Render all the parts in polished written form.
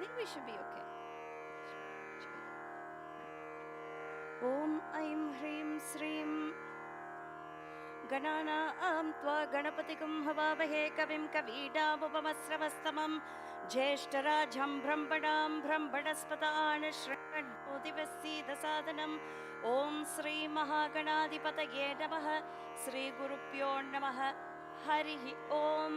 think we should be okay. Om Aim Hrim Srim Ganana Tva Ganapatikum Havavahe Kavim Kavidamupamastravastamam Jeshtarajam Brahmadam Brahmadaspatan Shraddodivasida Sadhanam Om Sri Mahaganadipataye Namaha Sri Gurupyo Namaha Harihi Om.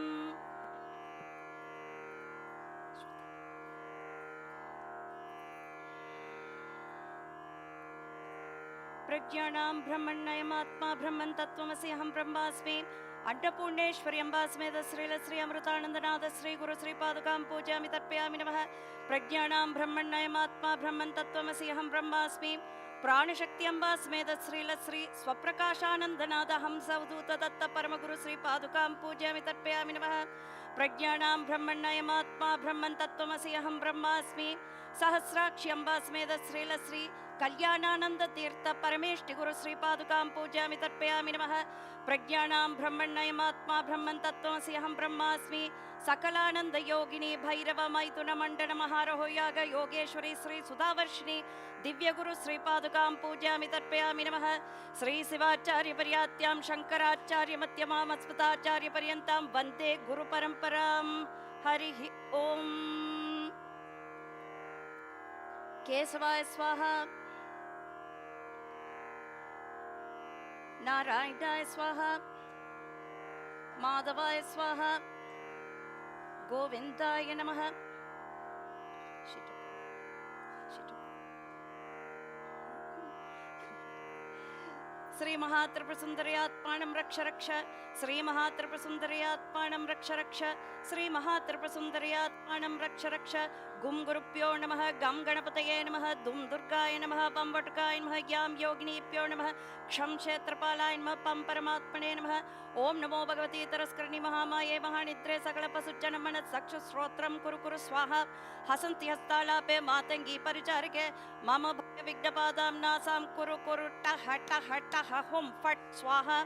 प्रज्ञानां ब्रह्मण्यमात्मा ब्रह्मन् तत्त्वमसि अहं ब्रह्मास्मि अन्नपूर्णेश्वरी अम्बास्मेद श्री अमृतानन्दनाथ श्री गुरु श्री पादुकां पूजयामि तर्पयामि नमः प्रज्ञानां ब्रह्मण्यमात्मा ब्रह्मन् तत्त्वमसि अहं ब्रह्मास्मि प्राणशक्ति अम्बास्मेद श्री स्वप्रकाशानन्दनाथ हंस अवधूत दत्त परमगुरु श्री पादुकां पूजयामि तर्पयामि नमः प्रज्ञानां ब्रह्मण्यमात्मा ब्रह्मन् तत्त्वमसि अहं ब्रह्मास्मि सहस्राक्षी अम्बास्मेद श्री कल्याणानंद तीर्थ परमेष्टि गुरु श्री पादुकां पूजयामि तर्पयामि नमः प्रज्ञानां ब्रह्मण्यमात्मा ब्रह्मन् तत्त्वमसि अहं ब्रह्मास्मि सकलानंद योगिनी भैरव मैथुन मंडन महारहो याग योगेश्वरी श्री सुधावर्षिणी दिव्य गुरु श्री पादुकां पूजयामि तर्पयामि नमः श्री शिवाचार्य पर्यात्यां शंकराचार्य मध्यमाम् अस्मदाचार्य पर्यन्तां वन्दे गुरु परंपरां हरिः ओम. केशवाय स्वाहा नारायणाय स्वाहा माधवाय स्वाहा गोविंदाय नमः. श्री महात्रिपुरसुंदर्यात्मानं रक्ष रक्ष श्री महात्रिपुरसुंदर्यात्मानं रक्ष रक्ष श्री महात्रिपुरसुंदर्यात्मानं रक्ष रक्ष गुम गुरुभ्यो नमः गम गणपतये नमः दुम दुर्गाय नमः पम वटकाय नमः याम योगिनीभ्यो नमः क्षम क्षेत्रपालाय नमः पम परमात्मने नमः ओम नमो भगवती तरस्करणी महामाये महानिद्रे सकल पशुजन मन चक्षु श्रोत्रम कुरु कुरु स्वाहा हसन्ति हस्तालापे मातंगी परिचारिके मम भय विघ्नपादां नासां कुरु कुरु टह टह टह हुम फट स्वाहा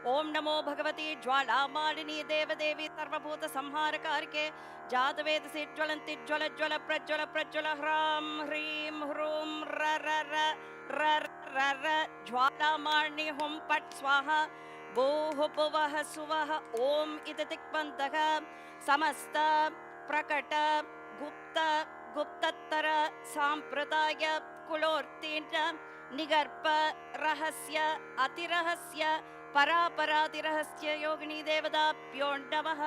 ओम नमो भगवती ज्वालामालिनी देवदेवी सर्वभूत संहारकारिके जातवेदसी ज्वलंति ज्वल ज्वल प्रज्वल प्रज्वल ह्रां ह्रीं ह्रूं र र र र र र ज्वालामालिनी हुम फट स्वाहा भूः भुवः सुवः ओम इति दिक्बन्धः समस्त प्रकट गुप्त गुप्ततर सांप्रदाय कुलोर्तीन निगर्भ रहस्य अतिरहस्य परापरातिरहस्य योगिनी देवताभ्यो नमः.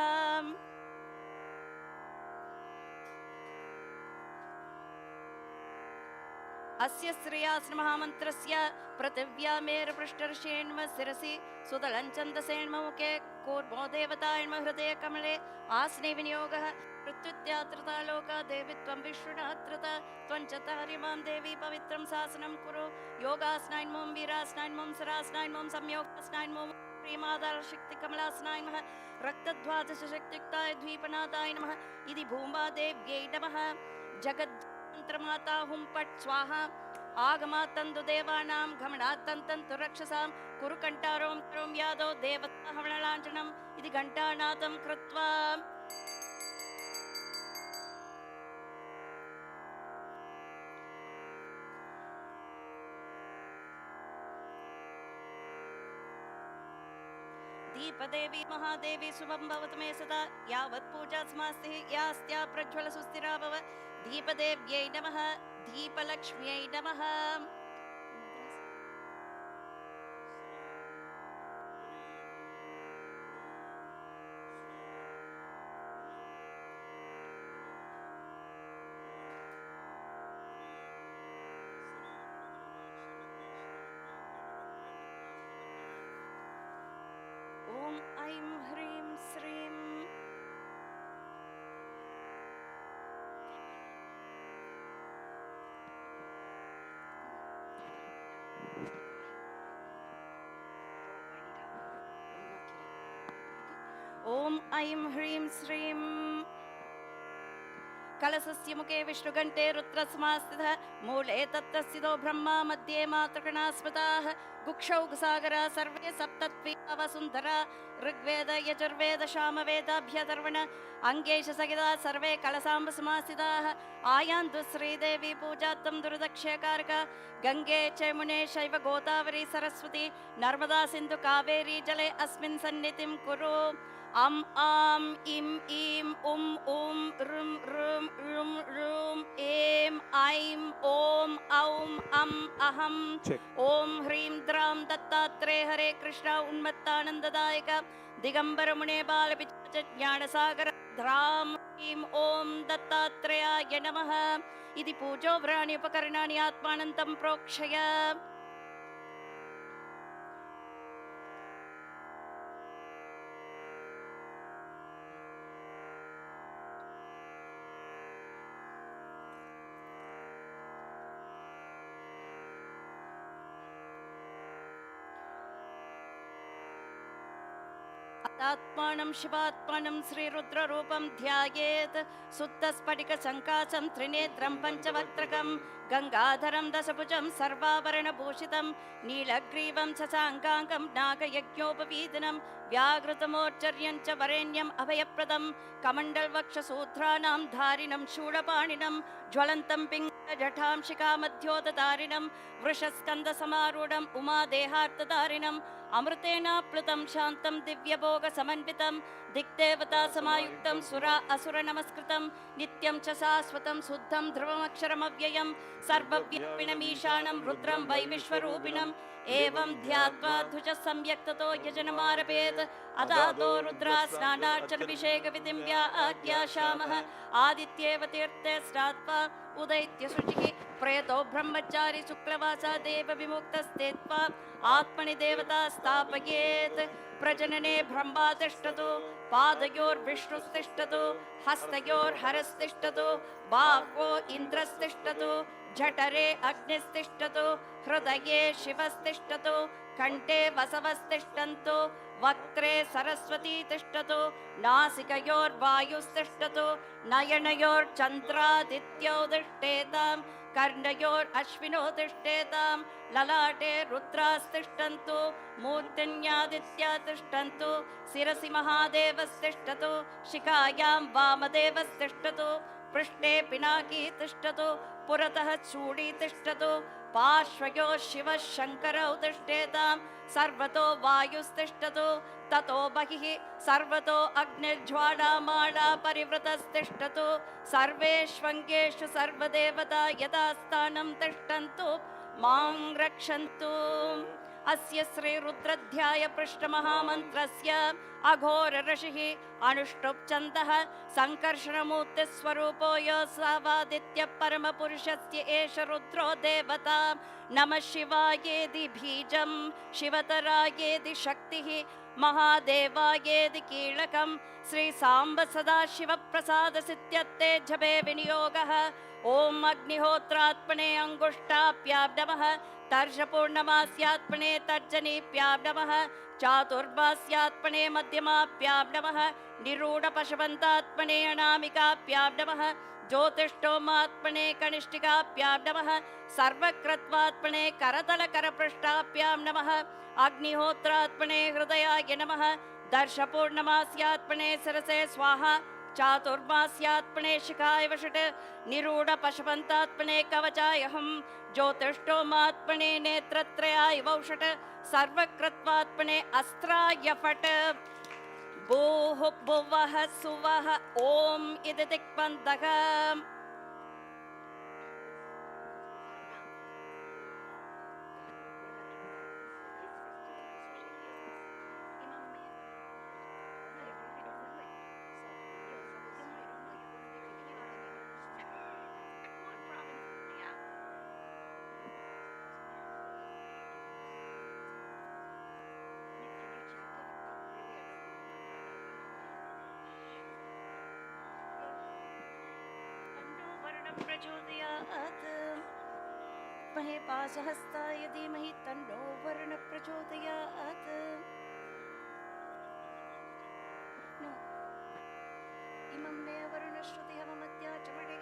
अस्य श्रेयासन महामन्त्रस्य पृथिव्या मेरुपृष्ठर्षेण्म शिरसि सुदलञ्चन्दसेण्म मुखे कूर्मो देवतायण्म हृदये कमले आसने विनियोगः पृथ्व्यात्रता लोका देवी त्वं विष्णुनात्रता त्वञ्चतार्यमां देवी पवित्रं शासनं कुरु योगासनाय नमो वीरासनाय नमो सरासनाय नमो संयोगासनाय नमो प्रेमाधारशक्ति कमलासनाय नमः रक्तद्वादशशक्तियुक्ताय द्वीपनाथाय नमः इति भूमादेव्यै नमः. जगद्मन्त्रमाता हुं पट् स्वाहा आगमात्तन्तु देवानां गमनात्तन्तु रक्षसां कुरु कण्ठारों करों यादो देवता हवनलाञ्छनम् इति घण्टानादं कृत्वा दीपदेवी महादेवी शुभं भवतु मे सदा यावत् पूजा समास्ति यास्त्या प्रज्वल सुस्थिरा भव दीपदेव्यै नमः दीपलक्ष्म्यै नमः. ओम ऐं ह्रीं श्रीं ओम ऐं ह्रीं श्रीं कलशस्य मुखे विष्णुघण्टे रुद्रस्मास्थितः मूले तत्तस्थितो ब्रह्मा मध्ये मातृगणा स्मृताः गुक्षौ सागरा सर्वे सप्तत्वीवसुन्धरा ऋग्वेद यजुर्वेद सामवेदाभ्यधर्वण अंगेश सहिता सर्वे कलशाम्ब समास्थिताः आयान्तु श्रीदेवी पूजात्तं दुर्दक्षकारक गंगे चैमुने शैव गोदावरी सरस्वती नर्मदा सिंधु कावेरी जले अस्मिन् सन्निधिं कुरु अम आम इम ईम उम रुम रुम रुम रुम एम ऐम ओम औम अम अहम ओम ह्रीं द्रां दत्तात्रेय हरे कृष्ण उन्मत्तानंददायक दिगंबर मुने बाल ज्ञानसागर ध्रां ह्रीं ओम दत्तात्रेयाय नमः इति पूजो व्राणि उपकरणानि आत्मानन्तं प्रोक्षय आत्मानं शिवात्मानं श्रीरुद्ररूपं ध्यायेत् सुत्तस्फटिकशङ्काचं त्रिनेत्रं पञ्चवक्त्रकं गङ्गाधरं दशभुजं सर्वाभरणभूषितं नीलग्रीवं शशाङ्काङ्कं नागयज्ञोपवीदिनं व्याघृतमोच्चर्यं च वरेण्यम् अभयप्रदं कमण्डलवक्षसूत्राणां धारिणं शूलपाणिनं ज्वलन्तं पिङ्गजटां शिखामध्योदधारिणं वृषस्कन्दसमारूढम् उमादेहार्तधारिणम् अमृतेनाप्लुतं शान्तं दिव्यभोगसमन्वितं दिक्देवता समायुक्तं सुरा असुर नमस्कृतं नित्यं च शाश्वतं शुद्धं ध्रुवमक्षरमव्ययं सर्वव्यापिनमीशानं रुद्रं वैविश्वरूपिणम् एवं ध्यात्वा ध्वजः सम्यक् ततो यजनमारभेत् अदातो रुद्रा स्नानार्चनभिषेकविधिं व्याख्यास्यामः आदित्येव तीर्थे स्नात्वा उदयित्य शुचिः प्रेतो ब्रह्मचारी शुक्लवासा देवविमुक्तस्तेत्वा आत्मनि देवता स्थापयेत् प्रजनने ब्रह्मा तिष्ठतु पादयोर्विष्णुस्तिष्ठतु हस्तयोर्हरस्तिष्ठतु बाह्वो इन्द्रस्तिष्ठतु जठरे अग्निस्तिष्ठतु हृदये शिवस्तिष्ठतु कंठे वसवस्तिष्ठन्तु वक्त्रे सरस्वती तिष्ठतु नासिकयोर्वायुस्तिष्ठतु नयनयोर्चन्द्रादित्यो तिष्ठेतां कर्णयोरश्विनो तिष्ठेतां ललाटे रुद्रास्तिष्ठन्तु मूर्धन्यादित्या तिष्ठन्तु शिरसि महादेवस्तिष्ठतु शिखायां वामदेवस्तिष्ठतु पृष्ठे पिनाकी तिष्ठतु पुरतः चूडी तिष्ठतु पार्श्वयो शिवः शङ्करौ तिष्ठेतां सर्वतो वायुस्तिष्ठतु ततो बहिः सर्वतो अग्निर्ज्वालामाला परिवृतस्तिष्ठतु सर्वेष्वङ्गेषु सर्वदेवता यथास्थानं तिष्ठन्तु मां रक्षन्तु अस्य श्री रुद्रध्याय पृष्ठमहामन्त्रस्य अघोर ऋषिः अनुष्टुप् छन्दः संकर्षणमूर्तिस्वरूपो योऽसावादित्य परमपुरुषस्य एष रुद्रो देवता नमः शिवायेति बीजं शिवतरायेति शक्तिः महादेवायेति कीलकं श्री सांब सदाशिवप्रसादसिद्ध्यर्थे जपे विनियोगः ॐ अग्निहोत्रात्मने अंगुष्ठाभ्यां नमः तर्षपूर्णमास्यात्मने तर्जनीभ्यां नमः चातुर्मास्यात्मने मध्यमाभ्यां नमः निरूढपशवन्तात्मने अनामिकाभ्यां नमः ज्योतिष्ठोमात्मने कनिष्ठिकाभ्यां नमः सर्वकृत्वात्मने करतलकरपृष्ठाभ्यां नमः अग्निहोत्रात्मने हृदयाय नमः दर्शपूर्णमास्यात्मने शिरसे स्वाहा चातुर्मास्यात्मने शिखाय वषट् निरूढपशवन्तात्मने कवचायहं ज्योतिष्ठोमात्मने नेत्रत्रयाय वौषट् सर्वकृत्वात्मने अस्त्राय फट् भूः भुवः सुवः ॐ इति दिक्पन्तः प्रचोदयात् महे पाशहस्ताय धीमहि तन्नो वरुणः प्रचोदयात् इमं मे वरुणश्रुतिः ममत्या च मणिः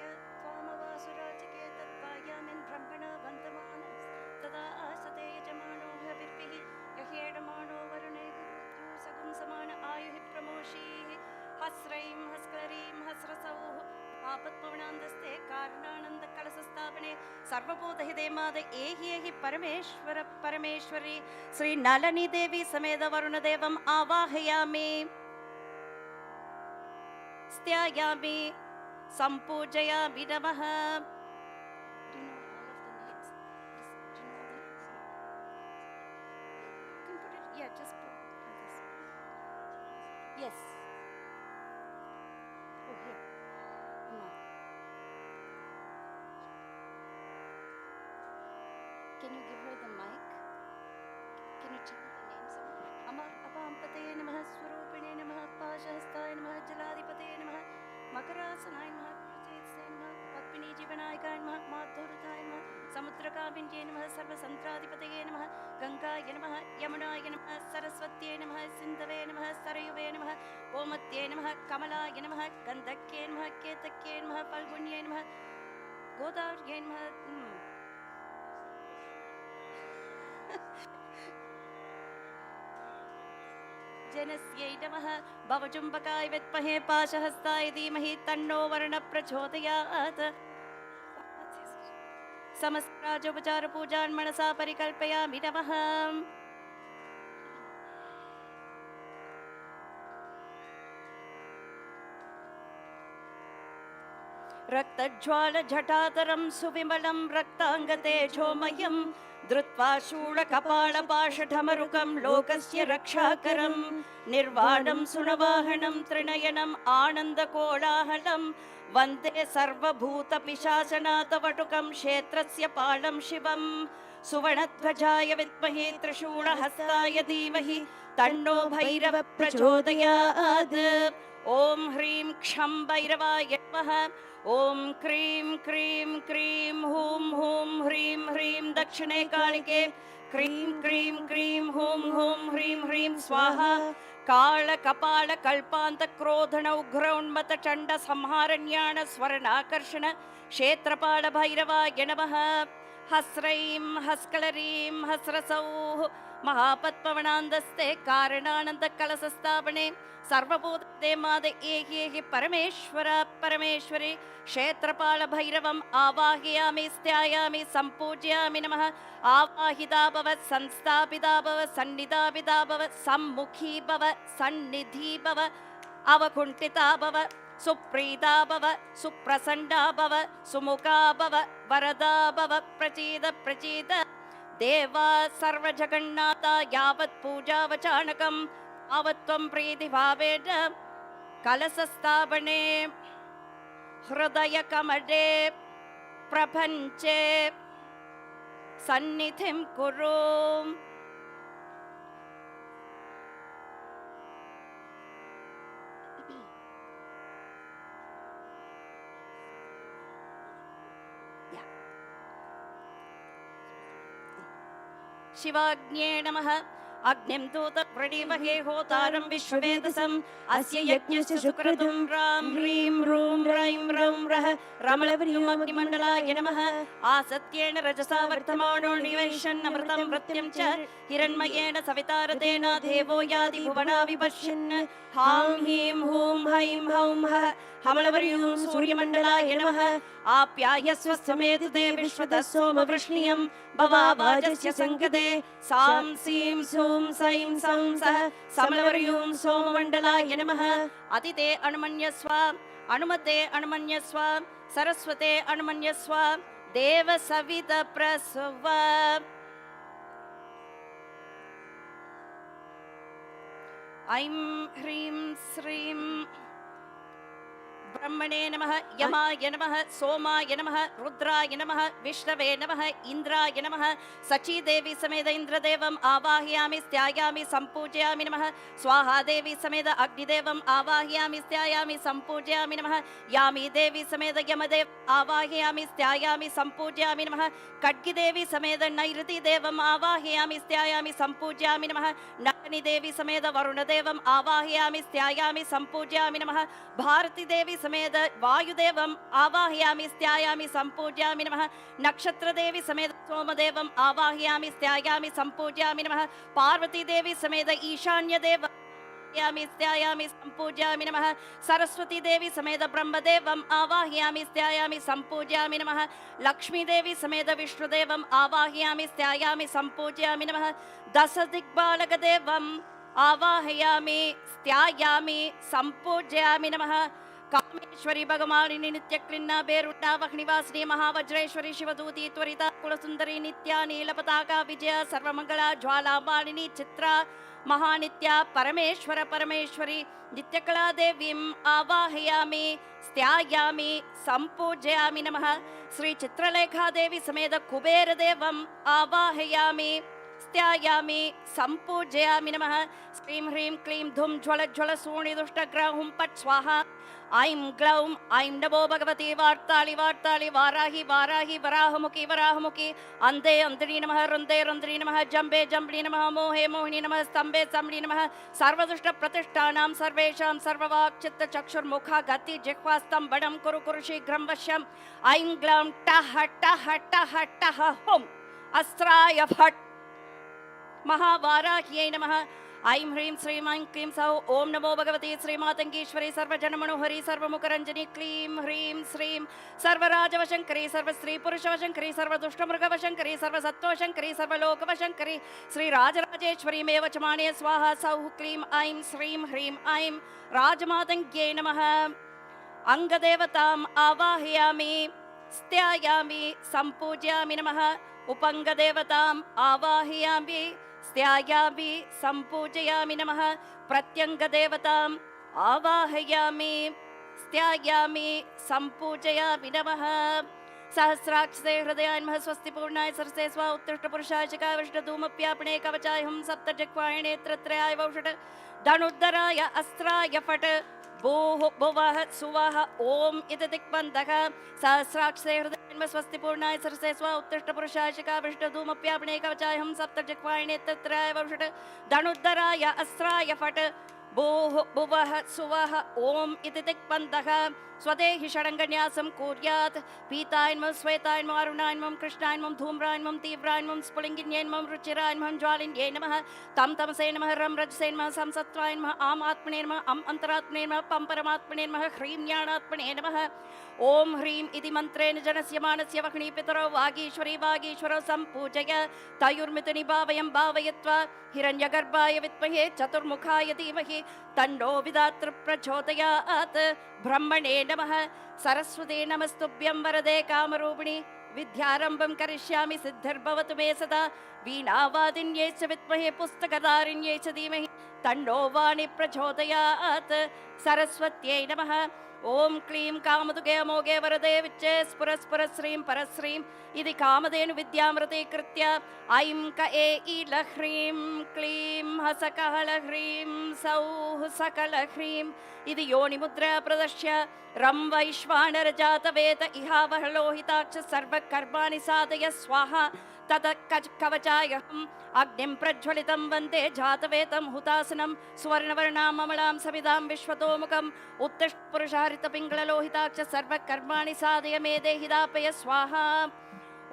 सर्वभूत हृदय माद एहि परमेश्वर परमेश्वरी श्री नलिनी देवी समेत वरुण देवम आवाहयामि स्त्यायामि संपूजयामि नमः. Yes. Oh, here. Can you give her the mic? Can you chant the names of Amma Apampataye Namaha Swarupine Namaha Pashahastaya Namaha Jaladipataye Namaha Makarasanaye Namaha Prajitsaye Namaha Padmini Jivanayakaye Namaha Madhurataye Namaha Samudrakabinjaye Namaha Sarvasantradipataye Namaha Gangaye Namaha Yamunaye Namaha Saraswatye Namaha Sindhave Namaha Sarayuve Namaha Gomatye Namaha Kamalaye Namaha Gandhakye Namaha Ketakye Namaha Falgunye Namaha Godavarye Namaha जनस्यै नमः भवचुम्बकाय विद्महे पाशहस्ताय धीमहि तन्नो वर्णः प्रचोदयात्. समस्ताजोपचार पूजान् मनसा परिकल्पयामि नमः. रक्तज्वाल जटातरं सुविमलं रक्ताङ्गतेजोमयं धृत्वा शूलकपालपाशढमरुकं लोकस्य रक्षाकरं निर्वाणं सुनवाहनं त्रिनयनम् आनन्दकोलाहलं वन्दे सर्वभूतपिशाचनाथवटुकं क्षेत्रस्य पालं शिवं सुवर्णध्वजाय विद्महे त्रिशूलहस्ताय धीमहि तन्नो भैरवः प्रचोदयात्. ॐ ह्रीं क्षं भैरवाय नमः. ॐ क्रीं क्रीं क्रीं हूं हूं ह्रीं ह्रीं दक्षिणे कालिके क्रीं क्रीं क्रीं हूं हूं ह्रीं ह्रीं स्वाहा. काल कपाल कल्पान्त क्रोधन उग्रौन्मत चण्ड संहारण्याण स्वरनाकर्षण क्षेत्रपाल भैरवाय नमः. हस्रैं हस्कलरीं हस्रसौः महापद्मवनान्दस्ते कारणानन्द कलशस्थापने सर्वभूते माद एहि परमेश्वर परमेश्वरी क्षेत्रपाल भैरवम् आवाहयामि स्त्यायामि संपूजयामि नमः. आवाहिता भव संस्थापिता भव सन्निधापिता भव सम्मुखी भव सन्निधि भव अवकुण्ठिता भव सुप्रीता भव सुप्रसन्ना भव सुमुखा भव वरदा भव प्रचीद प्रचीद देवा सर्वजगन्नाथा यावत् पूजावचानकं आवत्वं प्रीतिभावेन कलशस्थापने हृदयकमले प्रपञ्चे सन्निधिं कुरु. शिवाग्न्ये नमः. अग्निं दूत प्रणीमहे होतारं विश्ववेदसम् अस्य यज्ञस्य शुक्रतुं रां ह्रीं रूं रैं रौं रः रमलवर्यमग्निमण्डलाय नमः. आसत्येन रजसा वर्तमानो निवैशन्नमृतं मृत्युं च हिरण्मयेन सवितारतेन देवो यादि भुवना विपश्यन्. हां हीं हूं हैं हौं हः हमलवर्यूं सूर्यमण्डलाय नमः. आप्यायस्व समेतते विश्वतः सोमवृष्णियं भवावाजस्य सङ्गते सां सीं सूं सैं सौं सः समलवर्यूं सोममण्डलाय नमः. अतिते अनुमन्यस्व अनुमते अनुमन्यस्व सरस्वते अनुमन्यस्व देव सवित प्रसव. ऐं ह्रीं श्रीं ब्रह्मणे नमः. यमाय नमः. सोमाय नमः. रुद्राय नमः. विष्णवे नमः. इन्द्राय नमः. सचीदेवी समेत इन्द्रदेवम् आवाहयामि स्त्यायामि संपूजयामि नमः. स्वाहादेवी समेत अग्निदेवम् आवाहयामि स्त्यायामि संपूजयामि नमः. यामी देवी समेत यमदेव आवाहयामि स्त्यायामि संपूजयामि नमः. खड्गिदेवी समेत नैऋति देवम् आवाहयामि स्त्यायामि संपूजयामि नमः. नलिनी देवी समेत वरुणदेवम् आवाहयामि स्त्यायामि संपूजयामि नमः. भारती देवी समेत वायुदेवम् आवाहयामि स्त्यायामि संपूजयामि नमः. नक्षत्रदेवी समेत सोमदेवम् आवाहयामि स्त्यायामि संपूजयामि नमः. पार्वती देवी समेत ईशान्यदेव आवाहयामि स्त्यायामि सम्पूज्यामि नमः सरस्वती देवी समेत ब्रह्मदेवम् आवाहयामि स्त्यायामि सम्पूज्यामि नमः लक्ष्मी देवी समेत विष्णुदेवम् आवाहयामि स्त्यायामि सम्पूज्यामि नमः दशदिग्बालकदेवम् आवाहयामि स्त्यायामि सम्पूज्यामि नमः कामेश्वरी भगमालिनी नित्यक्लिन्ना बेरुड्डा वह्निवासिनी महावज्रेश्वरी शिवदूती त्वरिता कुलसुंदरी नित्या नीलपताका विजया सर्वमंगला ज्वाला मालिनी चित्रा महानित्या परमेश्वर परमेश्वरी नित्यकला देवीम् आवाहयामि स्त्यायामि सम्पूजयामि नमः श्री चित्रलेखा देवी समेत कुबेर देवम् आवाहयामि स्त्यायामि सम्पूजयामि नमः श्रीं ह्रीं क्लीं धुं ज्वल ज्वल सूणि दुष्टग्रहुं पट् स्वाहा ऐं ग्लौं ऐं नमो भगवती वार्ताळि वार्ताळि वाराहि वाराहि वराहमुखी वराहमुखी अन्धे अन्धिनी नमः रुन्दे रुन्दिनी नमः जम्बे जम्बिनी नमः मोहे मोहिनी नमः स्तम्भे स्तम्भिनी नमः सर्वदुष्टप्रतिष्ठानां सर्वेषां सर्ववाक्चित्तचक्षुर्मुखा गति जिह्वास्तम्भनं कुरु कुरु शीघ्रं वश्यम् ऐं ग्लौं टः टः टः टः हुं अस्त्राय फट् महावाराह्यै नमः ऐं ह्रीं श्रीं ऐं क्लीं सौः ॐ नमो भगवती श्रीमातङ्गीश्वरी सर्वजनमनोहरी सर्वमुखरञ्जनी क्लीं ह्रीं श्रीं सर्वराजवशङ्करी सर्वस्त्रीपुरुषवशङ्करी सर्वदुष्टमृगवशङ्करी सर्वसत्त्वशङ्करी सर्वलोकवशङ्करी श्रीराजराजेश्वरीमेव च माने स्वाहा सौः क्लीं ऐं श्रीं ह्रीं ऐं राजमातङ्ग्यै नमः अङ्गदेवताम् आवाहयामि स्त्यायामि सम्पूजयामि नमः उपङ्गदेवताम् आवाहयामि स्त्यायामि सम्पूजयामि नमः प्रत्यङ्गदेवताम् आवाहयामि स्त्यायामि सम्पूजयामि नमः सहस्राक्षसे हृदयान्मः स्वस्ति पूर्णाय सरसे स्वा उत्कृष्टपुरुषाय शिखाय विष्णुधूमप्यापणे कवचाय हुं सप्तजिह्वाय नेत्रत्रयाय वौषट धनुर्धराय अस्त्राय फट् भूः भुवः सुवः ॐ इति दिक्बन्धः सहस्राक्षसे हृदयान्मः स्वस्ति पूर्णाय सरसे स्वा उत्कृष्टपुरुषाय शिखाय विष्णुधूमप्यापणे कवचाय हुं सप्तजिह्वाय नेत्रत्रयाय वौषट धनुर्धराय अस्त्राय फट् भूः भुवः सुवः ॐ इति दिक्बन्धः स्वदेहि षडङ्गन्यासं कुर्यात् पीतायन्मं श्वेतायन्मं अरुणायन्मं कृष्णायन्मं धूम्रायन्मं तीव्रायन्मं स्फुलिङ्गिन्यन्मं रुचिरायन्मं ज्वालिन्यै नमः तं तमसे नमः रं रजसे नमः संसत्वाय नमः आम् आत्मने नमः अम् अन्तरात्मने नमः पं परमात्मने नमः ह्रीं ज्ञानात्मने नमः ॐ ह्रीं इति मन्त्रेण जनस्य मानस्य वह्नि पितरौ वागीश्वरी वागीश्वरौ सम्पूजय तयुर्मिथुनि भावयं भावयित्वा हिरण्यगर्भाय विद्महे चतुर्मुखाय धीमहि तन्नो विधातृ प्रचोदयात् ब्रह्मणे नमः सरस्वती नमस्तुभ्यं वरदे कामरूपिणि विद्यारम्भं करिष्यामि सिद्धिर्भवतु मे सदा वीणावादिन्यै च विद्महे पुस्तकधारिण्यै च धीमहि तन्नो वाणि प्रचोदयात् सरस्वत्यै नमः ॐ क्लीं कामदुगे अमोघे वरदे विच्चे स्फुरस्फुरश्रीं परश्रीं इति कामधेनु विद्यामृतीकृत्य ऐं क ईलह्रीं क्लीं हसकहलह्रीं सौः सकलह्रीं इति योनिमुद्रा प्रदर्श्य रं वैश्वानरजातवेद इहावहलोहिताक्ष सर्वकर्माणि साधय स्वाहा ततः कवचायहम् अग्निं प्रज्वलितं वन्दे जातवेदं हुतासनं सुवर्णवर्णाम् अमलां समिधां विश्वतोमुखम् उत्तिष्ठपुरुषहरितपिङ्गललोहिताक्ष सर्वकर्माणि साधय मे देहि दापय स्वाहा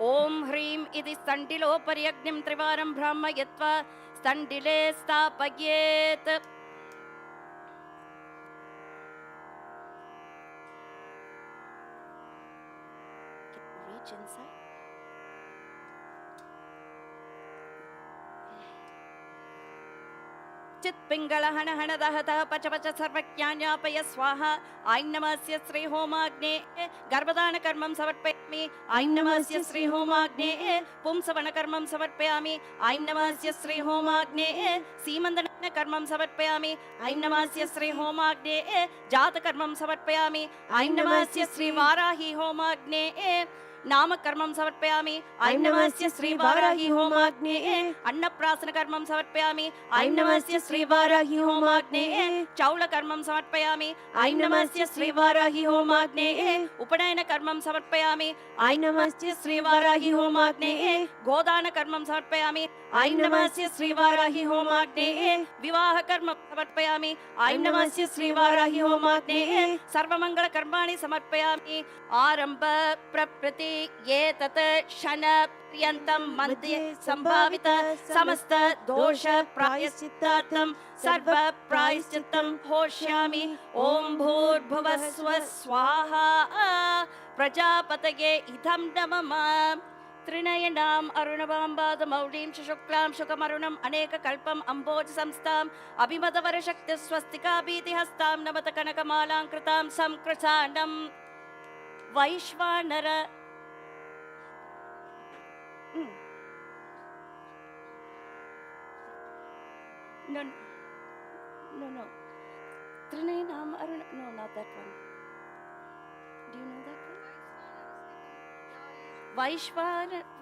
ॐ ह्रीं इति स्तण्डिलोपरि अग्निं त्रिवारं ब्राह्मयित्वा स्तण्डिले स्थापयेत् चित्पिङ्गलहन हन दहतः पच पच सर्वज्ञान्यापय स्वाहा ऐं नमस्य श्री होमाग्ने गर्भदानकर्मं समर्पयामि ऐं नमस्य श्री होमाग्ने पुंसवनकर्मं समर्पयामि ऐं नमस्य श्री होमाग्ने सीमन्दनकर्मं समर्पयामि ऐं नमस्य श्री होमाग्ने जातकर्मं समर्पयामि ऐं नमस्य श्री वाराही होमाग्ने नामकर्मं समर्पयामि ऐं नमस्य श्री वाराही होमाग्ने अन्नप्राशनकर्मं समर्पयामि ऐं नमस्य श्री वाराही होमाग्ने चौलकर्मं समर्पयामि ऐं नमस्य श्री वाराही होमाग्ने उपनयनकर्मं समर्पयामि ऐं नमस्य श्री वाराही होमाग्ने गोदानकर्मं समर्पयामि ऐं नमस्य श्री वाराही होमाग्ने विवाह कर्म समर्पयामि ऐं नमस्य श्री वाराहि होमाग्नेः सर्वमंगल कर्माणि समर्पयामि आरंभ प्रप्रति ये तत् शन पर्यन्तं मध्ये संभावित समस्त दोष प्रायश्चित्तार्थं सर्व प्रायश्चित्तं होष्यामि ओम भूर्भुवः स्वः स्वाहा प्रजापतये इदं नमः त्रिनयनाम् अरुणवाम्बादमौळीं शुक्लां शुकमरुणम् अनेककल्पम् अम्बोज संस्थाम् अभिमतवरशक्तिस्वस्तिकाभीतिहस्तां नमत कनकमालाङ्कृतां संकृसानं वैश्वानर No. Trinayam Aruna. No, not that one. Do you know that one?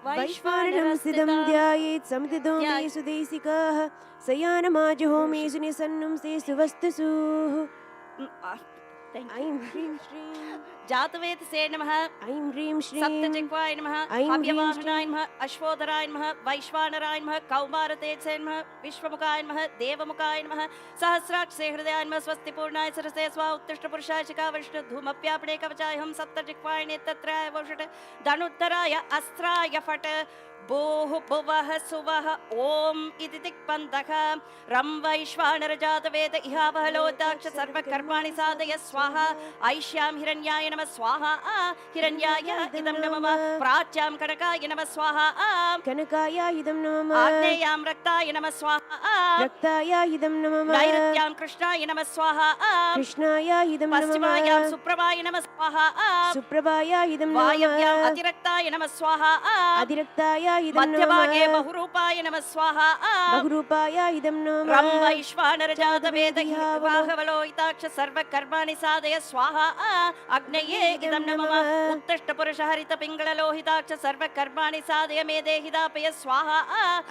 वैश्वानरं स्थितं ध्यायेत् समितिदोमे सुदेशिकाः शयानमाजहोमेषु निसन्नं ते सुवस्तुषु ऐं ह्रीं श्रीं जातवेदसे नमः ऐं ह्रीं श्रीं सप्तजिह्वाय नमः अव्यवाहनाय नमः अश्वोधराय नमः वैश्वानराय नमः कौमारतेजसे नमः विश्वमुखाय नमः देवमुखाय नमः सहस्राक्षसे हृदयाय नमः स्वस्तिपूर्णाय सरसे स्वा उत्तिष्ठपुरुषाय शिखावरिष्ठ धूमप्यापणे कवचाय हम सप्तजिह्वाय नेत्रत्राय वषट धनुद्धराय अस्त्राय फट भूः भुवः सुवः ॐ इति दिक्पन्दः रं वैश्वानर जातवेद इहावह लोताक्ष सर्वकर्माणि साधय स्वाहा ऐष्यां हिरण्याय नमः स्वाहा हिरण्याय इदं नमः प्राच्यां कनकाय नमः स्वाहा कनकाय इदं नमः आग्नेयां रक्ताय नमः स्वाहा रक्ताय इदं नमः नैऋत्यां कृष्णाय नमः स्वाहा कृष्णाय इदं नमः पश्चिमायां सुप्रभाय नमः स्वाहा सुप्रभाय इदं नमः वायव्याम् अतिरक्ताय नमः स्वाहा अतिरक्ताय इदं मध्यभागे बहुरूपाय नमः स्वाहा बहुरूपाय इदं नमः रं वैश्वानर जातवेद इहावलोहिताक्ष सर्वकर्माणि साधय स्वाहा अग्नये इदं नमः उत्तिष्ठ पुरुष हरित पिंगल लोहिताक्ष सर्वकर्माणि साधय मे देहिदापय स्वाहा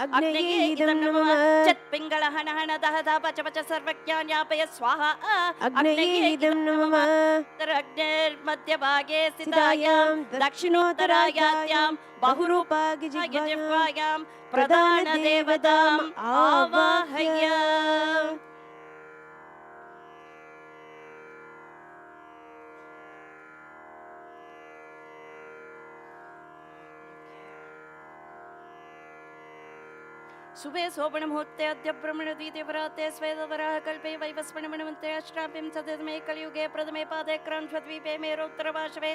अग्नये इदं नमः चत् पिंगल हन हन दह दह पच पच सर्वज्ञान्यापय स्वाहा अग्नये इदं नमः अग्निर्मध्यभागे स्थितायां दक्षिणोत्तरायात्यां बहुरूपागिजिह्वायां प्रधान देवताम् आवाहय शुभे शोभनमुहूर्ते अद्य ब्रह्मणद्वितीयपराते स्वेदवराह कल्पे वैवस्वणमणमन्त्रे अष्टाभिं सततमे कलियुगे प्रथमे पादे क्रांश्वद्वीपे मेरोत्तरपार्श्वे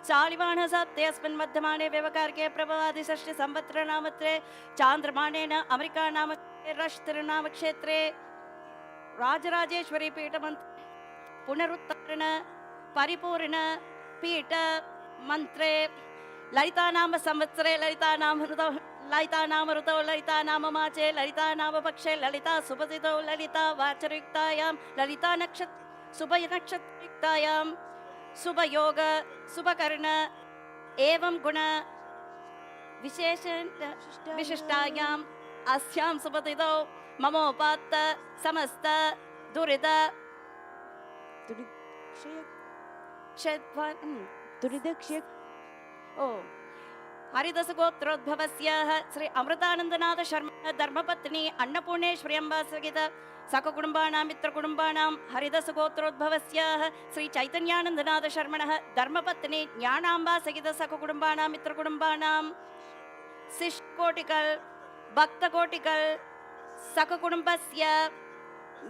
शालिवाहनसप्ते अस्मिन् मध्यमाने व्यवकारके प्रभवादिषष्टि संवत्सरनामत्रे चान्द्रमानेन अमेरिका नाम रष्टिर्नामक्षेत्रे राजराजेश्वरी पीठमन्त्रे पुनरुत्तरण परिपूर्ण पीठ मन्त्रे ललिता नाम संवत्सरे ललिता नाम ऋतौ ललिता नाम माचे ललिता नाम पक्षे ललिता सुपतितौ ललिता वाचरयुक्तायां ललिता नक्षत्र शुभ नक्षत्रयुक्तायां शुभ योग शुभ कर्ण एवं गुण विशेष विशिष्टायाम् अस्यां सुपतितौ ममोपात्त समस्त दुरित हरिदस गोत्रोद्भवस्य श्री अमृतानंदनाथ शर्मा धर्मपत्नी अन्नपूर्णेश्वरी अम्बा सहित सककुटुंबानां मित्रकुटुंबानां हरिदस गोत्रोद्भवस्य श्री चैतन्यानंदनाथ शर्मणः धर्मपत्नी ज्ञानाम्बा सहित सककुटुंबानां मित्रकुटुंबानां शिष्यकोटिकल भक्तकोटिकल सककुटुंबस्य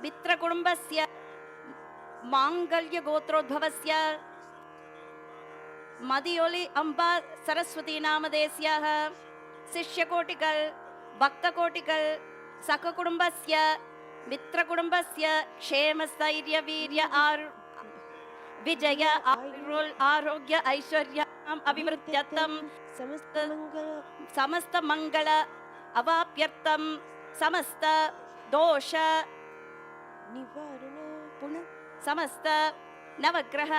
मित्रकुटुंबस्य मांगल्य गोत्रोद्भवस्य मदियोलि अम्बा सरस्वती नामदेस्याः शिष्यकोटिकल भक्तकोटिकल सककुटुंबस्य मित्रकुटुंबस्य क्षेम स्थैर्य वीर्य विजय आरोग्य ऐश्वर्यम् अभिवृद्ध्यर्थं समस्त मंगल अवाप्यर्थं समस्त दोष निवारण समस्त नवग्रह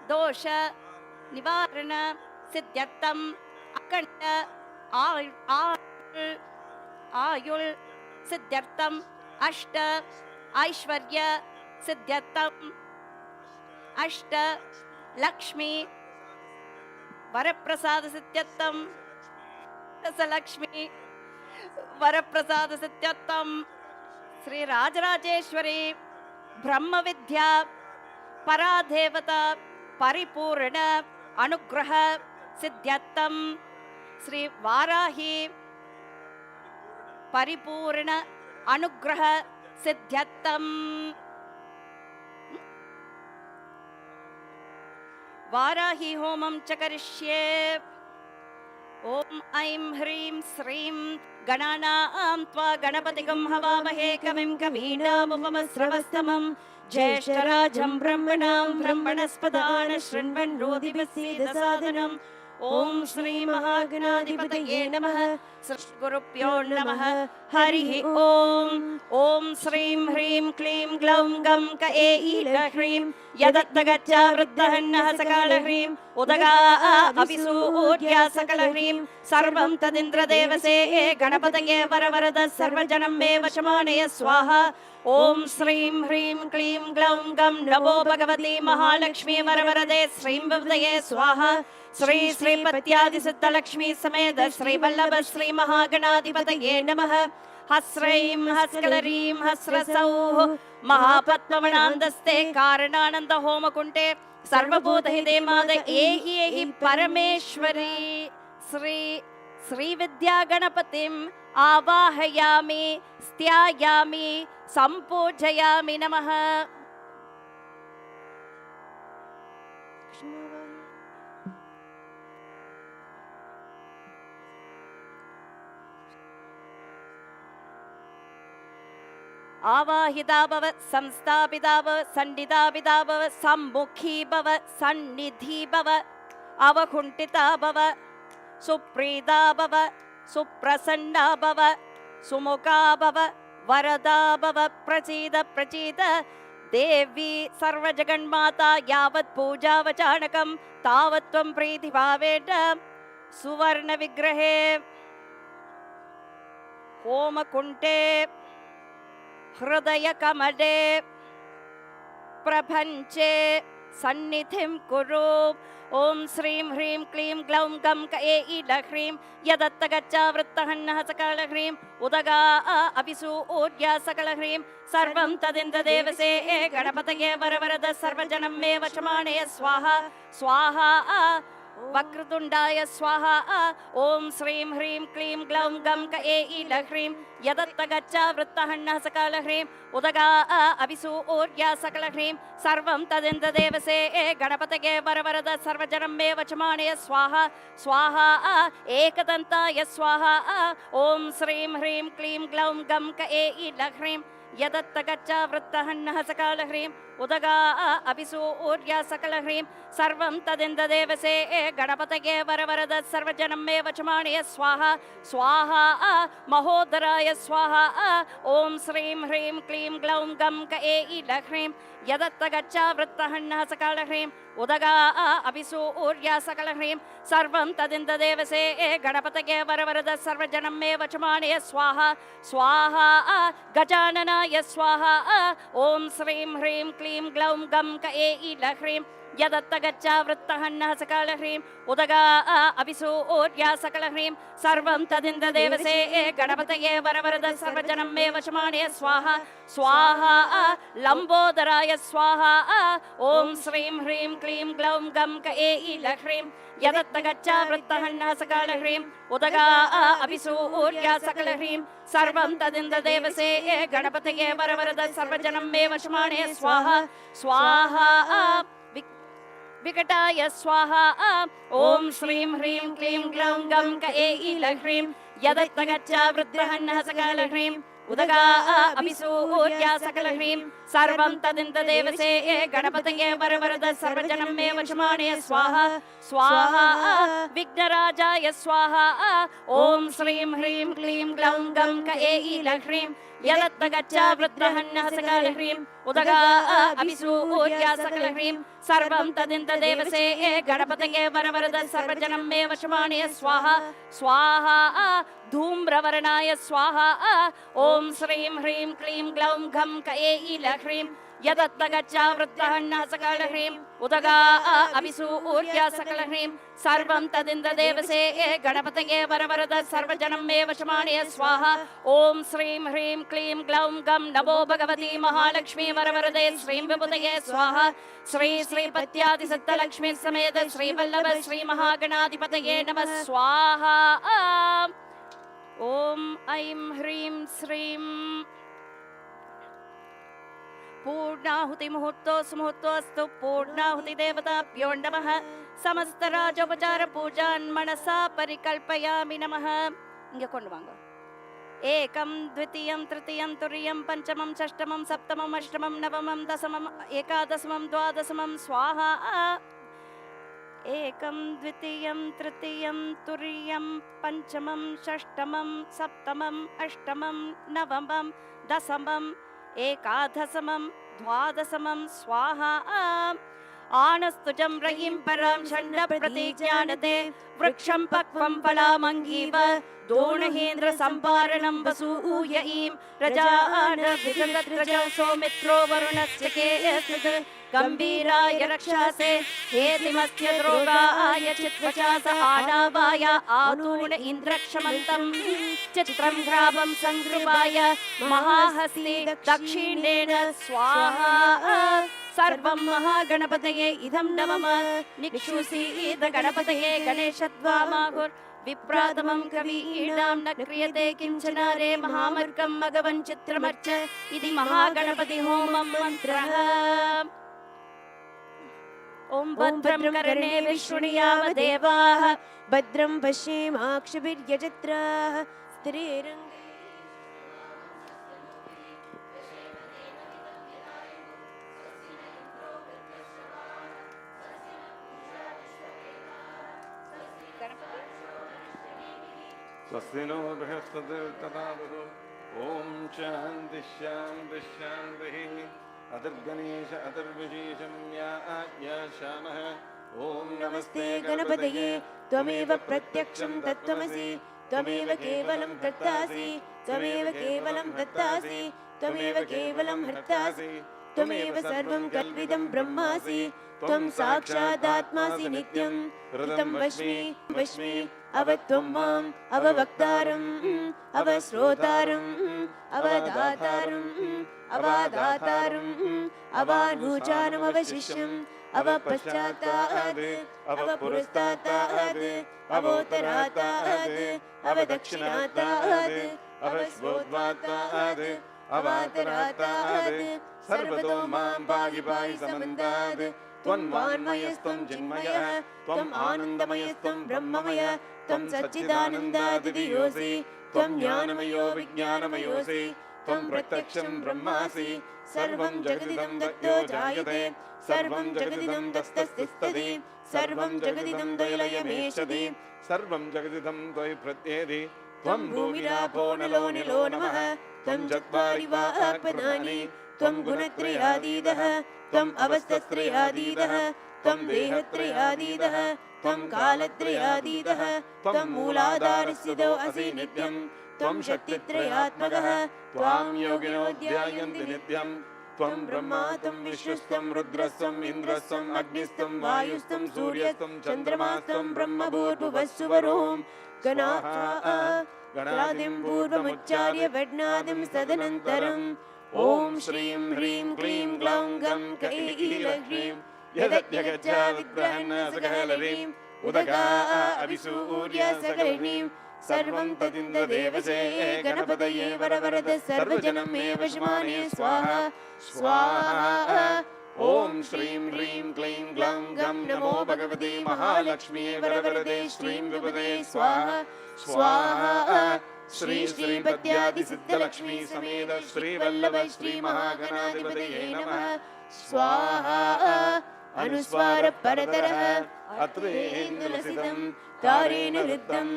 दोष निवारण सिद्ध्यर्थम अखंड आयुल सिद्ध्यर्थम अष्ट ऐश्वर्य सिद्ध्यर्थम अष्ट Lakshmi Varaprasad सिद्ध्यर्थम दशलक्ष्मी Varaprasad सिद्ध्यर्थम Sri Rajarajeswari Brahma Vidya Paradevata Paripurna Anugraha Siddhyatam Sri Varahi Paripurna Anugraha Siddhyatam Varahi Homam Chakarishye Om Aim Hrim Srim Gananam Tva Ganapatigam Havavahe Kavim Kavinam Upamasravastamam Jeshtarajam Brahmanam Brahmanaspadana Shrinvan Rodivasida Sadhanam Om Sri Mahaganadipataye Namaha Sri Gurupyo Namaha Harihi Om Om Srim Hrim Klim Glaum Gam Ka Eila Hrim Yadattagacha Vrittahanna Sakala Hrim Udaga Avisu Udya Sakala Hrim Sarvam Tadindra Devase Ganapataye Varavarada Sarvajanam Meva Shamanaya Swaha Om Srim Hrim Klim Glaum Gam Namo Bhagavati Mahalakshmi Varavarade Srim Vivdaye Swaha Sri Sri Patyadi Siddha Lakshmi Sameda Sri Vallabha Sri Mahaganadipataye Namaha Hasraim Haskalarim Hasrasauh Mahapatmavanandaste Karanananda Homa Kunte Sarvabhuta Hidemada Ehi Parameshwari Sri Vidya Ganapatim Avahayami Styayami Sampujayami Namaha Avahida Bhava Samstapida Bhava Sandhidabida Bhava Sammukhi Bhava Sannidhi Bhava Avakuntita Bhava Suprida Bhava Suprasanna Bhava Sumukha Bhava Varada Bhava Prachida Devi Sarva Jaganmata Yavat Puja Vachanakam Tavatvam Preeti Bhaveda Suvarna Vigrahe Homa Kunte Hridaya Kamade Prabhanche Sannithim Kuru Om Srim Hrim Klim Glaum Gam Ka Eila Hrim Yadattagacha Vrittahanna Sakala Hrim Udaga Avisu Udya Sakala Hrim Sarvam Tadinda Devase Ganapataye Varavarada Sarvajanam Meva Shamanaya Swaha Swaha Vakratundaya Swaha Om Srim Hrim Klim Glaum Gam Ka Eila Hrim Yadattagacha Vrittahanna Sakala Hrim Udaga Avisu Udya Sakala Hrim Sarvam Tadinda Devase Ganapataye Varavarada Sarvajanam Meva Shamanaya Swaha Swaha Ekadantaya Swaha Om Srim Hrim Klim Glaum Gam Ka Eila Hrim Yadattagacha Vrittahanna Sakala Hrim Udaga Avisu Udya Sakala Hrim Sarvam Tadinda Devase Ganapataye Varavarada Sarvajanam Meva Shamanaya Swaha Swaha Mahodaraya Swaha Om Srim Hrim Klim Glaum Gam Ka Eila Hrim Yadattagacha Vrittahanna Sakala Hrim Udaga Avisu Udya Sakala Hrim Sarvam Tadinda Devase Ganapataye Varavarada Sarvajanam Meva Shamanaya Swaha Swaha Gajananaya Swaha Om Srim Hrim Klim Glaum Gam Ka Eila Hrim Yadattagacha Vrittahanna Sakala Hrim Udaga Avisu Udya Sakala Hrim Sarvam Tadinda Devase Ganapataye Varavarada Sarvajanam Meva Shamanaya Swaha Swaha Lambodaraya Swaha Om Srim Hrim Klim Glaum Gam Ka Eila Hrim Yadattagacha Vrittahanna Sakala Hrim Udaga Avisu Udya Sakala Hrim Sarvam Tadinda Devase Ganapataye Varavarada Sarvajanam Meva Shamanaya Swaha Swaha Vikataya Swaha Om Srim Hrim Klim Glaum Gam Ka Eila Hrim Yadattagacha Vrittahanna Sakala Hrim Udaga Avisu Udya Sakala Hrim Sarvam Tadinda Devase Ganapataye Varavarada Sarvajanam Meva Shamanaya Swaha Swaha Vignarajaya Swaha Om Srim Hrim Klim Glaum Gam Ka Eila Hrim Yadattagacha Vrittahanna Sakala Hrim Udaga Avisu Udya Sakala Hrim Sarvam Tadinda Devase Ganapataye Varavarada Sarvajanam Meva Shamanaya Swaha Swaha Dhumravarnaya Swaha Om Srim Hrim Klim Glaum Gam Ka Eila Hrim यदत्तगच्चा वृत्तहन्न सकलह्रीं उदगा अभिसूर्य सकलह्रीं सर्वं तदिन्द्रदेवसे गणपतये वरवरद सर्वजनं मे वशमानय स्वाहा। ॐ श्रीं ह्रीं क्लीं ग्लौं गं नमो भगवती महालक्ष्मी वरवरदे श्रीं विभूतये स्वाहा। श्री श्रीपत्यादिसप्तलक्ष्मी समेत श्रीवल्लभ श्री महागणाधिपतये नमः स्वाहा। ॐ ऐं ह्रीं श्रीं पूर्णाहुति मुहूर्तो सुमुहूर्तोऽस्तु पूर्णाहुति देवताभ्यो नमः। समस्त राजोपचार पूजान् मनसा परिकल्पयामि नमः। इंगे कोंडु वांगो। एकं द्वितीयं तृतीयं तुरीयं पंचमं षष्ठमं सप्तमं अष्टमं नवमं दशमं एकादशमं द्वादशमं स्वाहा। एकं द्वितीयं तृतीयं तुरीयं पंचमं षष्ठमं सप्तमं अष्टमं नवमं दशमं एकादशमं द्वादशमं स्वाहा। आनस्तुजं रयिं परां षण्ड प्रतिज्ञानते वृक्षं पक्वं फलामङ्गीव दोणहेन्द्र सम्पारणं वसूय ईं रजान विजगत्रजो सौमित्रो वरुणस्य केयस्मित् गंभीराय रक्षासे हेतिमस्य द्रोगाय चित्वचास आडावाय आतूण इन्द्रक्षमन्तं चित्रं ग्रावं संगृपाय महाहस्ते दक्षिणेन स्वाहा। सर्वं महागणपतये इदं नमः। निक्षुषीद गणपतये गणेशत्वामाहुर् विप्रातमं कवीणां न क्रियते किंचन रे महामर्गं मघवन् चित्रमर्च इति महागणपति होमं मन्त्रः। ॐ भद्रं कर्णेभिः शृणुयाम देवाः भद्रं पश्येमाक्षभिर्यजत्राः स्त्रीरङ्गे स्वस्ति नो बृहस्पतिर्दधातु। ॐ शान्तिः शान्तिः शान्तिः। अतिर्गणेश अतिर्विशेषं या आज्ञा श्यामः। ॐ नमस्ते गणपतये त्वमेव प्रत्यक्षं तत्त्वमसि त्वमेव केवलं कर्तासि त्वमेव केवलं हर्तासि त्वमेव केवलं हर्तासि त्वमेव सर्वं कल्विदं ब्रह्मासि त्वं साक्षादात्मासि नित्यं ऋतं वश्मि वश्मि अवत्वं माम् अववक्तारम् अवश्रोतारम् अवदातारम् अवादातारम् अवानुचानमवशिष्यम् अवपश्चाताद् अवपुरस्ताताद् अवोत्तराताद् अवदक्षिणाताद् अवस्वोद्वाताद् अवातराताद् सर्वतो मां पाहि पाहि समन्ताद् त्वन्वान्मयस्त्वं चिन्मयः त्वम् आनन्दमयस्त्वं ब्रह्ममय त्वं सच्चिदानन्दादियोऽसि त्वं ज्ञानमयो विज्ञानमयोऽसि त्वं प्रत्यक्षं ब्रह्मासि सर्वं जगदिदं दत्तो जायते सर्वं जगदिदं तस्तस्तिष्ठति सर्वं जगदिदं द्वयलयमेषति सर्वं जगदिदं द्वयि प्रत्येति त्वं भूमिरापो नलो निलो नमः त्वं चत्वारि वाक्पदानि त्वं गुणत्रयातीतः त्वम् अवस्थत्रयातीतः त्वं देहत्रयातीतः त्वं कालत्रयातीतः त्वं मूलाधारस्थितो असि नित्यं त्वं शक्तित्रयात्मकः त्वां योगिनो ध्यायन्ति नित्यं त्वं ब्रह्मा त्वं विश्वस्त्वं रुद्रस्त्वं इन्द्रस्त्वं अग्निस्त्वं वायुस्त्वं सूर्यस्त्वं चन्द्रमास्त्वं ब्रह्मभूर्भुवस्सुवरों गणादिं पूर्वमुच्चार्य वड्नादिं सदनन्तरम् ॐ श्रीं ह्रीं क्लीं ग्लौं गं कैलह्रीं यदत्यगच्छा विद्रहन् सकलह्रीं उदगा अभिसूर्य सकलह्रीं सर्वं तदिन्द्रदेवसे गणपतये वरवरद सर्वजनं मे वशमानय स्वाहा स्वाहा। ॐ श्रीं ह्रीं क्लीं ग्लौं गं नमो भगवते महालक्ष्मी वरवरदे श्रीं विपदे स्वाहा स्वाहा। श्री श्रीपत्यादिसिद्धलक्ष्मी समेत श्रीवल्लभ श्री महागणाधिपतये नमः स्वाहा। अनुस्वार परतरः अत्रेन्दुलसितं तारेण ऋद्धम्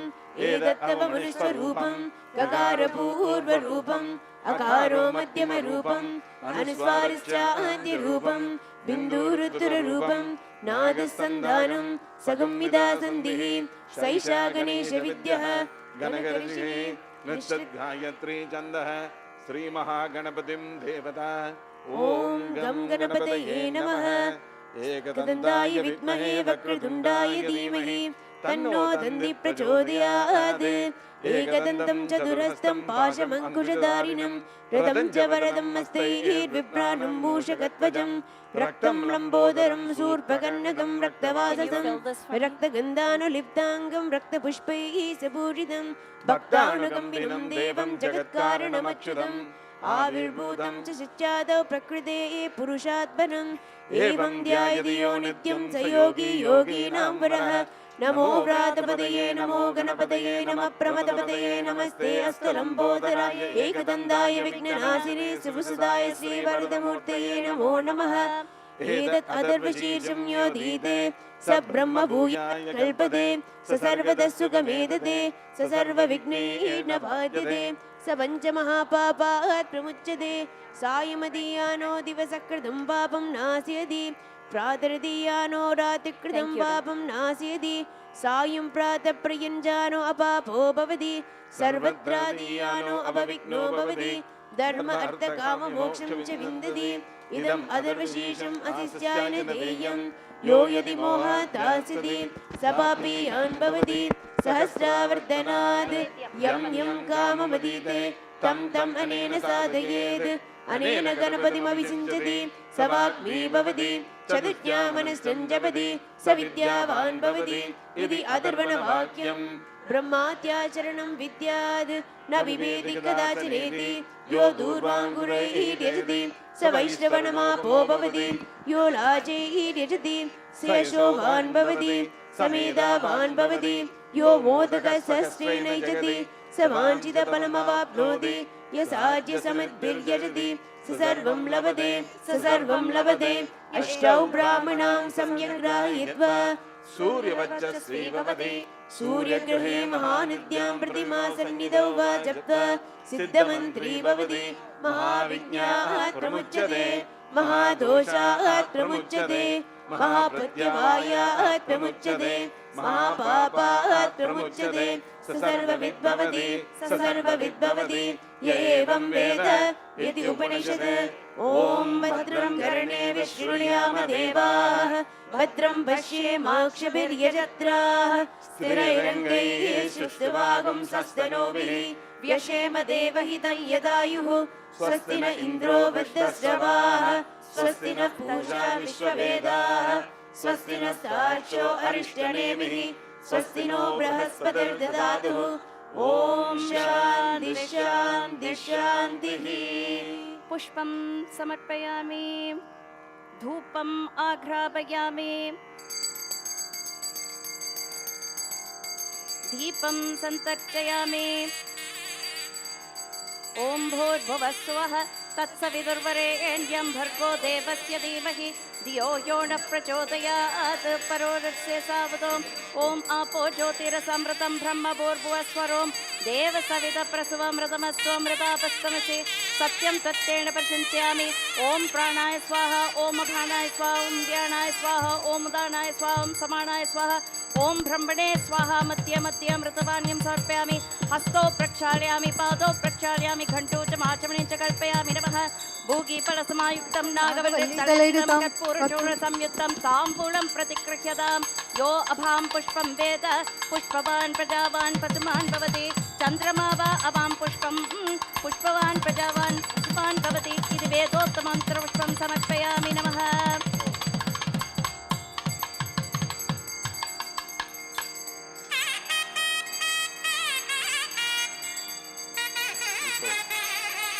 एतत्तव मनुष्यरूपं गकारपूर्वरूपम् अकारो मध्यमरूपम् अनुस्वारश्चान्त्यरूपं बिन्दुरुत्तररूपं नादसन्धानं सगम्मिदा सन्धिः सैषा गणेशविद्यः गणगर्षिः नृत्यगायत्री छन्दः श्री महागणपतिं देवता ॐ गं गणपतये नमः। एकदन्ताय विद्महे वक्रतुण्डाय धीमहि तन्नो दन्ति प्रचोदयात्। एकदन्तं चतुरस्तं पाशमङ्कुशधारिणं रथं च वरदं हस्तैर्बिभ्राणं मूषकध्वजं रक्तं लम्बोदरं शूर्पकर्णकं रक्तवाससं रक्तगन्धानुलिप्ताङ्गं रक्तपुष्पैः सुपूजितं भक्तानुकम्पिनं देवं जगत्कारणमच्युतम् आविर्भूतं च सच्चादौ प्रकृतेः पुरुषात्परम् एवं ध्यायति यो नित्यं स योगी योगीनां वरः। नमो व्रातपतये नमो गणपतये नमः प्रमदपतये नमस्ते अस्तलम्बोदराय एकदन्ताय विघ्ननाशिने सुभुसुताय श्रीवरदमूर्तये नमो नमः। एतत् अथर्वशीर्षं योधीते स ब्रह्मभूयाय कल्पते स सर्वतः सुखमेधते स सर्वविघ्नैः न बाध्यते स पञ्चमहापापात् प्रमुच्यते। सायमदीयानो दिवसकृतं पापं नाशयति प्रातर्दीयानो रात्रिकृतं पापं नाशयति। सायं प्रातः प्रयुञ्जानो अपापो भवति सर्वत्रादीयानो अपविघ्नो भवति। धर्म अर्थ काम मोक्षं च विन्दति इदम् अथर्वशीर्षम् अशिष्याय देयं यो यदि मोहात् आस्यति स पापीयान् भवति सहस्रावर्तनात् यं यं काममतीते तं तम् अनेन साधयेत् अनेन गणपतिमभिषिञ्चति स वाग्मी भवति चतुर्यामनश्चं जपति स विद्यावान् भवति इति अथर्वणवाक्यम्। ब्रह्मात्याचरणं विद्यात् न विवेदि कदाचिदेति यो दूर्वाङ्गुरैः त्यजति स वैश्रवणमापो भवति यो लाजैः त्यजति स यशोवान् भवति स मेधावान् भवति यो मोदकसहस्रेण यजति स वाञ्छितफलमवाप्नोति यसाज्यसमद्भिर्यजति स सर्वं लभते अष्टौ ब्राह्मणां सम्यक् ग्राहयित्वा सूर्यवच्चस्वी भवति सूर्यग्रहे महानिद्यां प्रतिमासन्निधौ वा जप्त्वा सिद्धमन्त्री भवति महाविज्ञात् प्रमुच्यते महादोषात् प्रमुच्यते महाप्रत्यवायात् प्रमुच्यते महापापात् प्रमुच्यते स सर्वविद्भवति य एवं वेद इति उपनिषत्। ॐ भद्रं कर्णेभिः शृणुयाम देवाः भद्रं पश्येमाक्षभिर्यजत्राः स्थिरैरङ्गैः सुष्ठुवागुंसस्तनूभिः व्यशेम देवहितं यदायुः स्वस्ति न इन्द्रो वृद्धश्रवाः स्वस्ति नः पूषा विश्ववेदाः स्वस्ति नस्तार्क्ष्यो अरिष्टनेमिः स्वस्ति नो बृहस्पतिर्दधातु। ॐ शान्तिः शान्तिः शान्तिः। पुष्पं समर्पयामि धूपम् आघ्रापयामि दीपं सन्तर्पयामि। ॐ भूर्भुवः स्वः तत्सवितुर्वरेण्यं भर्गो देवस्य धीमहि धियो यो न प्रचोदयात् परोरस्य सावतो। ॐ आपो ज्योतिरसमृतं ब्रह्म भूर्भुवस्वरों देवसवितप्रसवमृतमस्त्वमृतापस्तमसि सत्यं तत्तेन प्रशंस्यामि। ॐ प्राणाय स्वाहा ॐ अपानाय स्वाहा ॐ ध्यानाय स्वाहा ॐ उदानाय स्वाहा ॐ समानाय स्वाहा ॐ ब्रह्मणे स्वाहा मध्ये मध्ये अमृतवाण्यं समर्पयामि। हस्तौ प्रक्षालयामि पादौ प्रक्षालयामि घण्टौ च माचमणे च कल्पयामि नमः। भूगीफलसमायुक्तं नागवल्लितलयुक्तं कर्पूरचूर्णसंयुक्तं ताम्बूलं प्रतिगृह्यतां यो अभां पुष्पं वेद पुष्पवान् प्रजावान् पद्मान् भवति चन्द्रमा वा अभां पुष्पं पुष्पवान् प्रजावान् पुष्पान् भवति इति वेदोक्तमन्त्रपुष्पं समर्पयामि नमः।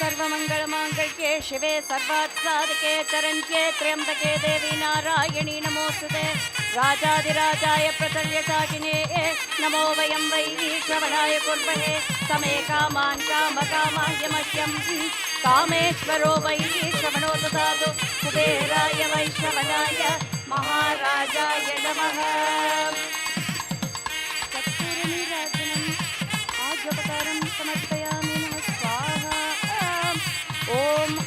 सर्वमङ्गलमाङ्गल्ये शिवे सर्वार्थसाधके चरण्ये त्र्यम्बके देवी नारायणी नमोस्तुते। राजाधिराजाय प्रचल्यशाकिने नमो वयं वै श्रवणाय कुर्महे समे कामान् कामकामाय मह्यं कामेश्वरो वै श्रवणो ददातु कुबेराय वै श्रवणाय महाराजाय नमः। कस्तूरनीराजनम् आज्वपकारं समर्पयामि नमः स्वाहा। ॐ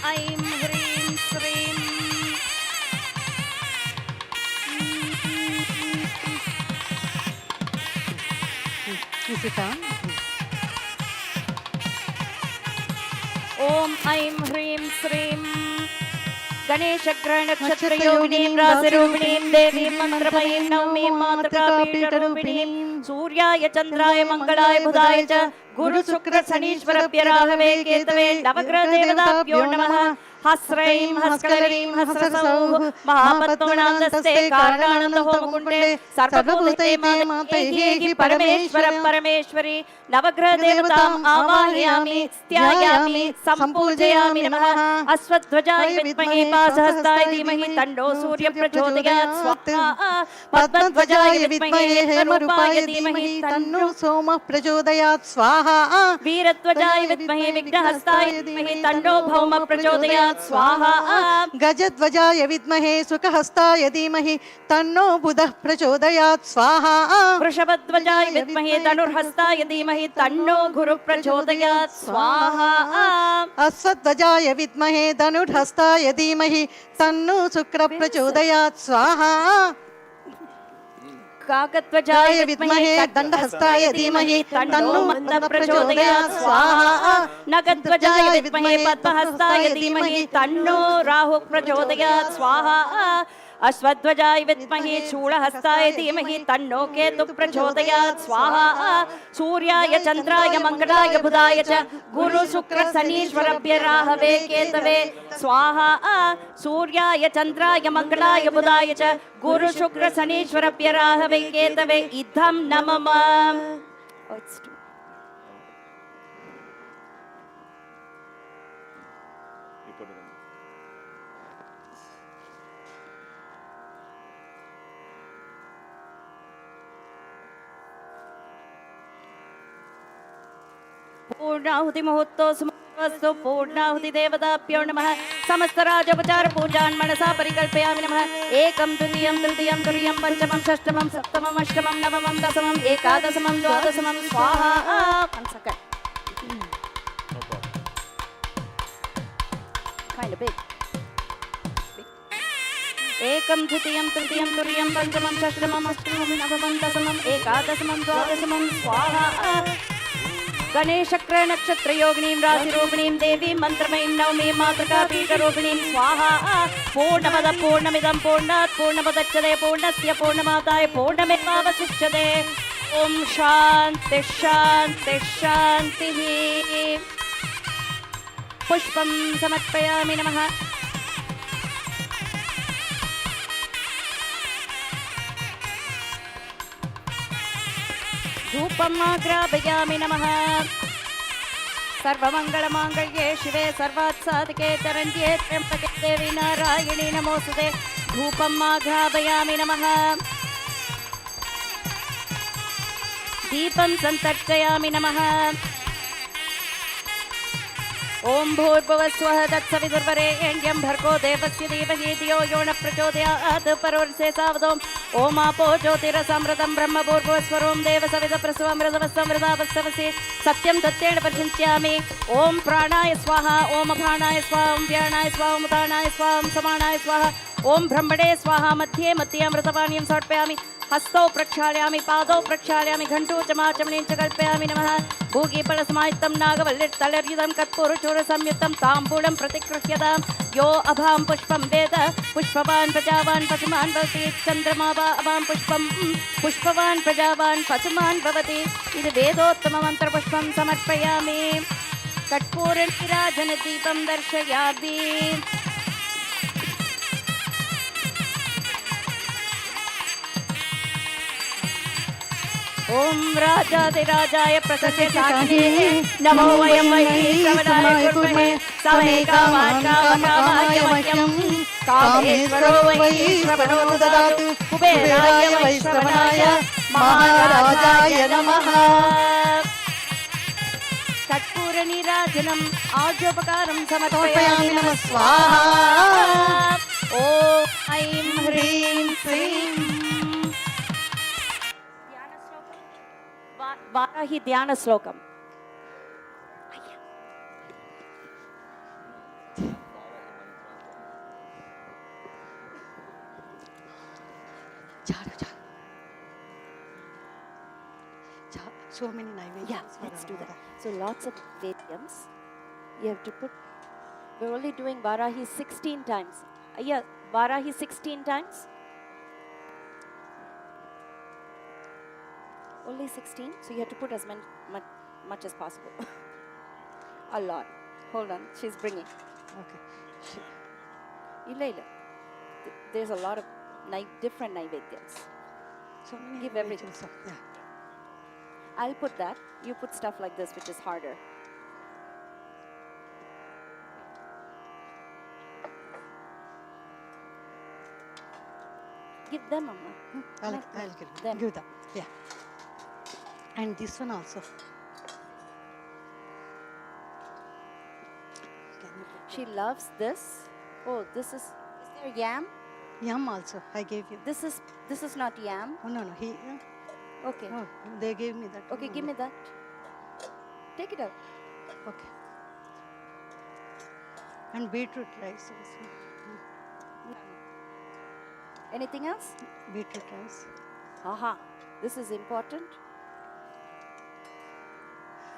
ऐं ह्रीं श्रीं ॐ ऐं ह्रीं श्रीं गणेशग्रहणक्षत्रयोगिनीं राशिरूपिणीं देवीं मन्त्रमयीं नौमीं मातृकापीठरूपिणीं सूर्याय चन्द्राय मङ्गलाय बुधाय च गुरु शुक्र शनीश्वरभ्य राहवे केतवे नवग्रहदेवताभ्यो नमः हस्रैं हस्कलरीं हस्रसौः महापद्मनान्दस्ते कारणानन्दहोमकुण्डे सर्वभूते मातैः परमेश्वर परमेश्वरी नवग्रहदेवताम् आवाहयामि स्त्यायामि सम्पूजयामि नमः अश्वध्वजाय विद्महे पाशहस्ताय धीमहि तन्नो सूर्य प्रचोदयात् स्वाहा पद्मध्वजाय विद्महे हेमरूपाय धीमहि तन्नो सोमः प्रचोदयात् स्वाहा वीरध्वजाय विद्महे विघ्नहस्ताय धीमहि तन्नो भौमः प्रचोदयात् स्वाहा गजध्वजाय विद्महे सुखहस्ताय धीमहि तन्नो बुधः प्रचोदयात् स्वाहा वृषभध्वजाय विद्महे धनुर्हस्ताय धीमहि तन्नो गुरुः प्रचोदयात् स्वाहा अश्वध्वजाय विद्महे धनुर्हस्ताय धीमहि तन्नो शुक्रः प्रचोदयात् स्वाहा काकध्वजाय विद्महे दण्डहस्ताय धीमहि तन्नो मन्दः प्रचोदयात् स्वाहा नगध्वजाय विद्महे पद्महस्ताय धीमहि तन्नो राहुः प्रचोदयात् स्वाहा अश्वध्वजाय विद्महे शूलहस्ताय धीमहि तन्नो केतुः प्रचोदयात् स्वाहा सूर्याय चन्द्राय मङ्गलाय बुधाय च गुरु शुक्र शनीश्वरभ्य राहवे केतवे स्वाहा सूर्याय चन्द्राय मङ्गलाय बुधाय च गुरु शुक्र शनीश्वरभ्य राहवे केतवे इदं नमः पूर्णाहुति मुहूर्तोऽस्तु पूर्णाहुति देवताभ्यो नमः समस्त राजोपचार पूजान् मनसा परिकल्पयामि नमः एकं द्वितीयं तृतीयं तुरीयं पञ्चमं षष्ठमं सप्तमं अष्टमं नवमं दशमं एकादशमं द्वादशमं स्वाहा kind of big एकं द्वितीयं तृतीयं तुरीयं पञ्चमं षष्ठमं अष्टमं नवमं दशमं एकादशमं द्वादशमं स्वाहा गणेशग्रहणक्षत्रयोगिनीं राशिरूपिणीं देवीं मन्त्रमयीं नौमीं मातृकापीठरूपिणीं स्वाहा पूर्णमदः पूर्णमिदं पूर्णात् पूर्णमुदच्यते पूर्णस्य पूर्णमादाय पूर्णमेवावशिष्यते ॐ शान्ति शान्ति शान्तिः पुष्पं समर्पयामि नमः धूपमाग्रापयामि नमः सर्वमङ्गलमाङ्गल्ये शिवे सर्वार्थसाधिके शरण्ये त्र्यम्बके देवी नारायणी नमोस्तुते धूपमाग्रापयामि नमः दीपं सन्तर्पयामि नमः ओम भूर्भुवस्वः तत्सवितुर्वरेण्यं भर्गो देवस्य धीमहि धियो यो न प्रचोदयात् परोर्से सावधौम् ओम आपो ज्योतिरसमृतं ब्रह्म भूर्भुवस्वरों देवसवितप्रसवमृतवस्समृतावस्तवसि सत्यं तत्तेन प्रचिन्त्यामि ओम प्राणाय स्वाहा ओम अपानाय स्वाहा ओम व्यानाय स्वाहा ओम उदानाय स्वाहा ओम समानाय स्वाहा ओम ब्रह्मणे स्वाहा मध्ये मध्ये अमृतपानीयं समर्पयामि हस्तौ प्रक्षालयामि पादौ प्रक्षालयामि घण्टौ च माचमनीं च कल्पयामि नमः भूगीफलसमायुक्तं नागवल्लिर्तलर्युतं कर्पूरचूरसंयुक्तं ताम्बूलं प्रतिगृह्यतां यो अभां पुष्पं वेद पुष्पवान् प्रजावान् पशुमान् भवति चन्द्रमा वा अभां पुष्पं पुष्पवान् प्रजावान् पशुमान् भवति इति वेदोत्तममन्त्रपुष्पं समर्पयामि कर्पूरनिराजनदीपं दर्शयामि ओम राजाधिराजाय प्रसस्य साक्षिणे नमो वयं वै श्रवणाय कुर्महे समे कामान् कामकामाय मह्यं कामेश्वरो वै श्रवणो ददातु कुबेराय वै श्रवणाय महाराजाय नमः कर्पूरनीराजनम् आज्योपकारं समर्पयामि नमः स्वाहा ॐ ऐं ह्रीं श्रीं वाराही ध्यान श्लोकम So many naivedyas. Yeah, let's do that. So lots of Vedyams. You have to put. We're only doing Varahi 16 times. Yeah, Varahi 16 times. Only 16, so you have to put as much as possible. A lot. Hold on, she's bringing. Okay. Illa. There's a lot of different naivedyas. So many Give everything. rituals. Yeah. I'll put that. You put stuff like this, which is harder. Give them, Amma. I'll Them. give them. Yeah. And this one also. Can you put She loves this. Oh, this is there yam? yam also? I gave you. This is not yam. Oh no. Okay. Oh, they gave me that. Okay, give me that. Take it out. Okay. And beetroot rice also. Anything else? Beetroot rice. Aha. This is important.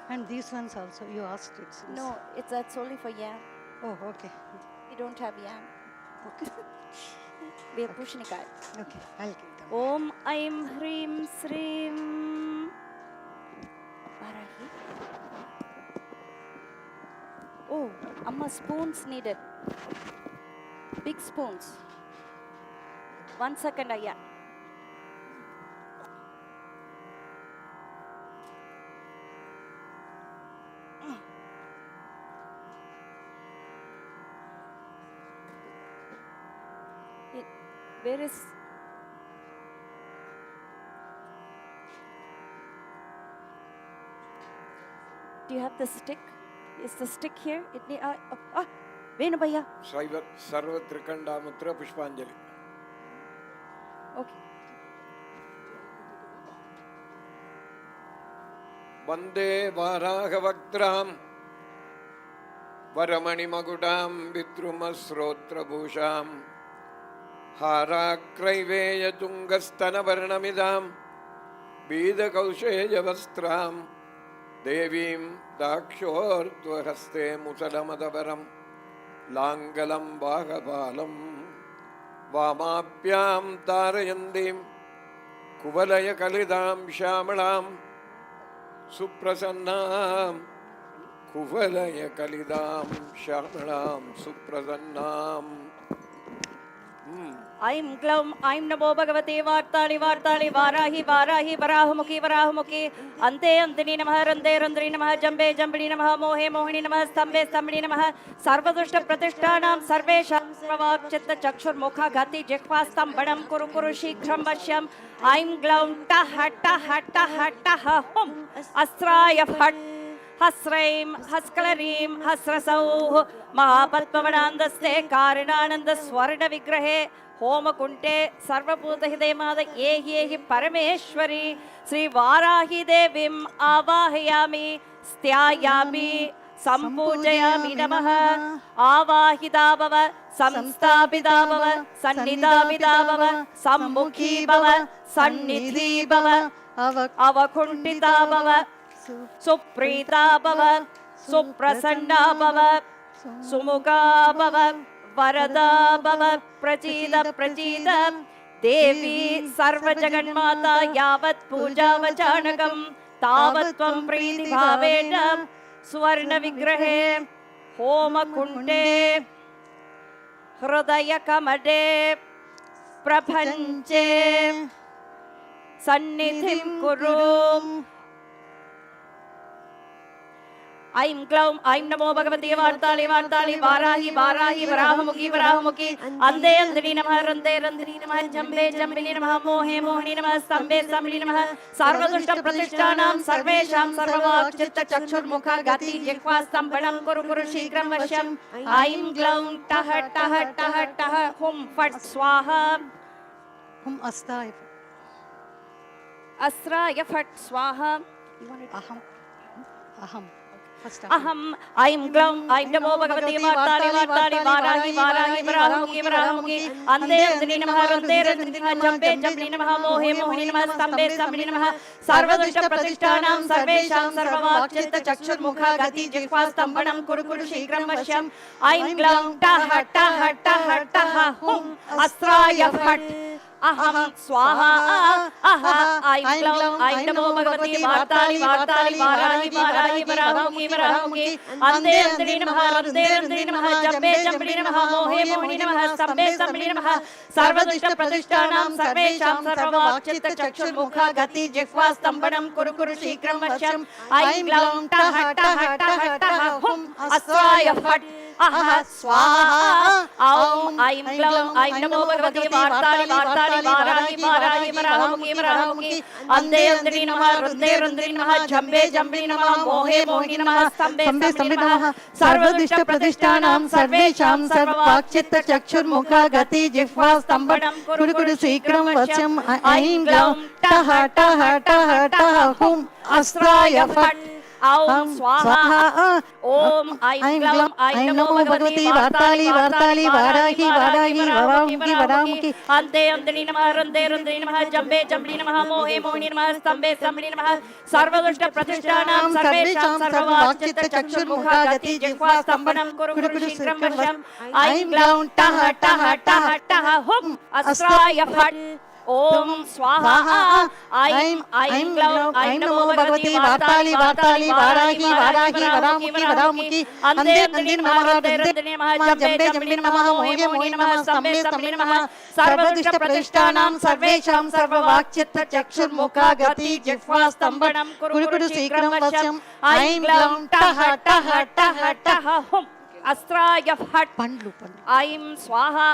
And these ones also. You asked it. Since. No, that's only for yam. Oh, okay. We don't have yam. Okay. We have pushnikai. Okay. I'll give them. Om Aim Hrim Srim. Varahi. Oh, Amma, spoons needed. Big spoons. 1 second, Ayya. Where is... Do you have the stick? Is the stick here? Venu Bhaiya. Sarva Trikandamutra Pushpanjali. Okay. Vande Varagavakram Varamani Magudam Vitrumasrotra Bhusham Harakraiveya Tungastana Varnamidam Bida Kausheya Vastram Devim Dakshortvahaste Musalamadabaram Langalam Bhagabalam Vamapyam Tarayandim Kuvalaya Kalidam Shamalam Suprasannam Kuvalaya Kalidam Shamalam Suprasannam. Aim Glum, Aim Namo Bhagavate Vartali Vartali Varahi Varahi Varahamukhi Varahamukhi Ante Antini Namaha Rande Randri Namaha Jambe Jambini Namaha Mohe Mohini Namaha Stambe Stambini Namaha Sarvadushta Pratishtanam Sarvesham Sarvak Chitta Chakshur Mukha Gati Jekhvastam Badam Kuru Kuru Shikram Vashyam Aim Glum Taha Taha Taha Taha Hum Astraya Phat Hasraim, Haskalarim, Hasrasauh, Mahapatmavanandaste, Karinananda Swarna Vigrahe, Homa Kunte, Sarvabhuta Hidemada, Yehi Parameshwari, Sri Varahi Devim, Avahayami, Styayami, Sampujayami Namaha, Avahidabhava, Samstabhidabhava, Sannidabhidabhava, Sammukhi Bhava, Sannidhi Bhava, Avakuntita Bhava, Suprita Bhava, Suprasanna Bhava, Sumukha Bhava, Varada Bhava, Prachida, Devi Sarva Jaganmata, Yavat Puja Vachanakam, Tavat Tvam Priti Bhavena, Swarna Vigrahe, Homa Kunte, Hridaya Kamade, Prapanche, Sannidhim Kurum. Aim Glum, Aim Namo Bhagavate Vartali Vartali Varahi Varahi Varahamukhi Varahamukhi Ande Andini Namaha Rande Randini Namaha Jambe Jambini Namaha Mohe Mohini Namaha Stambe Stambini Namaha Sarvadushta Pratishtanam Sarvesham Sarvavak Chitta Chakshur Mukha Gati Jekhvastam Badam Kuru Kuru Shikram Vashyam Aim Glum Taha Taha Taha Taha Hum Fat Swaha Hum Astaya. Asraya Fat Swaha. Aham. Aham. First अहम ऐं ग्लौं ऐं नमो भगवती वार्ताली वार्ताली वाराहि वाराहि वराहमुखी वराहमुखी अन्ते अन्तिनि नमः रुद्रे रुद्रे नमः जम्बे जम्बिनि नमः मोहे मोहिनि नमः स्तम्भे स्तम्भिनि नमः सर्वदुष्ट प्रतिष्ठानां सर्वेषां सर्ववाक्चित्त चक्षुर्मुखा गति जिह्वा स्तम्भनं कुरु कुरु शीघ्रं वश्यम् ऐं ग्लौं टः टः टः टः हुं अस्त्राय फट् अहम स्वाहा ऐं ग्लौं ऐं नमो भगवती वार्ताली वार्ताली वाराहि वाराहि वराहमुखी वराहमुखी अन्ते अन्तिनि नमः रुद्रे रुद्रे नमः जम्बे जम्बिनि नमः मोहे मोहिनि नमः स्तम्भे स्तम्भिनि नमः सर्वदुष्ट प्रतिष्ठानां सर्वेषां सर्ववाक्चित्त चक्षुर्मुखा गति जिह्वा स्तम्भनं कुरु कुरु शीघ्रं वश्यम् ऐं ग्लौं टः टः टः टः हुं अस्त्राय फट् अह स्वाहा ॐ ऐं ग्लौं ऐं नमो भगवती वार्ताली वार्ताली वाराहि वाराहि वराहमुखी वराहमुखी अन्ते अन्तिनि नमः रुद्रे रुद्रे नमः जम्बे जम्बिनि नमः मोहे मोहिनि नमः स्तम्भे स्तम्भिनि नमः सर्वदुष्ट प्रतिष्ठानां सर्वेषां सर्ववाक्चित्त चक्षुर्मुखा गति जिह्वा स्तम्भनं कुरु कुरु शीघ्रं वश्यम् ऐं ग्लौं टः टः टः टः हुं अस्त्राय फट् ॐ स्वाहा ॐ ऐं ग्लौं ऐं नमो भगवती वार्ताली वार्ताली वाराहि वाराहि वराहमुखी वराहमुखी अन्ते अन्तिनि नमः रुद्रे रुद्रे नमः जम्बे जम्बिनि नमः मोहे मोहिनि नमः स्तम्भे स्तम्भिनि नमः सर्वदुष्ट प्रतिष्ठानां सर्वेषां सर्ववाक्चित्त चक्षुर्मुखा गति जिह्वा स्तम्भनं कुरु कुरु शीघ्रं वश्यम् ऐं ग्लौं टः टः टः टः हुं अस्त्राय फट् ओम स्वाहा ऐं ग्लौं ऐं नमो भगवती वार्ताली वार्ताली वाराहि वाराहि वराहमुखी वराहमुखी अन्ते अन्तिनि नमः रुद्रे रुद्रे नमः जम्बे जम्बिनि नमः मोहे मोहिनि नमः स्तम्भे स्तम्भिनि नमः सर्वदुष्ट प्रतिष्ठानां सर्वेषां सर्ववाक्चित्त चक्षुर्मुखा गति जिह्वा स्तम्भनं कुरु कुरु शीघ्रं वश्यम् ऐं ग्लौं टः टः टः टः हुं अस्त्राय फट् ऐं स्वाहा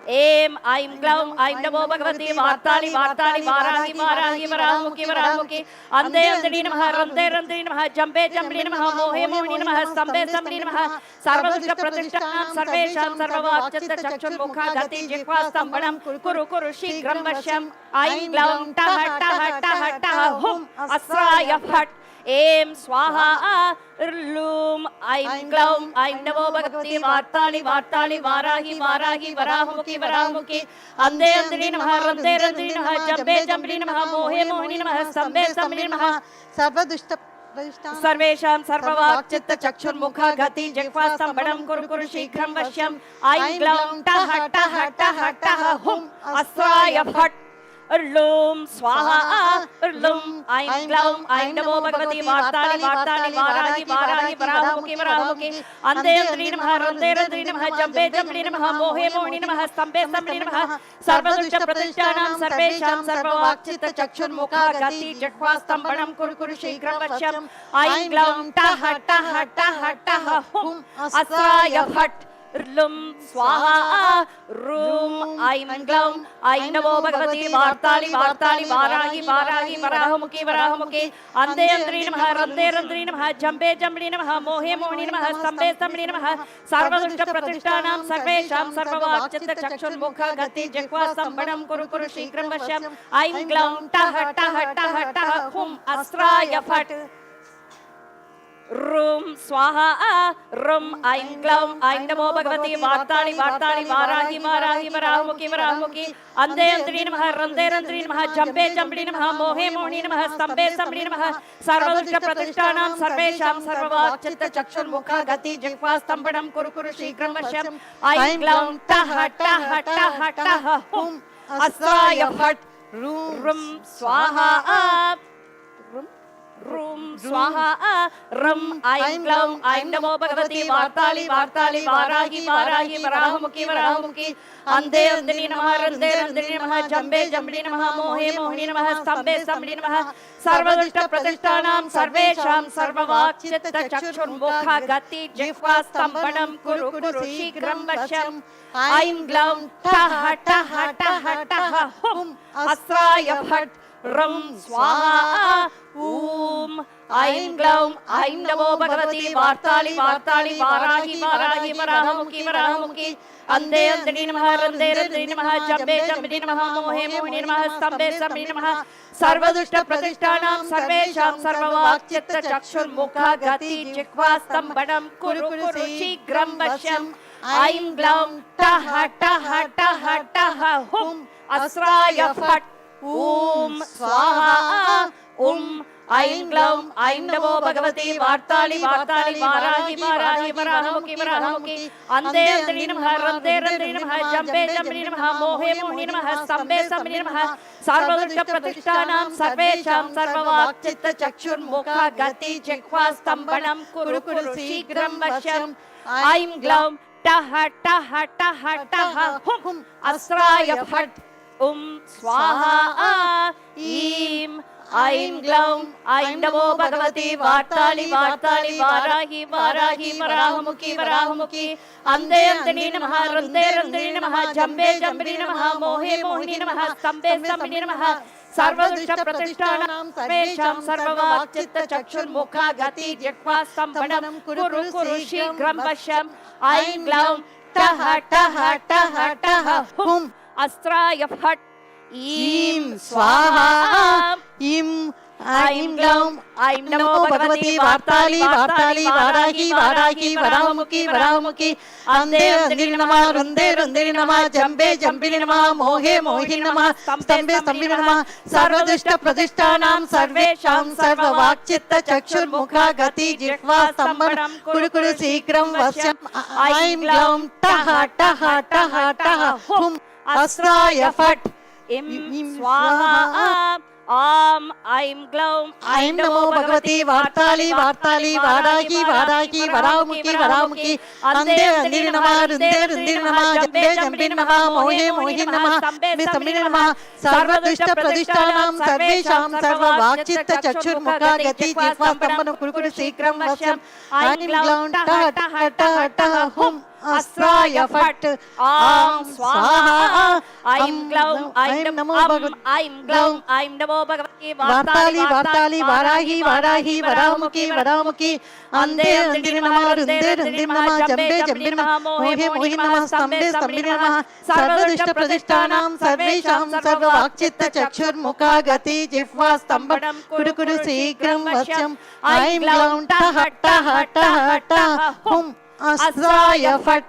ऐं ग्लौं ऐं नमो भगवती वार्ताली वार्ताली वाराहि वाराहि वराहमुखी वराहमुखी अन्ते अन्तिनि नमः रुद्रे रुद्रे नमः जम्बे जम्बिनि नमः मोहे मोहिनि नमः स्तम्भे स्तम्भिनि नमः सर्वदुष्ट प्रतिष्ठानां सर्वेषां सर्ववाक्चित्त चक्षुर्मुखा गति जिह्वा स्तम्भनं कुरु कुरु शीघ्रं वश्यम् ऐं ग्लौं टः टः टः टः हुं अस्त्राय फट् ऐं स्वाहा लूं ऐं ग्लौं ऐं नमो भगवती वार्ताली वार्ताली वाराहि वाराहि वराहमुखी वराहमुखी अन्ते अन्तिनि नमः रुद्रे रुद्रे नमः जम्बे जम्बिनि नमः मोहे मोहिनि नमः स्तम्भे स्तम्भिनि नमः सर्वदुष्ट सर्वेषां सर्ववाक्चित्त चक्षुर्मुखा गति जिह्वा स्तम्भनं कुरु कुरु शीघ्रं वश्यम् ऐं ग्लौं टः टः टः टः हुं अस्त्राय फट् लूं स्वाहा लूं ऐं ग्लौं ऐं नमो भगवती वार्ताली वार्ताली वाराहि वाराहि वराहमुखी वराहमुखी अन्ते अन्तिनि नमः रुद्रे रुद्रे नमः जम्बे जम्बिनि नमः मोहे मोहिनि नमः स्तम्भे स्तम्भिनि नमः सर्वदुष्ट प्रतिष्ठानां सर्वेषां सर्ववाक्चित्त चक्षुर्मुखा गति जिह्वा स्तम्भनं कुरु कुरु शीघ्रं वश्यम् ऐं ग्लौं टः टः टः टः हुं अस्त्राय फट् लुं स्वाहा रूं ऐं ग्लौं ऐं नमो भगवती वार्ताली वार्ताली वाराहि वाराहि वराहमुखी वराहमुखी अन्ते अन्तिनि नमः रुद्रे रुद्रे नमः जम्बे जम्बिनि नमः मोहे मोहिनि नमः स्तम्भे स्तम्भिनि नमः सर्वदुष्ट प्रतिष्ठानां सर्वेषां सर्ववाक्चित्त चक्षुर्मुखा गति जिह्वा स्तम्भनं कुरु कुरु शीघ्रं वश्यम् ऐं ग्लौं टः टः टः टः हुं अस्त्राय फट् रूं स्वाहा रूं ऐं ग्लौं ऐं नमो भगवती वार्ताली वार्ताली वाराहि वाराहि वराहमुखी वराहमुखी अन्ते अन्तिनि नमः रुद्रे रुद्रे नमः जम्बे जम्बिनि नमः मोहे मोहिनि नमः स्तम्भे स्तम्भिनि नमः सर्वदुष्ट प्रतिष्ठानां सर्वेषां सर्ववाक्चित्त चक्षुर्मुखा गति जिह्वा स्तम्भनं कुरु कुरु शीघ्रं वश्यम् ऐं ग्लौं टः टः टः टः हुं अस्त्राय फट् रूं स्वाहा रूं स्वाहा रं ऐं ग्लौं ऐं नमो भगवती वार्ताली वार्ताली वाराहि वाराहि वराहमुखी वराहमुखी अन्ते अन्तिनि नमः रुद्रे रुद्रे नमः जम्बे जम्बिनि नमः मोहे मोहिनि नमः स्तम्भे स्तम्भिनि नमः सर्वदुष्ट प्रतिष्ठानां सर्वेषां सर्ववाक्चित्त चक्षुर्मुखा गति जिह्वा स्तम्भनं कुरु कुरु शीघ्रं वश्यम् ऐं ग्लौं टः टः टः टः हुं अस्त्राय फट् rum swaha. Om Aim Glaum Aim Namo Bhagavati Vartali Vartali Varahi Varahi Varahamukhi Varahamukhi Ande Andri Namaha Rande Rande Namaha Jambe Jambe Namaha Mohe Mohe Namaha Stambe Stambe Namaha Sarvadushta Pratishtanam Sarvesham Sarvavakchitta Chakshur Mukha Gati Jikva Stambadam Kuru Kuru Shigram Vashyam Aim Glaum Taha Taha Taha Taha Hum Asraya Phat Om Swaha Om Aim Glaum Aim Namo Bhagavati Vartali Vartali Varahi Varahi Varahamukhi Varahamukhi Ande Andri Namaha Rande Rande Namaha Jambe Jambe Namaha Mohe Mohe Namaha Stambe Stambe Namaha Sarvadushta Pratishtanam Sarvesham Sarvavakchitta Chakshur Mukha Gati Jikva Stambadam Kuru Kuru Shigram Vashyam Aim Glaum Taha Taha Taha Taha Hum Asraya Phat Swaha Im Aim Glaum Aim Namo Bhagavati Vartali Vartali Varahi Varahi Varahamukhi Varahamukhi Ande Andri Namaha Rande Rande Namaha Jambe Jambe Namaha Mohe Mohe Namaha Stambe Stambe Namaha Sarvadushta Pratishtanam Sarvesham Sarvavakchitta Chakshur Mukha Gati Jikva Stambadam Kuru Kuru Shigram Vashyam Aim Glaum Taha Taha Taha Taha Hum Astraya Phat Im Swaha Im Aim Glaum Aim Namo Bhagavati Vartali Vartali Varahi Varahi Varahamukhi Varahamukhi Ande Andri Namaha Rande Rande Namaha Jambe Jambe Namaha Mohe Mohe Namaha Stambe Stambe Namaha Sarvadushta Pratishtanam Sarvesham Sarvavakchitta Chakshur Mukha Gati Jikva Stambadam Kuru Kuru Shigram Vashyam Aim Glaum Taha Taha Taha Taha Hum Asraya Phat Im Swaha Am Aim Glaum Aim Namo Bhagavati Vartali Vartali Varahi Varahi Varahamukhi Varahamukhi Ande Andri Namaha Rande Rande Namaha Jambe Jambe Namaha Mohe Mohe Namaha Stambe Stambe Namaha Sarvadushta Pratishtanam Sarvesham Sarvavakchitta Chakshur Mukha Gati Jikva Stambadam Kuru Kuru Shigram Vashyam Aim Glaum Taha Taha Taha Taha Hum Asraya Phat Am Swaha Aim Glaum Aim Namo Bhagavati Vartali Vartali Varahi Varahi Varahamukhi Varahamukhi Ande Andri Namaha Rande Rande Namaha Jambe Jambe Namaha Mohe Mohe Namaha Stambe Stambe Namaha Sarvadushta Pratishtanam Sarvesham Sarvavakchitta Chakshur Mukha Gati Jikva Stambadam Kuru Kuru Shigram Vashyam Aim Glaum Taha Taha Taha Taha Hum Asraya Phat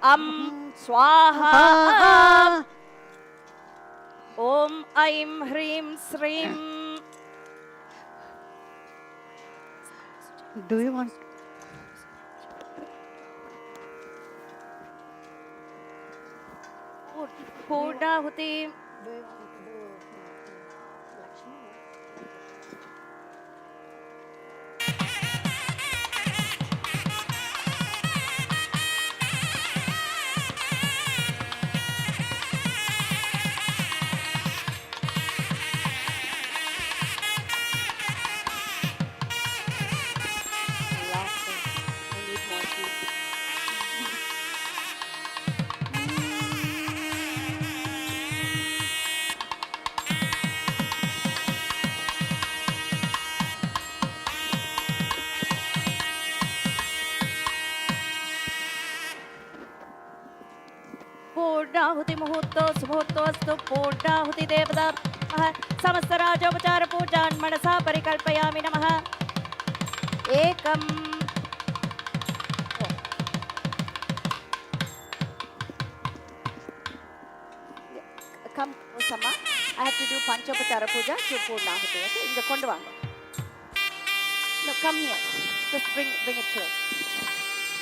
Am Swaha Om Aim Hrim Srim. Do you want Purnahuti. Purnahuti Muhurto Suhurto Astu Purnahuti Devada Samasta Rajopachara Pujan Manasa Parikalpayami Namaha Ekam. Come Osama, I have to do Panchopachara Puja to Purnahuti. Okay, in the Kondavanga. No, come here. Just bring it close.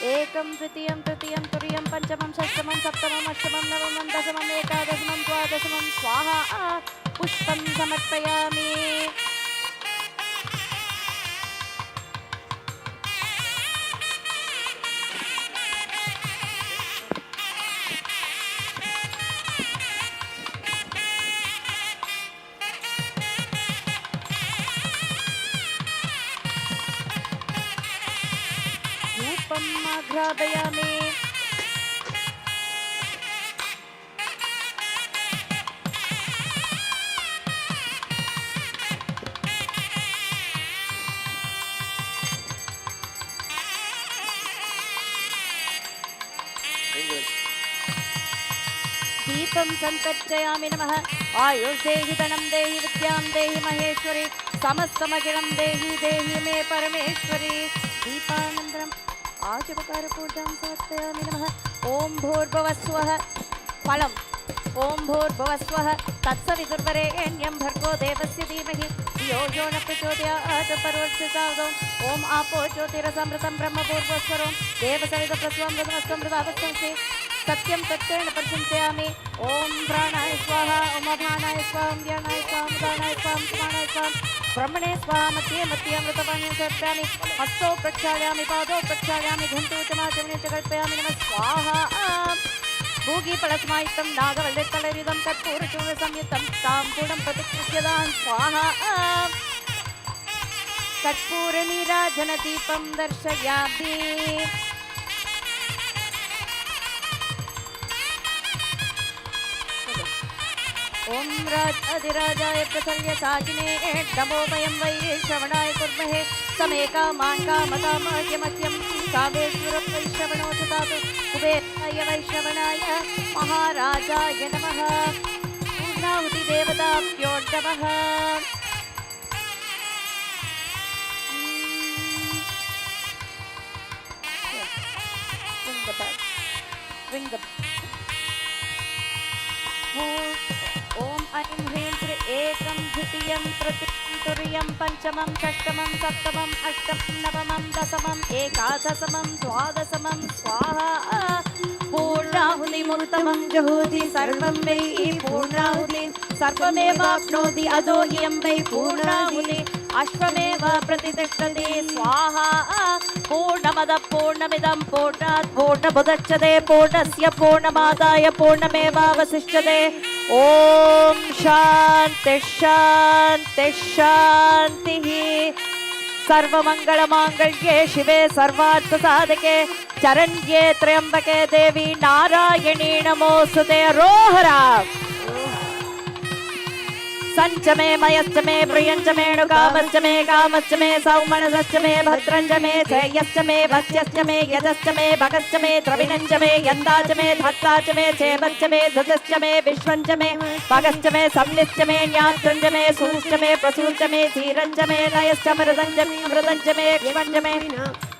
Ekam Dvitiyam Tritiyam Turiyam Panchamam Shashtamam Saptamam Ashtamam Navamam Dasamam Ekadasamam Dvadasamam Swaha Pushpam Samarpayami. Grabbayami. पुष्पं सन्तर्पयामि नमः आयुर्देहि धनं देहि विद्यां देहि महेश्वरी समस्तमखिलं देहि देहि मे परमेश्वरी दीपानन्तरम् आचमकारपूजां समर्पयामि नमः ॐ भूर्भुवस्वः फलम् ॐ भूर्भुवस्वः तत्सवितुर्वरेण्यं भर्गो देवस्य धीमहि धियो यो न प्रचोदयात् पर्वतसादौ ॐ आपो ज्योतिरसमृतं ब्रह्मपूर्वस्वरं देवसवितप्रस्वामृतमस्तमृतावस्तंसि सत्यं तत्तेन प्रचिन्तयामि ॐ प्राणाय स्वाहा ॐ अपानाय स्वाहा ॐ व्यानाय स्वाहा उदानाय स्वाहा समानाय स्वाहा ब्रह्मणे स्वाहा मध्ये मध्ये अमृतपानीयं समर्पयामि हस्तौ प्रक्षालयामि पादौ प्रक्षालयामि घण्टौ च माचमने च कल्पयामि नमः स्वाहा भूगीफलसमायुक्तं नागवल्लितलरिदं कर्पूरचूर्णसंयुक्तं ताम्बूलं प्रतिगृह्यतां स्वाहा कर्पूरनीराजनदीपं दर्शयामि ॐ राजाधिराजाय प्रसल्यसाजिने नमो वयं वै श्रवणाय कुर्महे समे कामान् कामकामायमह्यं कामेश्वरं वै श्रवणो ददातु कुबेराय वै श्रवणाय महाराजाय नमः पूर्णाहुतिदेवताभ्यो नमः Ring the ॐ ऐं ह्रीं श्री एकं द्वितीयं तृतीयं तुर्यं पञ्चमं षष्ठमं सप्तमं अष्टमं नवमं दशमं एकादशमं द्वादशमं स्वाहा पूर्णाहुतिमुत्तमं जुहोति सर्वं वै पूर्णाहुतिं सर्वमेवाप्नोति अदो ह्यं वै पूर्णाहुति अश्वमेव प्रतिष्ठते स्वाहा पूर्णमदः पूर्णमिदं पूर्णात् पूर्णमुदच्यते पूर्णस्य पूर्णमादाय पूर्णमेवावशिष्यते ॐ शान्ति शान्ति शान्तिः सर्वमङ्गलमाङ्गल्ये शिवे सर्वार्थसाधके चरण्ये त्र्यम्बके देवी नारायणी नमोऽस्तुते रोहरा संच मे मयश्च मे प्रियञ्च मे णुकामश्च मे कामश्च मे सौमनसश्च मे भद्रञ्च मे श्रेयश्च मे भस्यश्च मे यजश्च मे भगश्च मे द्रविणञ्च मे यन्दाच मे धत्ता च मे क्षेमश्च मे धृतश्च मे विश्वञ्च मे भगश्च मे संनिश्च मे ज्ञात्रञ्च मे सूश्च मे प्रसूश्च मे धीरञ्च मे लयश्च मृदञ्च मे अमृतञ्च मे क्षमञ्च मे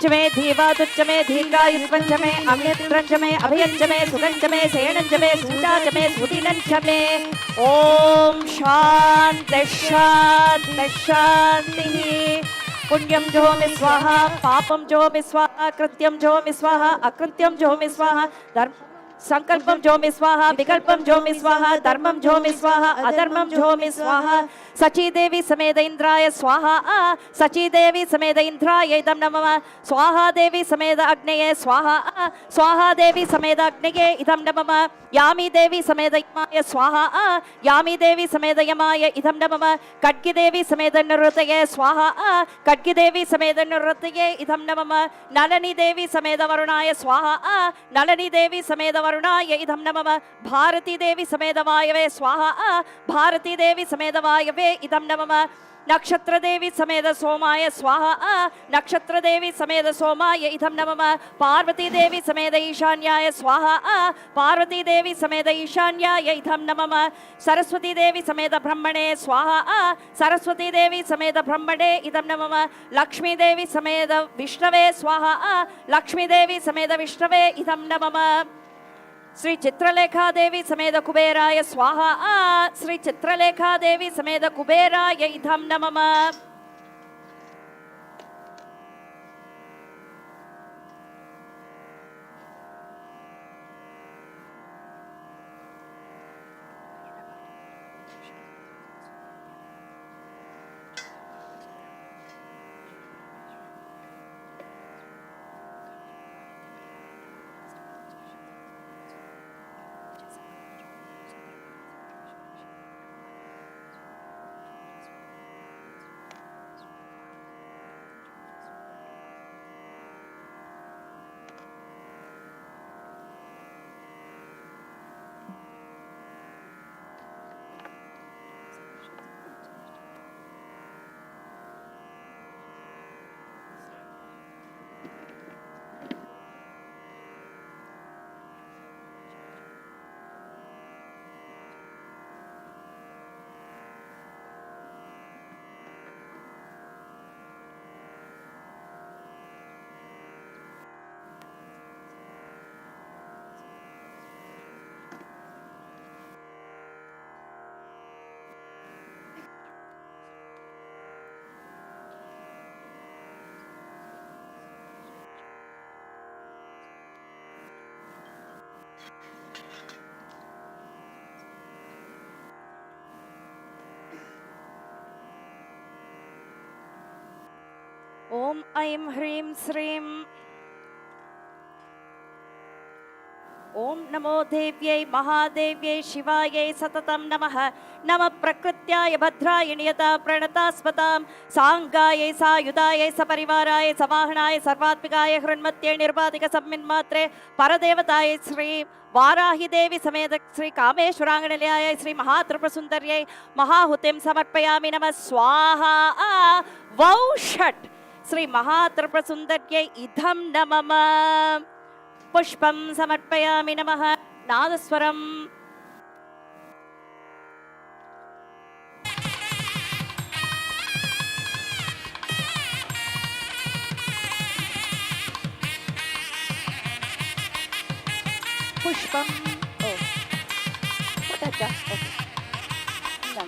मे धीवादुच्च मे दीर्घायुष्वञ्च मे अमृत्रञ्च मे अभयञ्च मे सुगञ्च मे सेणञ्च मे सूचाच मे सुदिनञ्च मे ॐ शान्ति शान्ति शान्तिः पुण्यं जोमि स्वाहा पापं जोमि स्वाहा कृत्यं जोमि स्वाहा अकृत्यं जोमि स्वाहा धर्म संकल्पं जोमि स्वाहा विकल्पं जोमि स्वाहा धर्मं जोमि स्वाहा अधर्मं जोमि स्वाहा सची देवी समेत इंद्राय स्वाहा सची देवी समेत इंद्राय इदं नमः स्वाहा देवी समेत अग्नये स्वाहा स्वाहा देवी समेत अग्नये इदं नमः यामी देवी समेत यमाय स्वाहा यामी देवी समेत यमाय इदं नमः खड्गी देवी समेत निवृत्तये स्वाहा खड्गी देवी समेत निवृत्तये इदं नमः नलिनी देवी समेत वरुणाय स्वाहा नलिनी देवी समेत वरुणाय इदं नमः भारती देवी समेत वायवे स्वाहा भारती देवी समेत वायवे इदं नमः नक्षत्र देवी समेत सोमाय स्वाहा नक्षत्र देवी समेत सोमाय इदं नमः पार्वती देवी समेत ईशान्याय स्वाहा पार्वती देवी समेत ईशान्याय इदं नमः सरस्वती देवी समेत ब्रह्मणे स्वाहा सरस्वती देवी समेत ब्रह्मणे इदं नमः लक्ष्मी देवी समेत विष्णवे स्वाहा लक्ष्मी देवी समेत विष्णवे इदं नमः श्री चित्रलेखा देवी समेत कुबेराय स्वाहा श्री चित्रलेखा देवी समेत कुबेराय इदं नमः Om Aim Hrim Srim. Om Namo Devyai Mahadevyai Shivayai Satatam Namaha. Nama Prakrityaya Bhadraya Niyata Pranataspatam Sangayai Sayudayai Saparivarayai Savahanayai Sarvatmikayai Hranmatye Nirbadika Samminmatre Paradevatayai Sri Varahi Devi Sameda Sri Kameshwaranganilaya Sri Mahatripasundaryai Mahahutim Samarpayami Namah Swaha Vaushat Sri Mahatripasundaryai Idham Namama Pushpam Samarpayami Namaha Nadaswaram. Pushpam. Oh. What I just. Okay. No.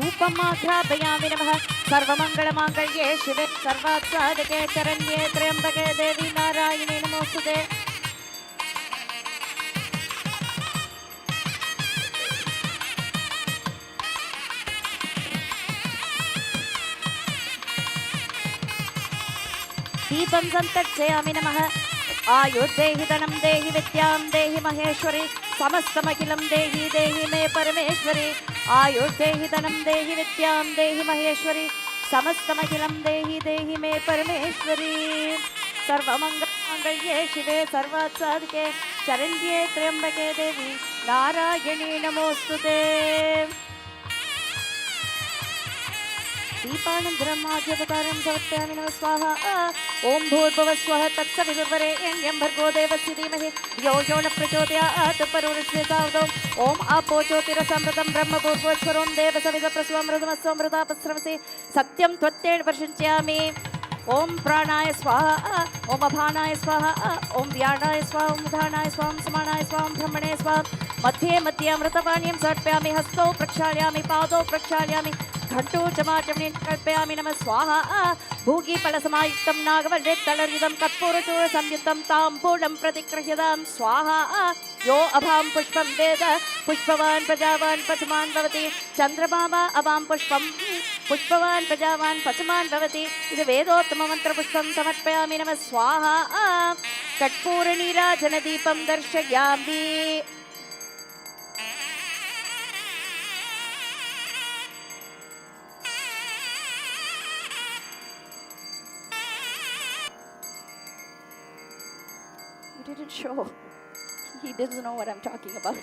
Rupamaghrabayami Namaha Sarvamangalamangalye Shive Sarvatsadake Charanye Triambake Devi Narayane Namostute. Deepam Santarchayami Namaha Ayurdehi Dhanam Dehi Vidyam Dehi Maheshwari Samastamakilam Dehi Dehi Me Parameshwari Ayurdehi Dhanam Dehi Vidyam Dehi Maheshwari Samastamakilam Dehi Dehi Me Parameshwari Sarvamangalye Shive Sarvatsadike Charanye Triambake Devi Narayane Namostute. Deepanandram Adhyavataram Savatpayami Namah Swaha. Om Bhurбhuvah Swaha Tatsavidurvarenyam Bhargo Devasya Dhimahi Yo Yo Na Prachodayat Parurashnesavdom. Om Apo Jyotirsamritam Brahma Bhurvaswaram Devasavida Prasvamradamasamradapasravasi Satyam Tvattena Varshanchayami. Om Pranaya Swaha. Om Abhanaya Swaha. Om Vyanaya Swaha. Om Udhanaya Swaha. Om Samanaya Swaha. Om Brahmane Swaha. Madhye Madhye Amritapanyam Sarpyami Hasto Prakshalyami Pado Prakshalyami Ghanto Chamachamni Kalpayami Namah Swaha. Bhugi Palasamayuktam Nagavadre Talaridam Katpurachura Samyutam Tampulam Pratikrahyadam Swaha. Yo Abham Pushpam Veda Pushpavan Pajavan Pachaman Bhavati Chandrabhama Abham Pushpam Pushpavan Pajavan Pachaman Bhavati Ida Vedottama Mantra Pushpam Samarpayami Namah Swaha. Katpura Nirajana Deepam Darshayami. You didn't show. He doesn't know what I'm talking about.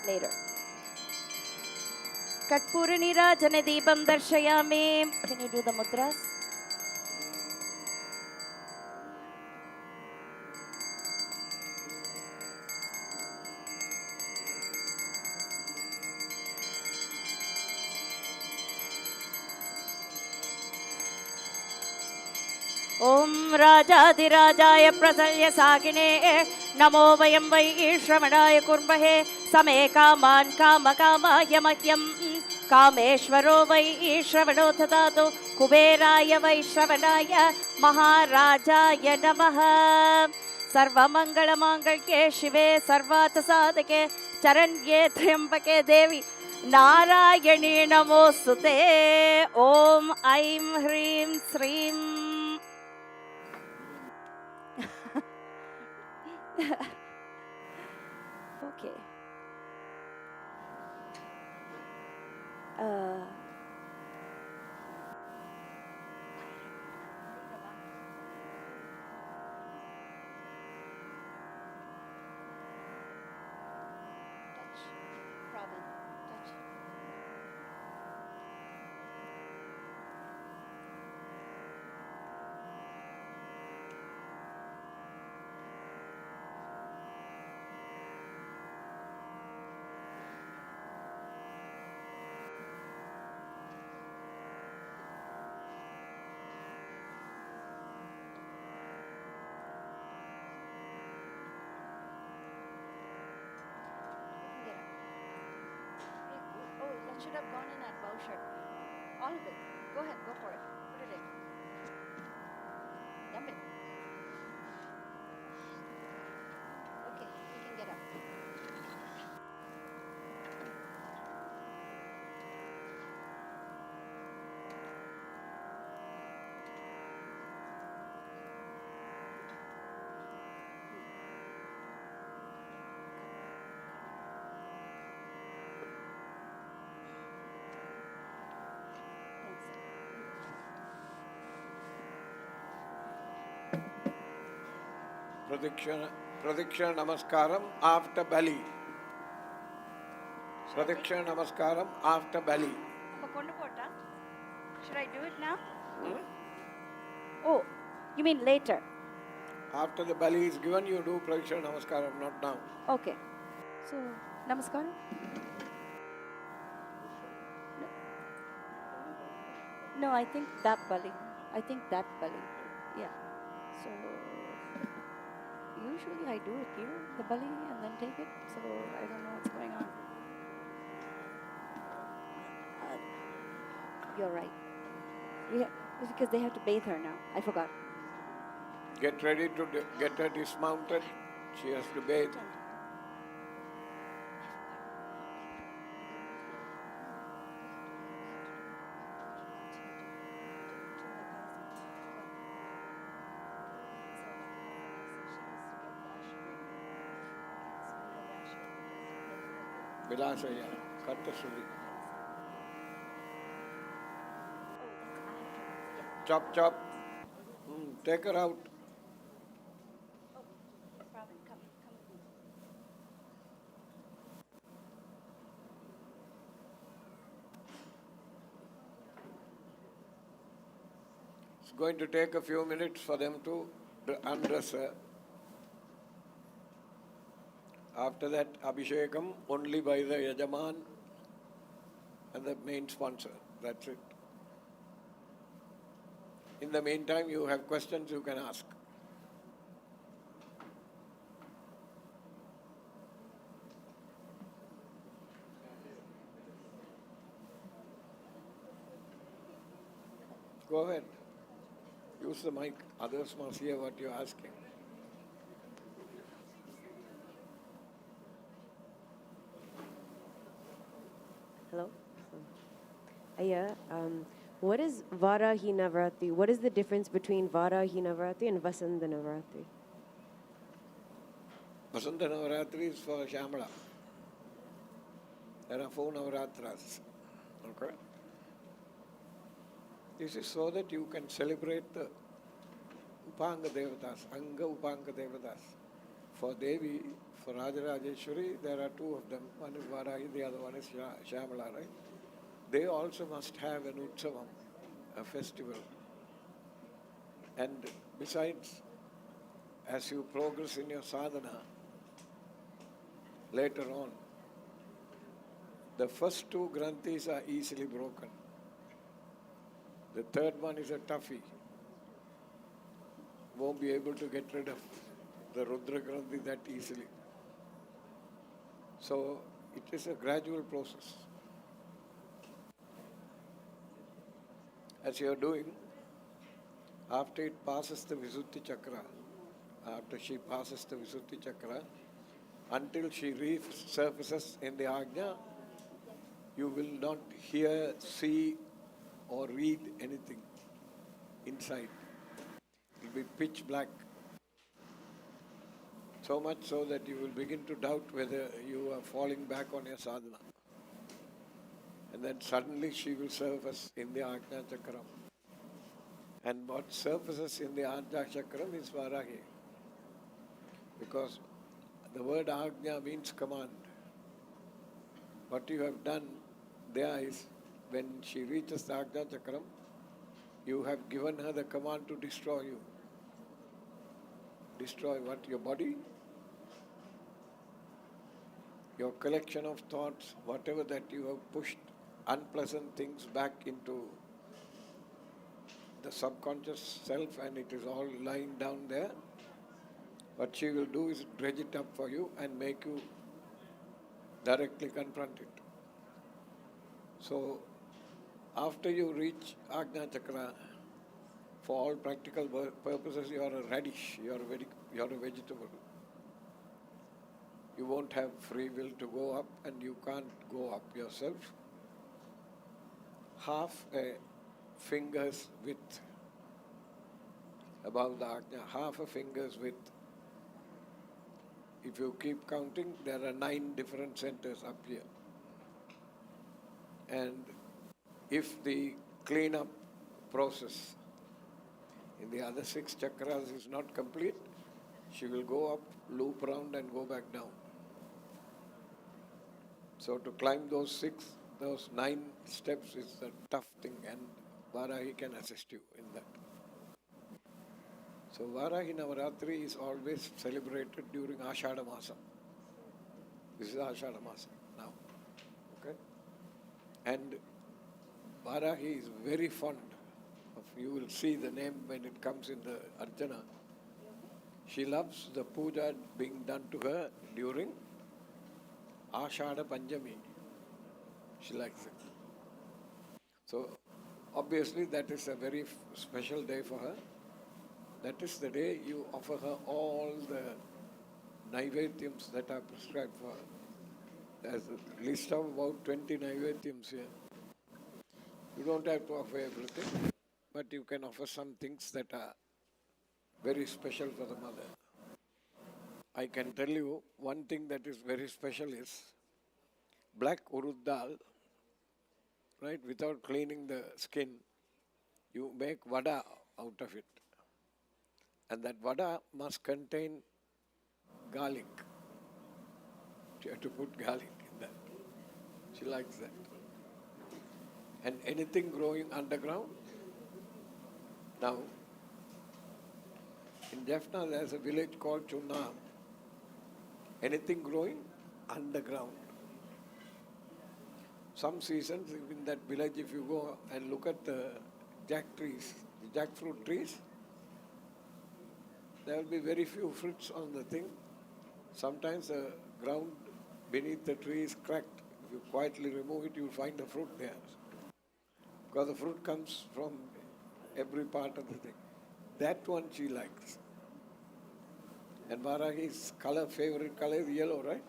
Later. Katpura Nirajana Deepam Darshayami. Can you do the mudras? Om Rajadhirajaya Prasalya Sakine Namo Vayam Vai Shravanaya Kurbahe Same Kaman Kama Kama Yamakyam Kameshwaro Vai Shravano Tadado Kuberaya Vai Shravanaya Maharajaya Namaha Sarvamangala Mangalye Shive Sarvata Sadake Charanye Triambake Devi Narayane Namostute. Om Aim Hrim Srim. Okay. Touch, Pravin, touch. Should have gone in that bow shirt. All of it. Go ahead, go for it. Put it in. Dump it. Okay, you Pradikshana Namaskaram after belly. Pradikshana Namaskaram after belly. Should I do it now? Hmm? Oh, you mean later? After the belly is given, you do Pradikshana Namaskaram, not now. Okay. So, namaskaram. No, I think that belly. Yeah. So, usually I do it here, the belly, and then take it. So, I don't know what's going on. You're right. It's because they have to bathe her now. I forgot. Get ready to get her dismounted. She has to bathe. Vilasaya, Kartasuri. Chop, chop. Take her out. It's going to take a few minutes for them to undress her. After that, Abhishekam only by the Yajaman and the main sponsor. That's it. In the meantime, you have questions you can ask. Go ahead. Use the mic. Others must hear what you're asking. Hello? Aya, what is Varahi Navaratri? What is the difference between Varahi Navaratri and Vasanta Navaratri? Vasanta Navaratri is for Shyamala. There are 4 Navaratras. Okay? This is so that you can celebrate the Upanga Devatas, Anga Upanga Devatas. For Devi, for Rajarajeswari, there are 2 of them. One is Varahi, the other one is Shyamala, right? They also must have an Utsavam, a festival. And besides, as you progress in your sadhana, later on, the first 2 granthis are easily broken. The third one is a toughie. Won't be able to get rid of the Rudra Granthi that easily. So it is a gradual process. As you are doing, after it passes the Visuddhi Chakra, after she passes the Visuddhi Chakra, until she resurfaces in the Ajna, you will not hear, see or read anything inside. It will be pitch black. So much so that you will begin to doubt whether you are falling back on your sadhana. And then suddenly she will surface in the Ajna Chakram. And what surfaces in the Ajna Chakram is Varahi. Because the word Ajna means command. What you have done there is, when she reaches the Ajna Chakram, you have given her the command to destroy you. Destroy what? Your body? Your collection of thoughts, whatever that you have pushed unpleasant things back into the subconscious self, and it is all lying down there. What she will do is dredge it up for you and make you directly confront it. So, after you reach Ajna Chakra, for all practical purposes, you are a radish, you are a vegetable. You won't have free will to go up, and you can't go up yourself. Half a finger's width above the Ajna, half a finger's width. If you keep counting, there are 9 different centers up here. And if the cleanup process in the other 6 chakras is not complete, she will go up, loop around and go back down. So to climb those 9 steps is a tough thing, and Varahi can assist you in that. So Varahi Navaratri is always celebrated during Ashada Masam. This is Ashada Masam now. Okay? And Varahi is very fond of, you will see the name when it comes in the Arjana. She loves the puja being done to her during Ashada Panjami. She likes it. So obviously that is a very special day for her. That is the day you offer her all the naivedyams that are prescribed for her. There's a list of about 20 naivedyams here. You don't have to offer everything, but you can offer some things that are very special for the mother. I can tell you one thing that is very special is black urud dal, right? Without cleaning the skin, you make vada out of it. And that vada must contain garlic. You have to put garlic in that. She likes that. And anything growing underground. Now, in Jaffna there is a village called Chunna. Anything growing underground. Some seasons in that village, if you go and look at the jack trees, the jackfruit trees, there will be very few fruits on the thing. Sometimes the ground beneath the tree is cracked. If you quietly remove it, you will find the fruit there. Because the fruit comes from every part of the thing. That one she likes. And Varahi's favorite color is yellow, right?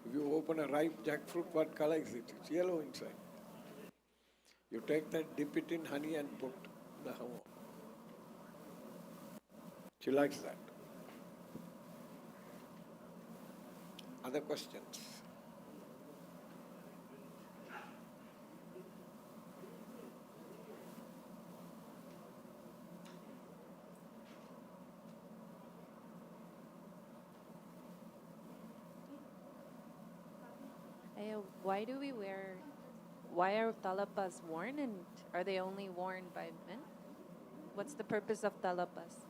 If you open a ripe jackfruit, what color is it? It's yellow inside. You take that, dip it in honey and put the homo. She likes that. Other questions? Why are talapas worn, and are they only worn by men? What's the purpose of talapas?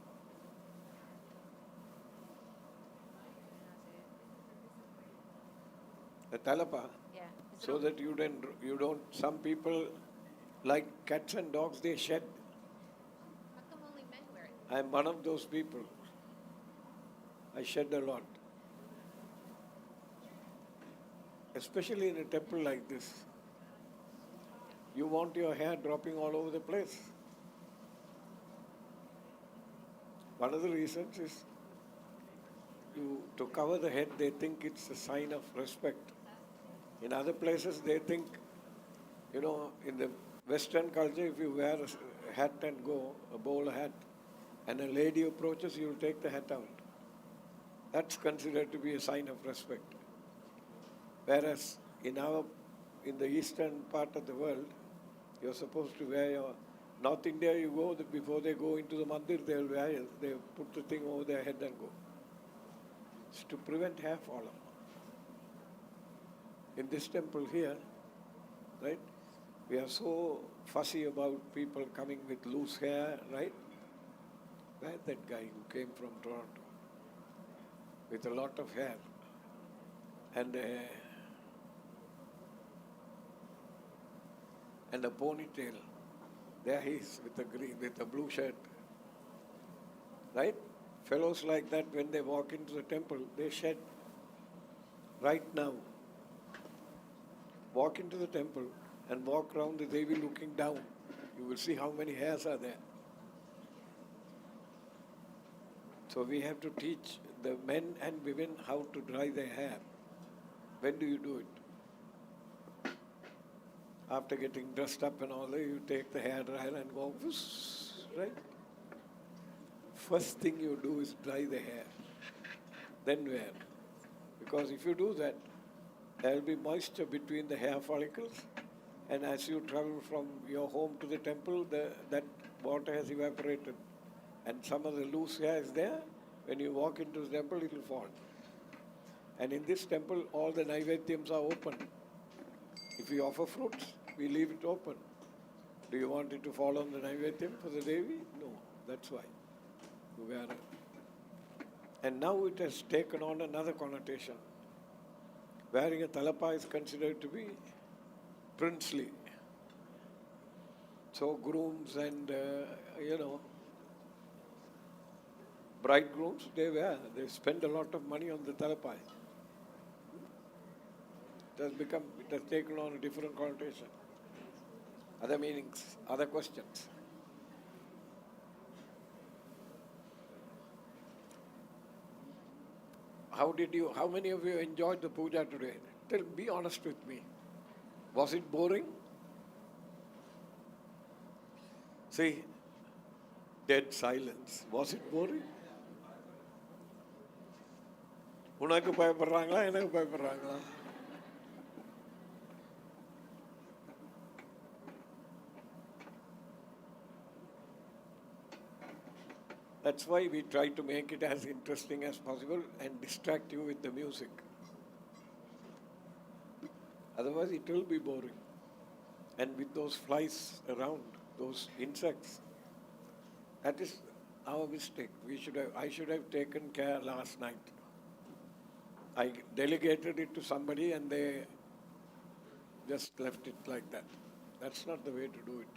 The talapa, Yeah. so that you don't, some people like cats and dogs, they shed. How come only men wear it? I am one of those people. I shed a lot. Especially in a temple like this. You want your hair dropping all over the place. One of the reasons is to cover the head, they think it's a sign of respect. In other places, they think, in the Western culture, if you wear a hat and go, a bowler hat, and a lady approaches, you'll take the hat out. That's considered to be a sign of respect. Whereas in the eastern part of the world, you're supposed to wear your... North India, you go, before they go into the mandir, they put the thing over their head and go. It's to prevent hair fall. In this temple here, right, we are so fussy about people coming with loose hair, right? Where's that guy who came from Toronto with a lot of hair and a ponytail? There he is with a blue shirt, right? Fellows like that, when they walk into the temple, they shed. Right now, walk into the temple and walk around the Devi looking down. You will see how many hairs are there. So we have to teach the men and women how to dry their hair. When do you do it? After getting dressed up and all that, you take the hair dryer and go, whoosh, right? First thing you do is dry the hair, then wear. Because if you do that, there will be moisture between the hair follicles, and as you travel from your home to the temple, that water has evaporated, and some of the loose hair is there. When you walk into the temple, it will fall. And in this temple, all the naivedyams are open. If we offer fruits, we leave it open. Do you want it to fall on the naivedyam for the Devi? No, that's why. And now it has taken on another connotation. Wearing a talapa is considered to be princely. So grooms and, bridegrooms, they spend a lot of money on the talapa. It has taken on a different connotation. Other meanings, other questions. How many of you enjoyed the puja today? Be honest with me. Was it boring? See, dead silence. Was it boring? உனக்கு பயப்படுறாங்களா எனக்கு பயப்படுறாங்களா? That's why we try to make it as interesting as possible and distract you with the music. Otherwise it will be boring. And with those flies around, those insects, that is our mistake. I should have taken care last night. I delegated it to somebody and they just left it like that. That's not the way to do it.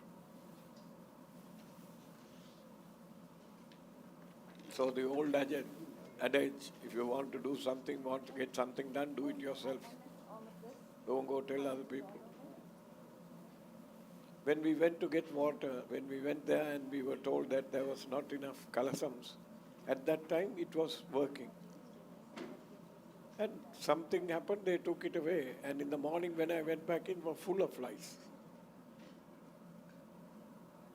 So the old adage, if you want to do something, want to get something done, do it yourself. Don't go tell other people. When we went to get water, when we went there and we were told that there was not enough kalasams, at that time it was working. And something happened, they took it away. And in the morning when I went back in, it was full of flies.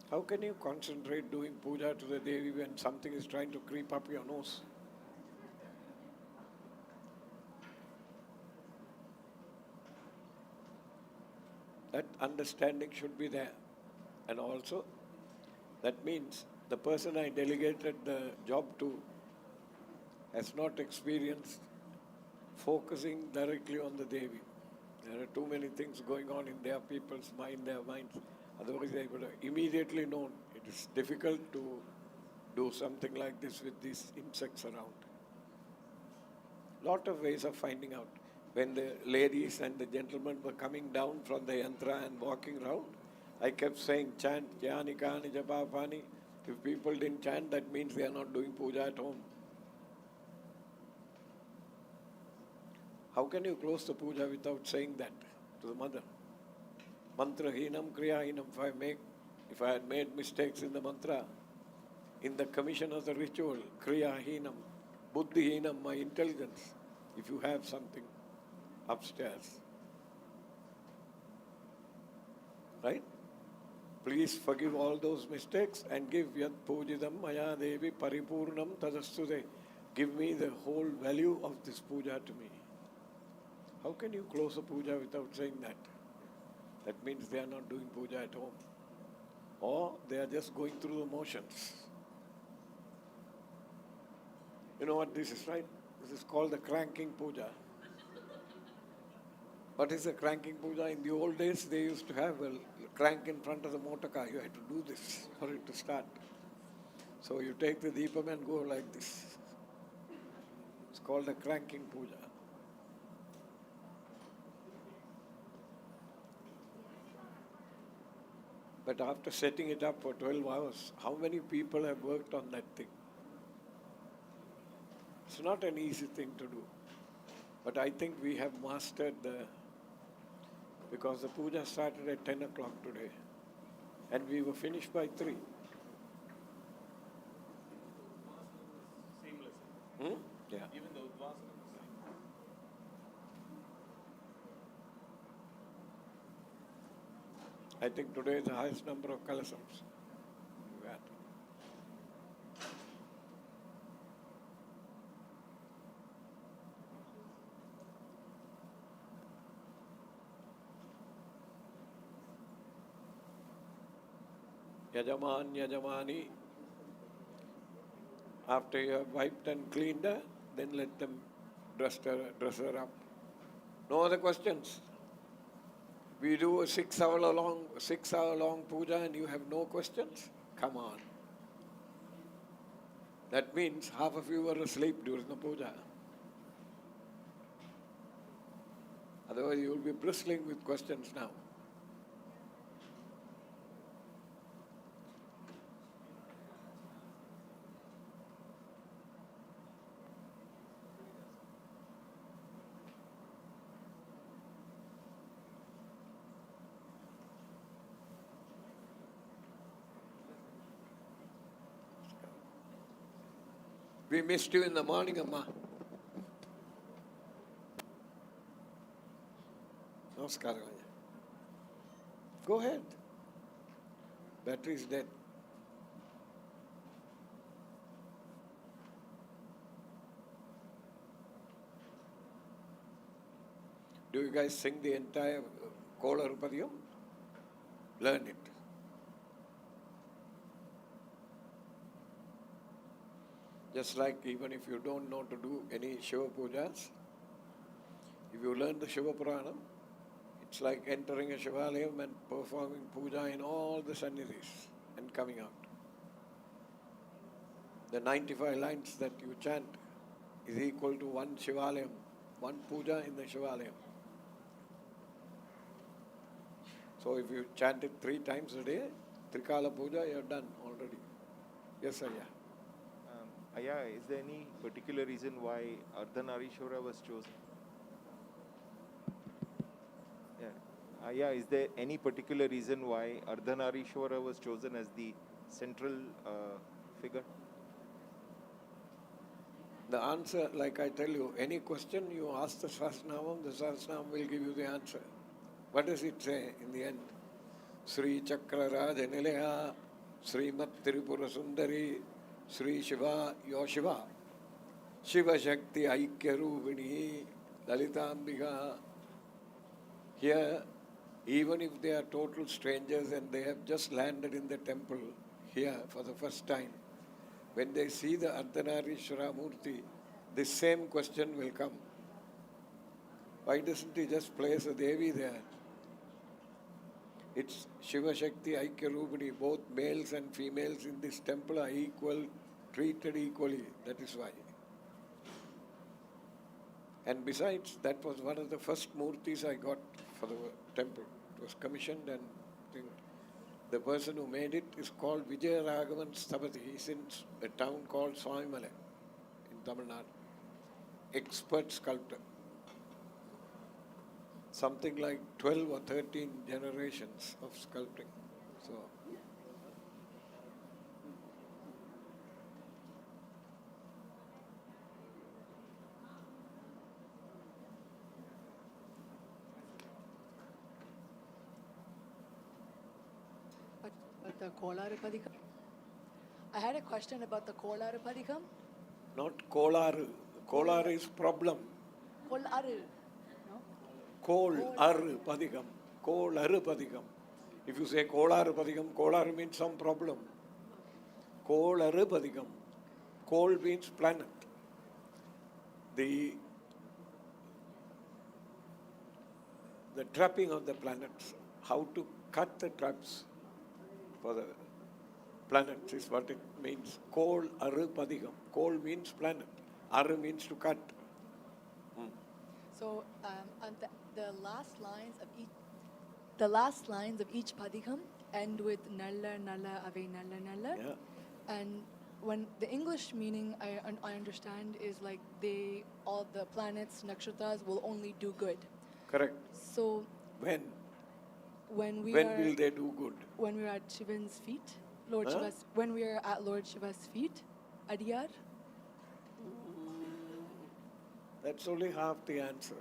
How can you concentrate doing puja to the Devi when something is trying to creep up your nose? That understanding should be there. And also, that means the person I delegated the job to has not experienced focusing directly on the Devi. There are too many things going on in their people's mind, their minds. Otherwise, they would have immediately known it is difficult to do something like this with these insects around. Lot of ways of finding out. When the ladies and the gentlemen were coming down from the yantra and walking around, I kept saying, chant, Jani Kani Japapani. If people didn't chant, that means they are not doing puja at home. How can you close the puja without saying that to the mother? Mantra hinam, kriya hinam. If I had made mistakes in the mantra, in the commission of the ritual, kriya hinam, buddhi hinam, my intelligence, if you have something upstairs. Right? Please forgive all those mistakes and give yad pujidam maya devi paripurnam tadastude. Give me the whole value of this puja to me. How can you close a puja without saying that? That means they are not doing puja at home. Or they are just going through the motions. You know what this is, right? This is called the cranking puja. What is a cranking puja? In the old days, they used to have a crank in front of the motor car. You had to do this for it to start. So you take the deepam and go like this. It's called a cranking puja. But after setting it up for 12 hours, how many people have worked on that thing? It's not an easy thing to do. But I think we have mastered because the puja started at 10 o'clock today. And we were finished by 3. Seamless. Yeah. Even the udvasana. I think today is the highest number of kalasams we had. Yajaman, Yajamani. After you have wiped and cleaned her, then let them dress her up. No other questions. We do a 6 hour long puja and you have no questions? Come on. That means half of you were asleep during the puja. Otherwise you will be bristling with questions now. We missed you in the morning, Amma. Namaskaram. Go ahead. Battery is dead. Do you guys sing the entire Kolar Padiyam? Learn it. Just like even if you don't know to do any Shiva pujas, if you learn the Shiva Prana, it's like entering a Shivalayam and performing puja in all the sannidhis and coming out. The 95 lines that you chant is equal to one Shivalayam, one puja in the Shivalayam. So if you chant it 3 times a day, Trikala puja, you are done already. Yes, Ayya. Aya, is there any particular reason why Ardhanarishwara was chosen? Yeah. Aya, is there any particular reason why Ardhanarishwara was chosen as the central figure? The answer, like I tell you, any question you ask the Sahasranamam will give you the answer. What does it say in the end? Sri Chakrarajanilaya, Srimat Tirupura Sundari, Sri Shiva, your Shiva, Shiva Shakti Aikyarubini, Lalitambika. Here, even if they are total strangers and they have just landed in the temple here for the first time, when they see the Ardhanarishwara Murti, the same question will come. Why doesn't he just place a Devi there? It's Shiva Shakti Aikyarubini, both males and females in this temple are equal, treated equally. That is why. And besides, that was one of the first murtis I got for the temple. It was commissioned, and the person who made it is called Vijaya Raghavan Sthabati. He's in a town called Swamimala in Tamil Nadu. Expert sculptor. Something like 12 or 13 generations of sculpting. So, But the Kolarapadikam. I had a question about the Kolarapadikam. not Kolaru. Kolaru is problem. Kolaru. No? Kolaru Padikam. Kolaru Padikam. If you say Kolaru Padikam, Kolaru means some problem. Kolaru Padikam. Kol means planet. The trapping of the planets, how to cut the traps for the planets is what it means. Kol Aru Padikam. Kol means planet. Aru means to cut. So, and the last lines of each padikam end with nalla nalla ave nalla nalla. Yeah. And when the English meaning I understand is like all the planets, nakshatras will only do good. Correct. So When when will they do good? when we are at Shivan's feet, Lord Huh? Shiva's, when we are at Lord Shiva's feet, Adiyar, That's only half the answer.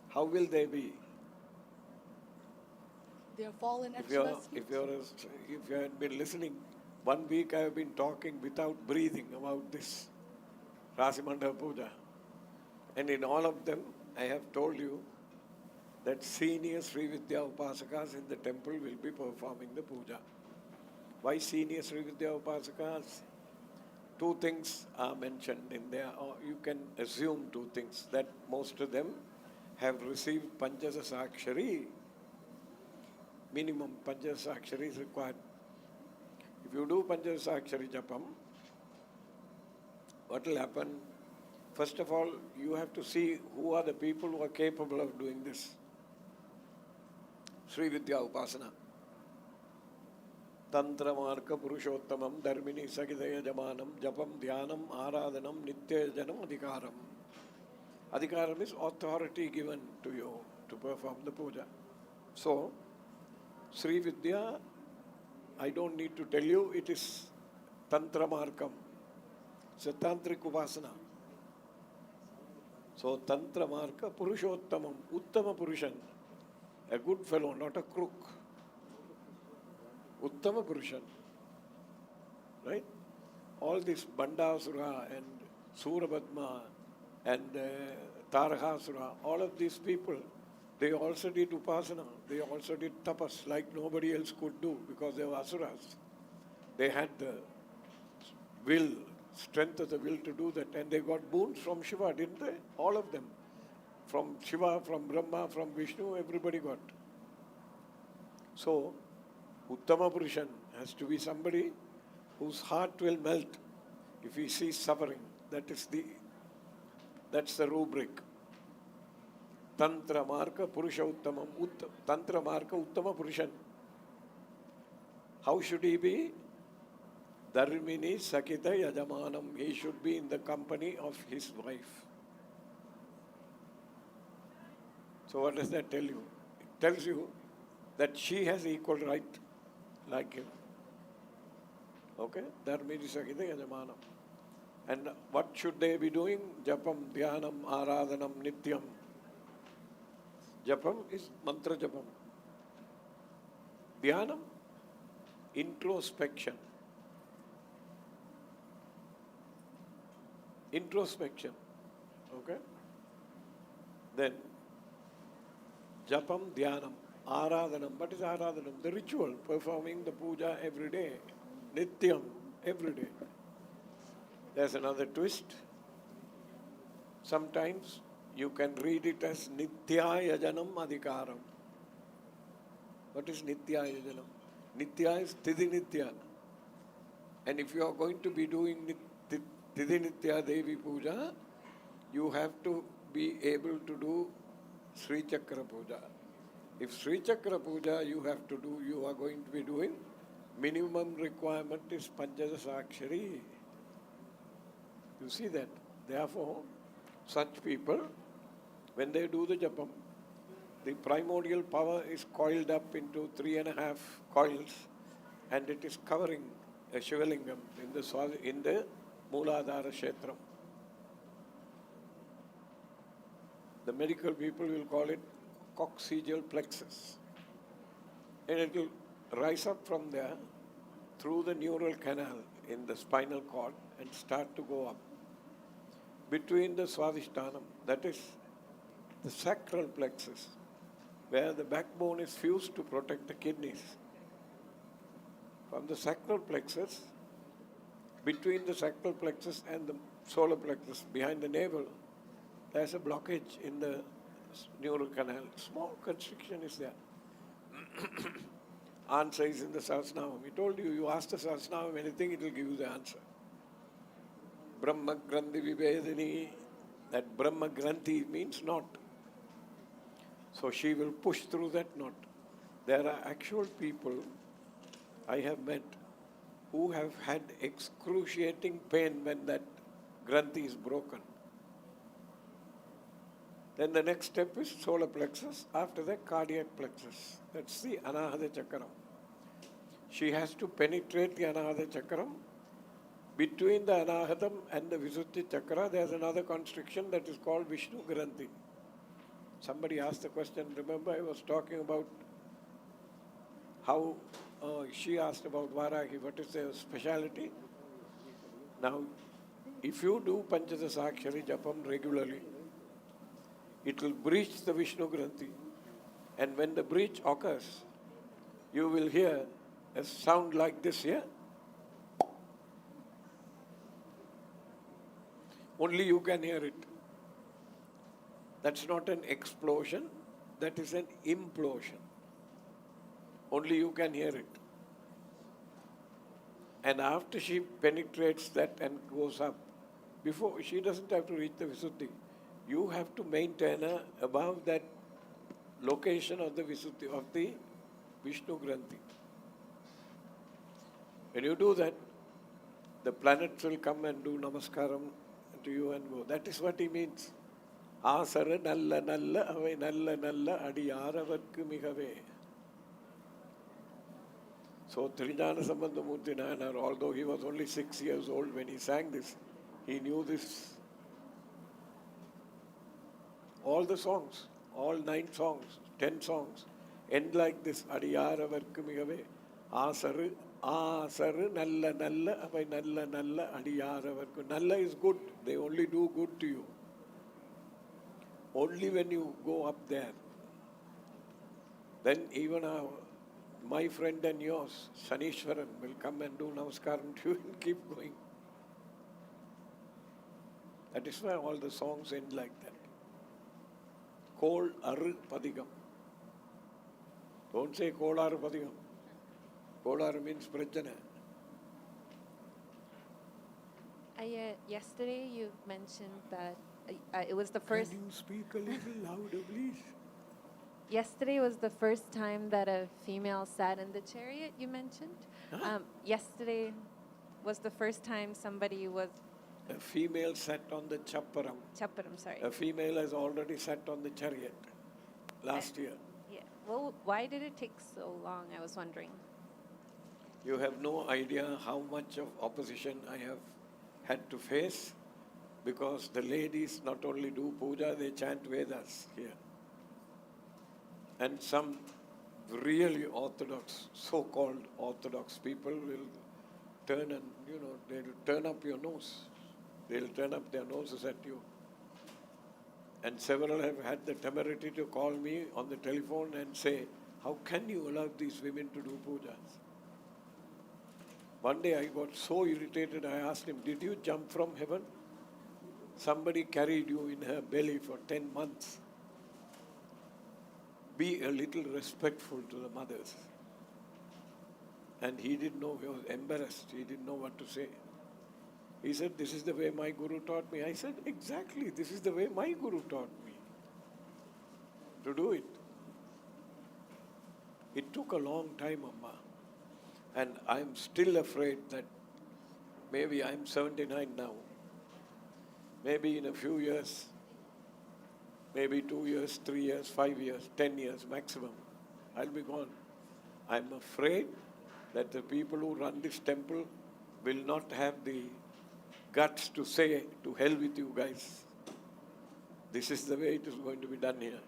How will they be? they are fallen at If you Shiva's feet. have been listening, 1 week I have been talking without breathing about this Rasimandala Puja. And in all of them, I have told you that senior Sri Vidya Upasakas in the temple will be performing the puja. Why senior Sri Vidya Upasakas? Two things are mentioned in there, or you can assume two things, that most of them have received Panchasakshari. Minimum Panchasakshari is required. If you do Panchasakshari Japam, what will happen? First of all, you have to see who are the people who are capable of doing this. Sri Vidya Upasana. Tantra Marka Purushottamam Dharmini Sakidaya Jamanam Japam Dhyanam Aradhanam Nityajanam Adhikaram. Adhikaram is authority given to you to perform the puja. So, Sri Vidya, I don't need to tell you, it is Tantra Markam. It's a Tantric Upasana. So, Tantra Marka Purushottamam, Uttama Purushan, a good fellow, not a crook. Uttama Purushan. Right? All this Bandasura and Surabadma and Tarahasura, all of these people, they also did Upasana. They also did tapas like nobody else could do because they were Asuras. They had the will, strength of the will to do that, and they got boons from Shiva, didn't they? All of them. From Shiva, from Brahma, from Vishnu, everybody got. So, Uttama Purushan has to be somebody whose heart will melt if he sees suffering. That's the rubric. Tantra Marka Purusha Uttamam. Tantra Marka Uttama Purushan. How should he be? Dharmini Sakita Yajamanam. He should be in the company of his wife. So what does that tell you? It tells you that she has equal right like him. Okay? Dharmini Sakita Yajamanam. And what should they be doing? Japam, Dhyanam, Aradhanam, Nityam. Japam is mantra japam. Dhyanam, introspection. Introspection. Okay? Then, Japam, Dhyanam, Aradhanam. What is Aradhanam? The ritual, performing the puja every day. Nityam, every day. There's another twist. Sometimes you can read it as Nitya Yajanam Adhikaram. What is Nitya Yajanam? Nitya is Tidhi Nitya. And if you are going to be doing Tidhi Nitya Devi Puja, you have to be able to do Sri Chakra Puja. If Sri Chakra Puja you are going to be doing, minimum requirement is Panchasakshari. You see that? Therefore, such people, when they do the japam, the primordial power is coiled up into 3.5 coils, and it is covering a Shivalingam in the Mooladhara Kshetram. The medical people will call it coccygeal plexus. And it will rise up from there through the neural canal in the spinal cord and start to go up. Between the Swadhisthana, that is the sacral plexus, where the backbone is fused to protect the kidneys. From the sacral plexus, between the sacral plexus and the solar plexus, behind the navel, there's a blockage in the neural canal. Small constriction is there. Answer is in the Sahasranamam. He told you ask the Sahasranamam anything, it will give you the answer. Brahma Granthi Vivedini, that Brahma Granthi means knot. So she will push through that knot. There are actual people I have met who have had excruciating pain when that Granthi is broken. Then the next step is solar plexus, after that cardiac plexus. That's the Anahata Chakram. She has to penetrate the Anahata Chakram. Between the Anahatam and the Visuddhi Chakra, there's another constriction that is called Vishnu Granthi. Somebody asked the question, remember I was talking about how, she asked about Varahi, what is their speciality? Now, if you do Panchasakshari Japam regularly, it will breach the Vishnu Granthi. And when the breach occurs, you will hear a sound like this here. Only you can hear it. That's not an explosion, that is an implosion. Only you can hear it. And after she penetrates that and goes up, before she doesn't have to reach the Visuddhi, you have to maintain her above that location of the Visuddhi, of the Vishnu Granthi. When you do that, the planets will come and do namaskaram to you and go. That is what he means. Asara nalla nalla avai nalla nalla adiyaravarku migave. So Trijana Sambandhamurti Nayanar, although he was only 6 years old when he sang this, he knew this. All the songs, all 9 songs, 10 songs, end like this. Adiyaravarku migave. Asaru, asaru, nalla nalla, avai nalla nalla, adiyaravarku. Nalla is good. They only do good to you. Only when you go up there. Then even my friend and yours, Sanishwaran, will come and do namaskaram to you and keep going. That is why all the songs end like that. Kol Aru Padigam. Don't say Kol Aru Padigam. Kol Aru means Prajana. Yesterday you mentioned that it was the first. Can you speak a little louder, please? Yesterday was the first time that a female sat in the chariot, you mentioned. Huh? Yesterday was the first time somebody was. A female sat on the Chapparam. Chapparam, sorry. A female has already sat on the chariot last year. Yeah. Well, why did it take so long? I was wondering. You have no idea how much of opposition I have had to face, because the ladies not only do puja, they chant Vedas here. And some really orthodox, so-called orthodox people will turn and, they'll turn up your nose. They'll turn up their noses at you. And several have had the temerity to call me on the telephone and say, how can you allow these women to do pujas? One day I got so irritated, I asked him, did you jump from heaven? Somebody carried you in her belly for 10 months. Be a little respectful to the mothers. And he didn't know, he was embarrassed. He didn't know what to say. He said, this is the way my Guru taught me. I said, exactly, this is the way my Guru taught me to do it. It took a long time, Amma. And I'm still afraid that maybe I'm 79 now. Maybe in a few years, maybe 2 years, 3 years, 5 years, 10 years maximum, I'll be gone. I'm afraid that the people who run this temple will not have the guts to say, to hell with you guys. This is the way it is going to be done here.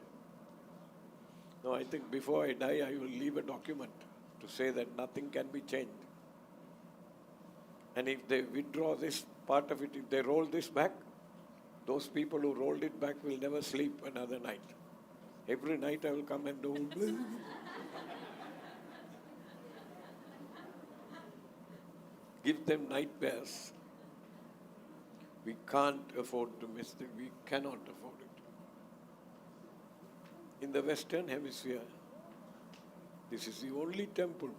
No, I think before I die, I will leave a document to say that nothing can be changed. And if they withdraw this part of it, if they roll this back, those people who rolled it back will never sleep another night. Every night I will come and do. Give them nightmares. We can't afford to miss it. We cannot afford it. In the Western Hemisphere, this is the only temple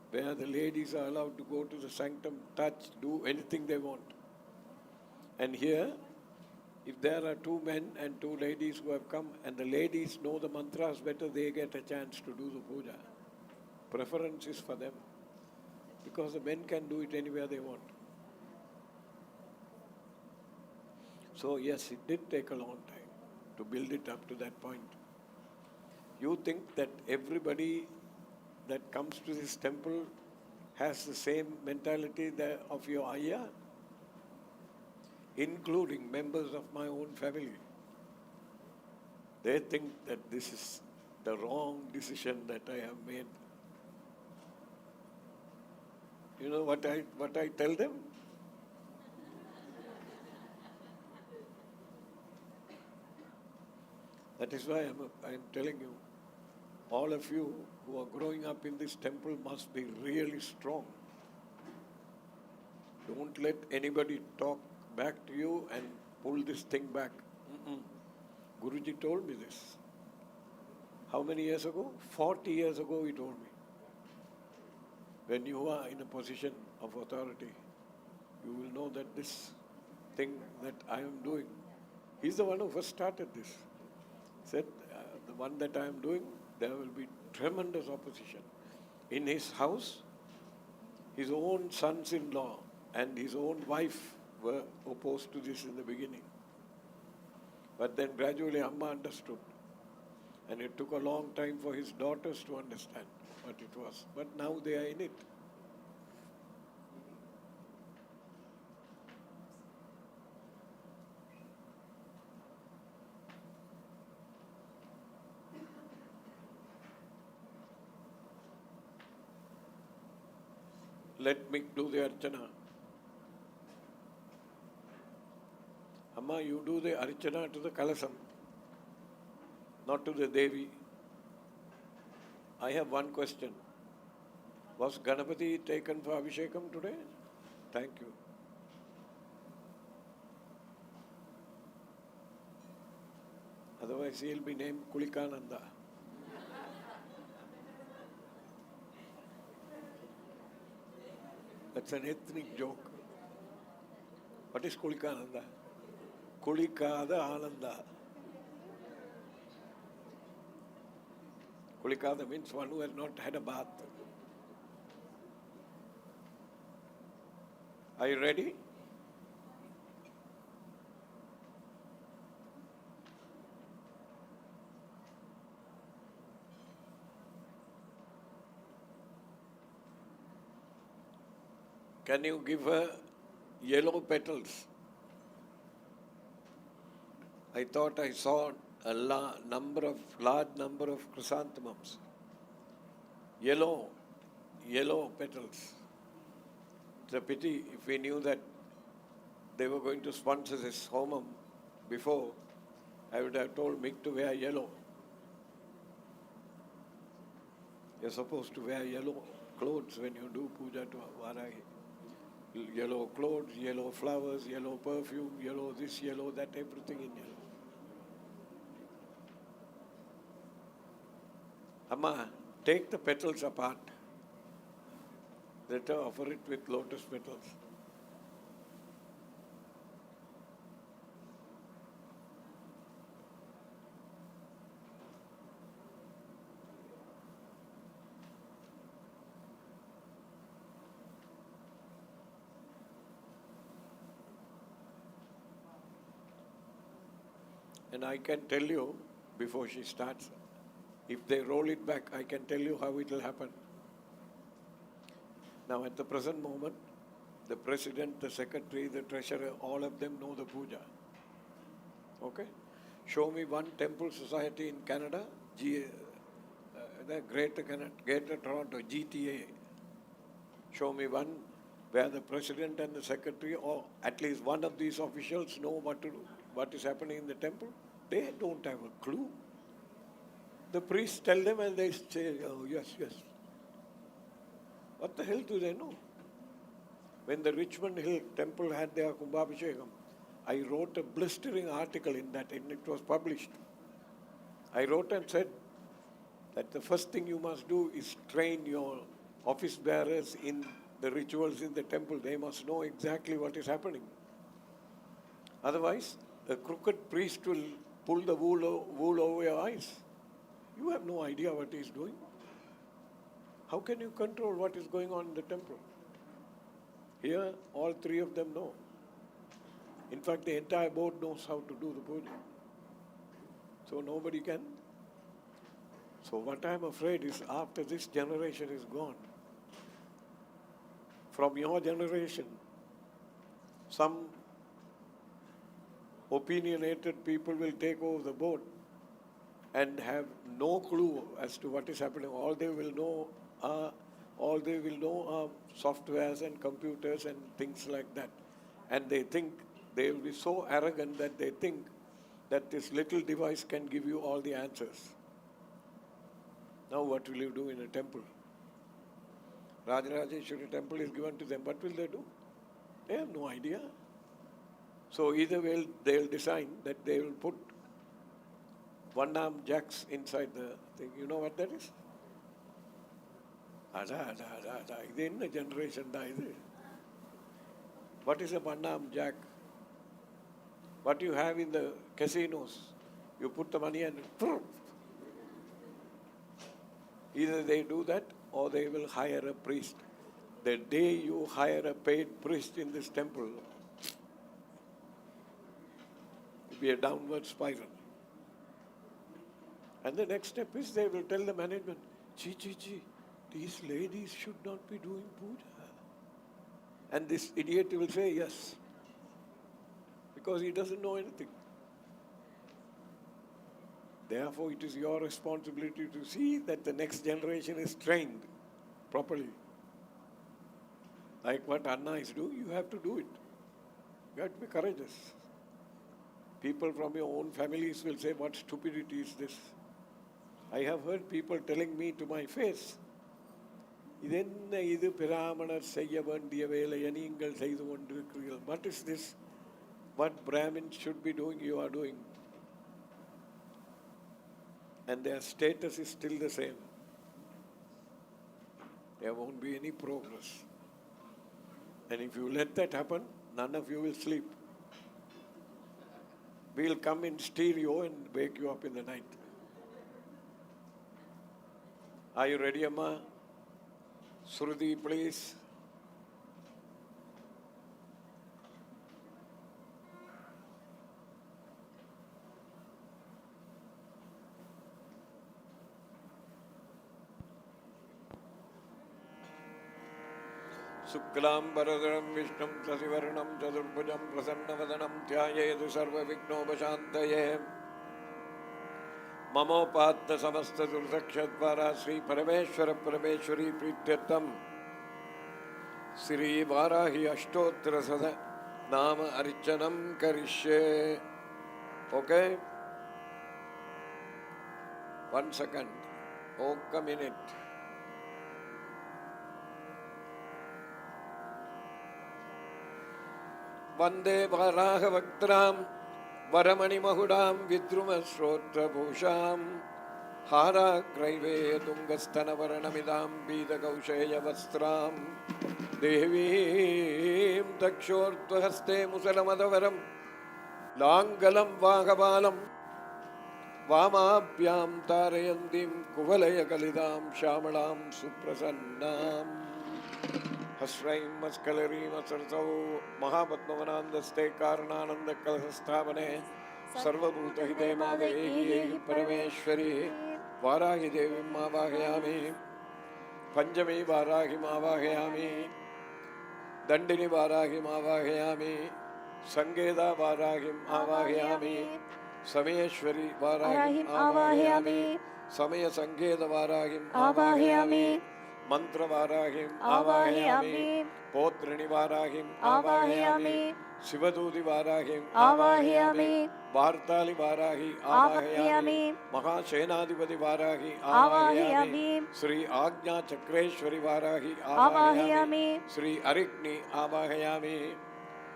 where the ladies are allowed to go to the sanctum, touch, do anything they want. And here, if there are 2 men and 2 ladies who have come, and the ladies know the mantras better, they get a chance to do the puja. Preference is for them, because the men can do it anywhere they want. So yes, it did take a long time to build it up to that point. You think that everybody that comes to this temple has the same mentality of your ayah? Including members of my own family. They think that this is the wrong decision that I have made. You know what I tell them? That is why I am telling you all of you who are growing up in this temple must be really strong. Don't let anybody talk back to you and pull this thing back. Guruji told me this. How many years ago? 40 years ago he told me. When you are in a position of authority, you will know that this thing that I am doing, he's the one who first started this. He said, the one that I am doing, there will be tremendous opposition. In his house, his own sons-in-law and his own wife were opposed to this in the beginning. But then gradually Amma understood. And it took a long time for his daughters to understand what it was. But now they are in it. Let me do the archana. Amma, you do the archana to the kalasam, not to the Devi. I have one question. Was Ganapati taken for Abhishekam today? Thank you. Otherwise he'll be named Kulikananda. That's an ethnic joke. What is Kulikananda? Kulikada Ananda. Kulikada means one who has not had a bath. Are you ready? Can you give her yellow petals? I thought I saw a large number of chrysanthemums. Yellow petals. It's a pity. If we knew that they were going to sponsor this homam before, I would have told Mick to wear yellow. You're supposed to wear yellow clothes when you do puja to Varahi. Yellow clothes, yellow flowers, yellow perfume, yellow this, yellow that, everything in yellow. Amma, take the petals apart. Let her offer it with lotus petals. And I can tell you, before she starts, if they roll it back, I can tell you how it will happen. Now at the present moment, the president, the secretary, the treasurer, all of them know the puja. Okay? Show me one temple society in Canada, the Greater Toronto, GTA. Show me one where the president and the secretary, or at least one of these officials, know what to do, what is happening in the temple. They don't have a clue. The priests tell them and they say, oh, yes. What the hell do they know? When the Richmond Hill Temple had their Kumbhabhishekam, I wrote a blistering article in that, and it was published. I wrote and said that the first thing you must do is train your office bearers in the rituals in the temple. They must know exactly what is happening. Otherwise, the crooked priest will pull the wool over your eyes. You have no idea what he is doing. How can you control what is going on in the temple? Here, all three of them know. In fact, the entire board knows how to do the puja. So nobody can. So what I am afraid is after this generation is gone, from your generation, some opinionated people will take over the board and have no clue as to what is happening. All they will know are softwares and computers and things like that. And they think, they will be so arrogant that they think that this little device can give you all the answers. Now what will you do in a temple? Rajarajeswari Temple is given to them. What will they do? They have no idea. So either way they'll decide that they will put one-arm jacks inside the thing. You know what that is? This is the generation. What is a one-arm jack? What you have in the casinos, you put the money and either they do that or they will hire a priest. The day you hire a paid priest in this temple, it will be a downward spiral. And the next step is they will tell the management, these ladies should not be doing puja. And this idiot will say yes, because he doesn't know anything. Therefore, it is your responsibility to see that the next generation is trained properly. Like what Anna is doing, you have to do it. You have to be courageous. People from your own families will say, what stupidity is this? I have heard people telling me to my face, what is this? What Brahmins should be doing, you are doing. And their status is still the same. There won't be any progress. And if you let that happen, none of you will sleep. We'll come in stereo and wake you up in the night. Are you ready, Amma? Suruthi, please. Suklam Bharadaram Vishnum Sasivaranam Chaturbhujam Prasannavadanam Dhyayedu Sarva Vignopashantaye Mamopatta Samasta Dursakshatvara Sri Parameshwara Parameshwari Prityattam Sri Varahi Ashtotra Sada Nama Arichanam Karishye. Okay? 1 second. A minute. Vande Varaha Vaktram Varamani Mahudam Vidruma Shrotra Bhusham Hara Graive Tungastana Varanamidam Bida Gausheya Vastram Devim Takshortva Haste Musalamadavaram Langalam Vagabalam Vamabhyam Tarayandim Kuvalaya Kalidam Shamalam Suprasannam Hasraim Maskalarim Asartau Mahapadmavanandaste Karanananda Kalasasthavane Sarvabhuta Hidema Vehi Parameshwari Varahi Devi Mavahayami Panjami Varahi Mavahayami Dandini Varahi Mavahayami Sangeda Varahi Mavahayami Sameshwari Varahi Mavahayami Samaya Sangeda Varahi Mavahayami Mantra Varahim Avahayami Potrini Varahim Avahayami Sivadudi Varahim Avahayami Vartali Varahi Avahayami Mahashenadipati Varahi Avahayami Sri Agnya Chakreshwari Varahi Avahayami Sri Arikni Avahayami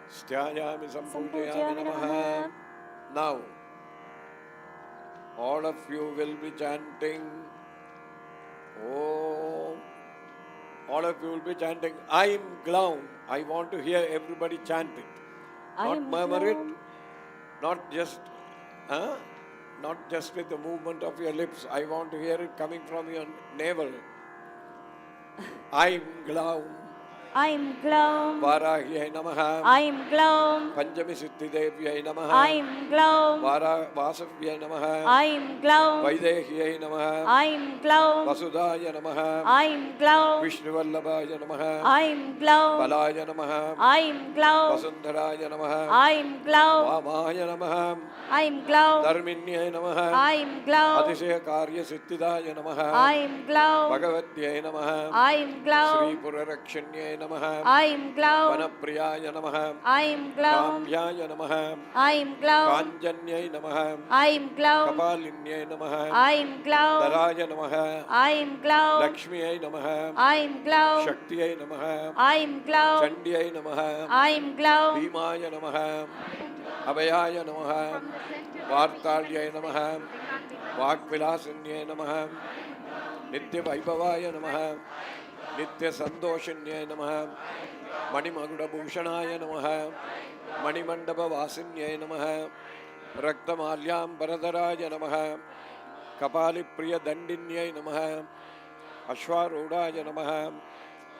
Sthayami Sampujayami Namaha. Now, all of you will be chanting Om. All of you will be chanting, I'm Glaum. I want to hear everybody chant it. Not murmur it, not just with the movement of your lips. I want to hear it coming from your navel. I'm Glaum. I'm Glaum. Varahyai Namaha. I'm Glaum. Panjami Siddhi Devyai Namaha. I'm Glaum. Vasavyai Namaha. I'm Glaum. Vaidehiyai Namaha. I'm Glaum. Vasudaya Namaha. I'm Glaum. Vishnuvallabhaya Namaha. I'm Glaum. Balaya Namaha. I'm Glaum. Vasundharaya Namaha. I'm Glaum. Vamaya Namaha. I'm Glaum. Dharminyai Namaha. I'm Glaum. Atishaya Karya Siddhidaya Namaha. I'm Glaum. Bhagavatyai Namaha. I'm Glaum. Sri Purarakshanyai Namaha. Namaha. Aim Glow, Vanapriyaya Namaha. Aim Glow, Kamyaya Namaha. Aim Glow, Kanjanyai Namaha. Aim Glow, Kapalinyai Namaha. Aim Glow, Dharaya Namaha. Aim Glow, Lakshmiyai Namaha. Aim Glow, Shaktiyai Namaha. Aim Glow, Chandiyai Namaha. Aim Glow, Bhimaya Namaha. Abhayaya Namaha. Vartalyai Namaha. Vakvilasinyai Namaha. Nitya Vaibhavaya Namaha. Nitya Sandoshinyai Namaha. Manimaguda Bhushanaya Namaha. Manimandapa Vasinyai Namaha. Raktamalyam Bharadharaya Namaha. Kapali Priya Dandinyai Namaha. Ashwarudaya Namaha.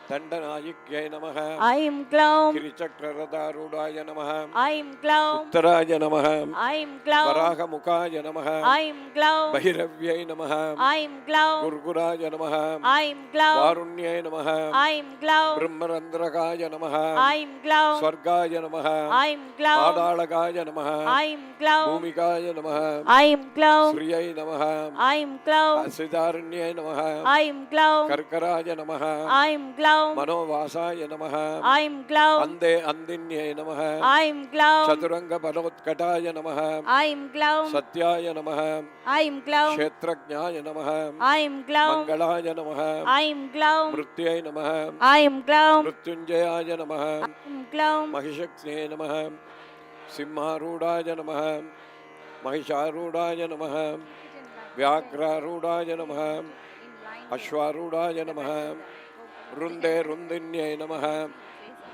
Dandanayikyai Namaha. Aim Glow, Kirichakraradharudaya Namaha. Aim Glow, Uttaraya Namaha. Aim Glow, Varaha Mukaya Namaha. Aim Glow, Bhairavyai Namaha. Aim Glow, Gurguraya Namaha. Aim Glow, Varunyai Namaha. Aim Glow, Brahmarandrakaya Namaha. Aim Glow, Swargaya Namaha. Aim Glow, Padalagaya Namaha. Aim Glow, Bhumikaya Namaha. Aim Glow, Sriyai Namaha. Aim Glow, Asidaranyai Namaha. Aim Glow, Karkaraya Namaha. Aim Glow, Manovasaya Namaha. Aim Glow, Ande Andinyai Namaha. Aim Glow, Chaturanga Balotkataya Namaha. Aim Glow, Satyaya Namaha. Aim Glow, Kshetrajnaya Namaha. Aim Glow, Mangalaya Namaha. Aim Glow, Mrutyai Namaha. Aim Glow, Mrutyunjayaya Namaha. Aim Glow, Mahishakshne Namaha. Simharudaya Namaha. Mahisharudaya Namaha. Vyagrarudaya Namaha. Ashwarudaya Namaha. Runde Rundinyai Namaha.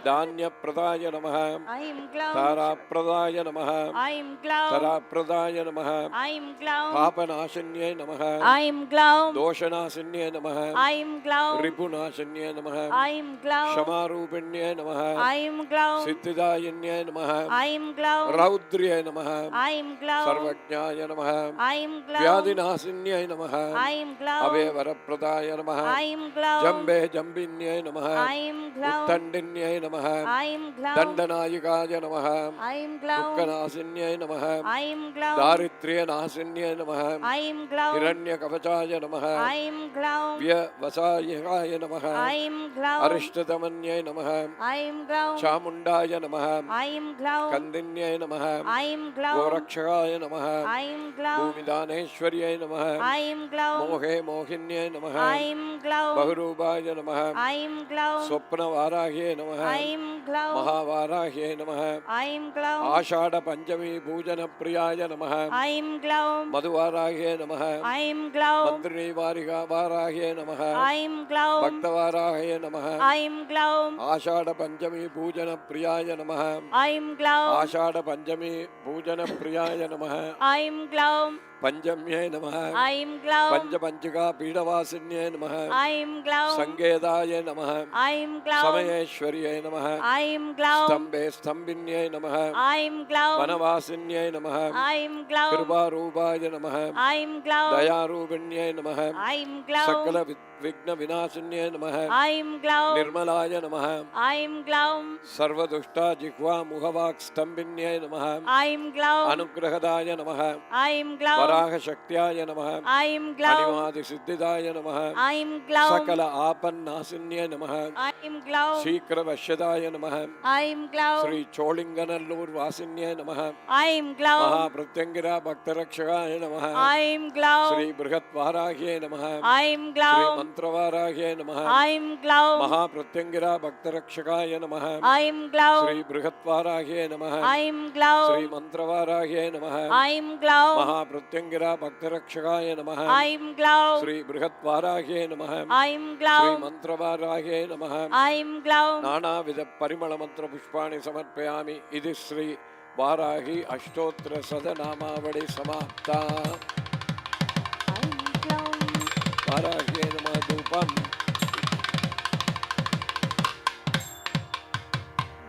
Dhanya Pradaya Namaha. Aim Glow, Tara Pradaya Namaha. Aim Glow, Tara Pradaya Namaha. Aim Glow, Papanashanyai Namaha. Aim Glow, Doshanasanyai Namaha. Aim Glow, Ripunashanyai Namaha. Aim Glow, Shamarupanyai Namaha. Aim Glow, Siddhidayanyai Namaha. Aim Glow, Raudryai Namaha. Aim Glow, Sarvajnaya Namaha. Aim Glow, Vyadinasanyai Namaha. Aim Glow, Abhayavarapradaaya Namaha. Aim Glow, Jambe Jambinyai Namaha. Aim Glow, Uttandinyai Namaha. Aim Glow, Dandanayikaya Namaha. Aim Glow, Dukkanasinyai Namaha. Aim Glow, Daritriyanasinyai Namaha. Aim Glow, Hiranyakavachaya Namaha. Aim Glow, Vyavasayikaya Namaha. Aim Glow, Arishtatamanyai Namaha. Aim Glow, Chamundaya Namaha. Aim Glow, Kandinyai Namaha. Aim Glow, Gorakshakaya Namaha. Aim Glow, Bhumidaneshwaryai Namaha. Aim Glow, Mohe Mohinyai Namaha. Aim Glow, Bahurubaya Namaha. Aim Glow, Swapnavarahye Namaha. Aim Glow, Mahavarahye Namaha. Aim Glow, Ashada Panchami Bhujana Priyaya Namaha. Aim Glow, Madhuvarahye Namaha. Aim Glow, Mandrini Varika Varahye Namaha. Aim Glow, Bhaktavarahye Namaha. Aim Glow, Ashada Panchami Bhujana Priyaya Namaha. Aim Glow, Ashada Panchami Bhujana Priyaya Namaha. Aim Glow, Panjamye Namaha. Aim Glow, Panchapanchika Pidavasinyai Namaha. Aim Glow, Sangedaye Namaha. Aim Glow, Samayeshwarye Namaha. Aim Glow, Stambe Stambinyai Namaha. Aim Glow, Vanavasinyai Namaha. Aim Glow, Kriparubaya Namaha. Aim Glow, Dayarupinyai Namaha. Aim Glow, Sakala Vigna Vinasinyai Namaha. Aim Glow, Nirmalaya Namaha. Aim Glow, Sarvadushta Jihva Muhavak Stambinyai Namaha. Aim Glow, Anugrahadaya Namaha. Aim Glow, Varaha Shaktiyaya Namaha. Aim Glow, Animadi Siddhidaya Namaha. Aim Glow, Sakala Apannasinyai Namaha. Aim Glow, Shikra Vashyadaya Namaha. Aim Glow, Sri Cholinganallur Vasinyai Namaha. Aim Glow, Mahapratyangira Bhaktarakshakaya Namaha. Aim Glow, Sri Brihat Varahye Namaha. Aim Sri Glow, Mantravarahye Namaha. Aim Glow, Mahapratyangira Bhaktarakshakaya Namaha. Aim Glow, Sri Brihat Varahye Namaha. Aim Glow, Sri Mantravarahye Namaha. Aim Glow, Mahapratyangira Bhaktarakshakaya Namaha. Aim Glow, Sri Brihat Varahye Namaha. Aim Sri Glow, Mantravarahye Namaha. Aim Glow, नानाविध परिमल मंत्र पुष्पाणि समर्पयामि इति श्री वाराही अष्टोत्तर सदनामावली समाप्ता Aim Glow, वाराह्ये नमः धूपम्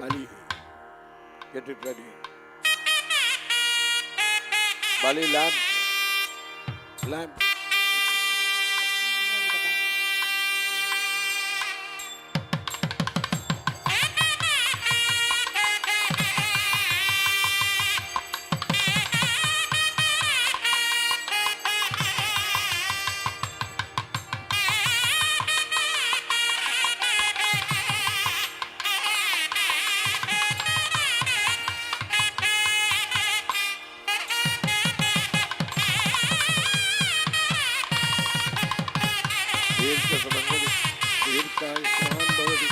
Bali, get it ready. Bali lamp. दीर्घसुमङ्गली दीर्घायुष्मान् भवति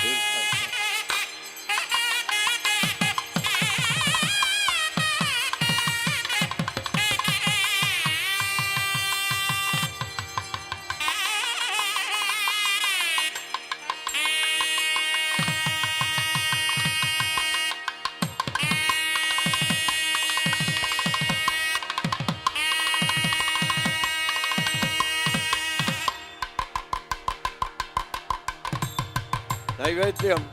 दीर्घायुष्मान् नैवेद्यं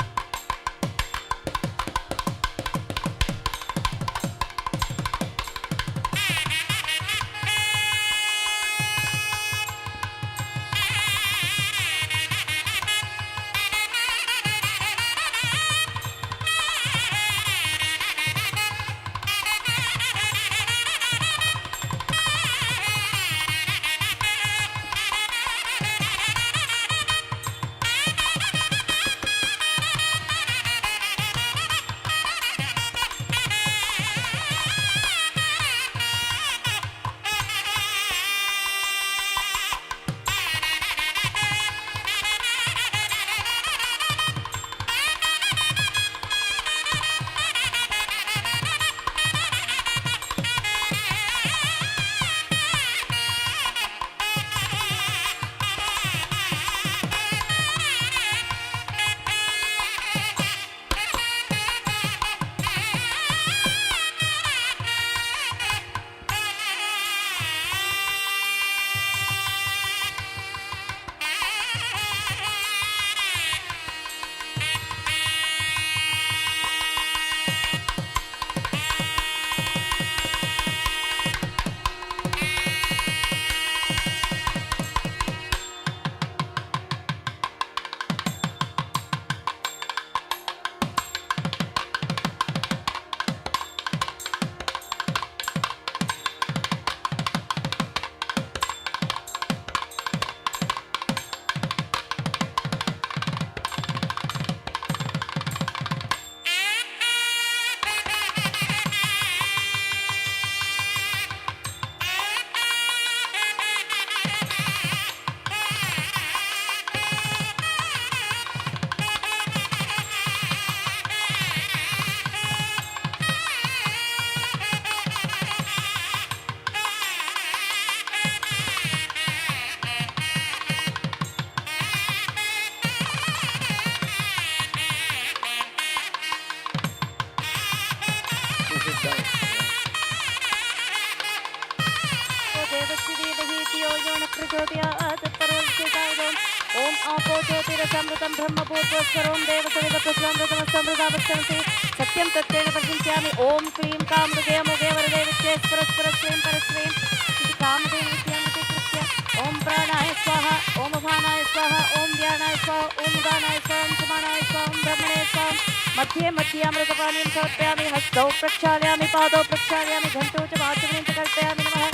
ओम आपो ज्योतिरसमृतं ब्रह्मभूतस्वरूं देवसविदप्रस्वामृतमस्तमृतावस्तंसि सत्यं तत्तेन प्रचिन्त्यामि ओम क्लीं कामृगे मुगे वरदे विद्ये परस्परस्वयं परस्वयं इति कामधेन विद्यामते कृत्य ओम प्राणाय स्वाहा ओम अपानाय स्वाहा ओम ध्यानाय स्वाहा ओम उदानाय स्वाहा ओम समानाय स्वाहा ओम ब्रह्मणे स्वाहा मध्ये मध्ये अमृतपानीं समर्पयामि हस्तौ प्रक्षालयामि पादौ प्रक्षालयामि घण्टौ च वाचमनीं च कल्पयामि नमः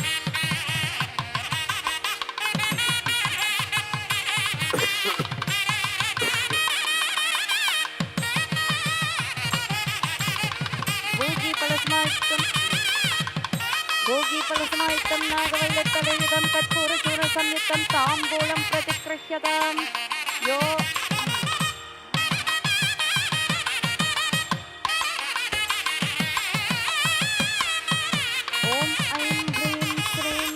भोगीफलसमायुक्तं नागवैलट्टलयुधं तत्पूरचूर्णसंयुक्तं ताम्बूलं प्रतिगृह्यताम् यो ॐ ऐं ह्रीं श्रीं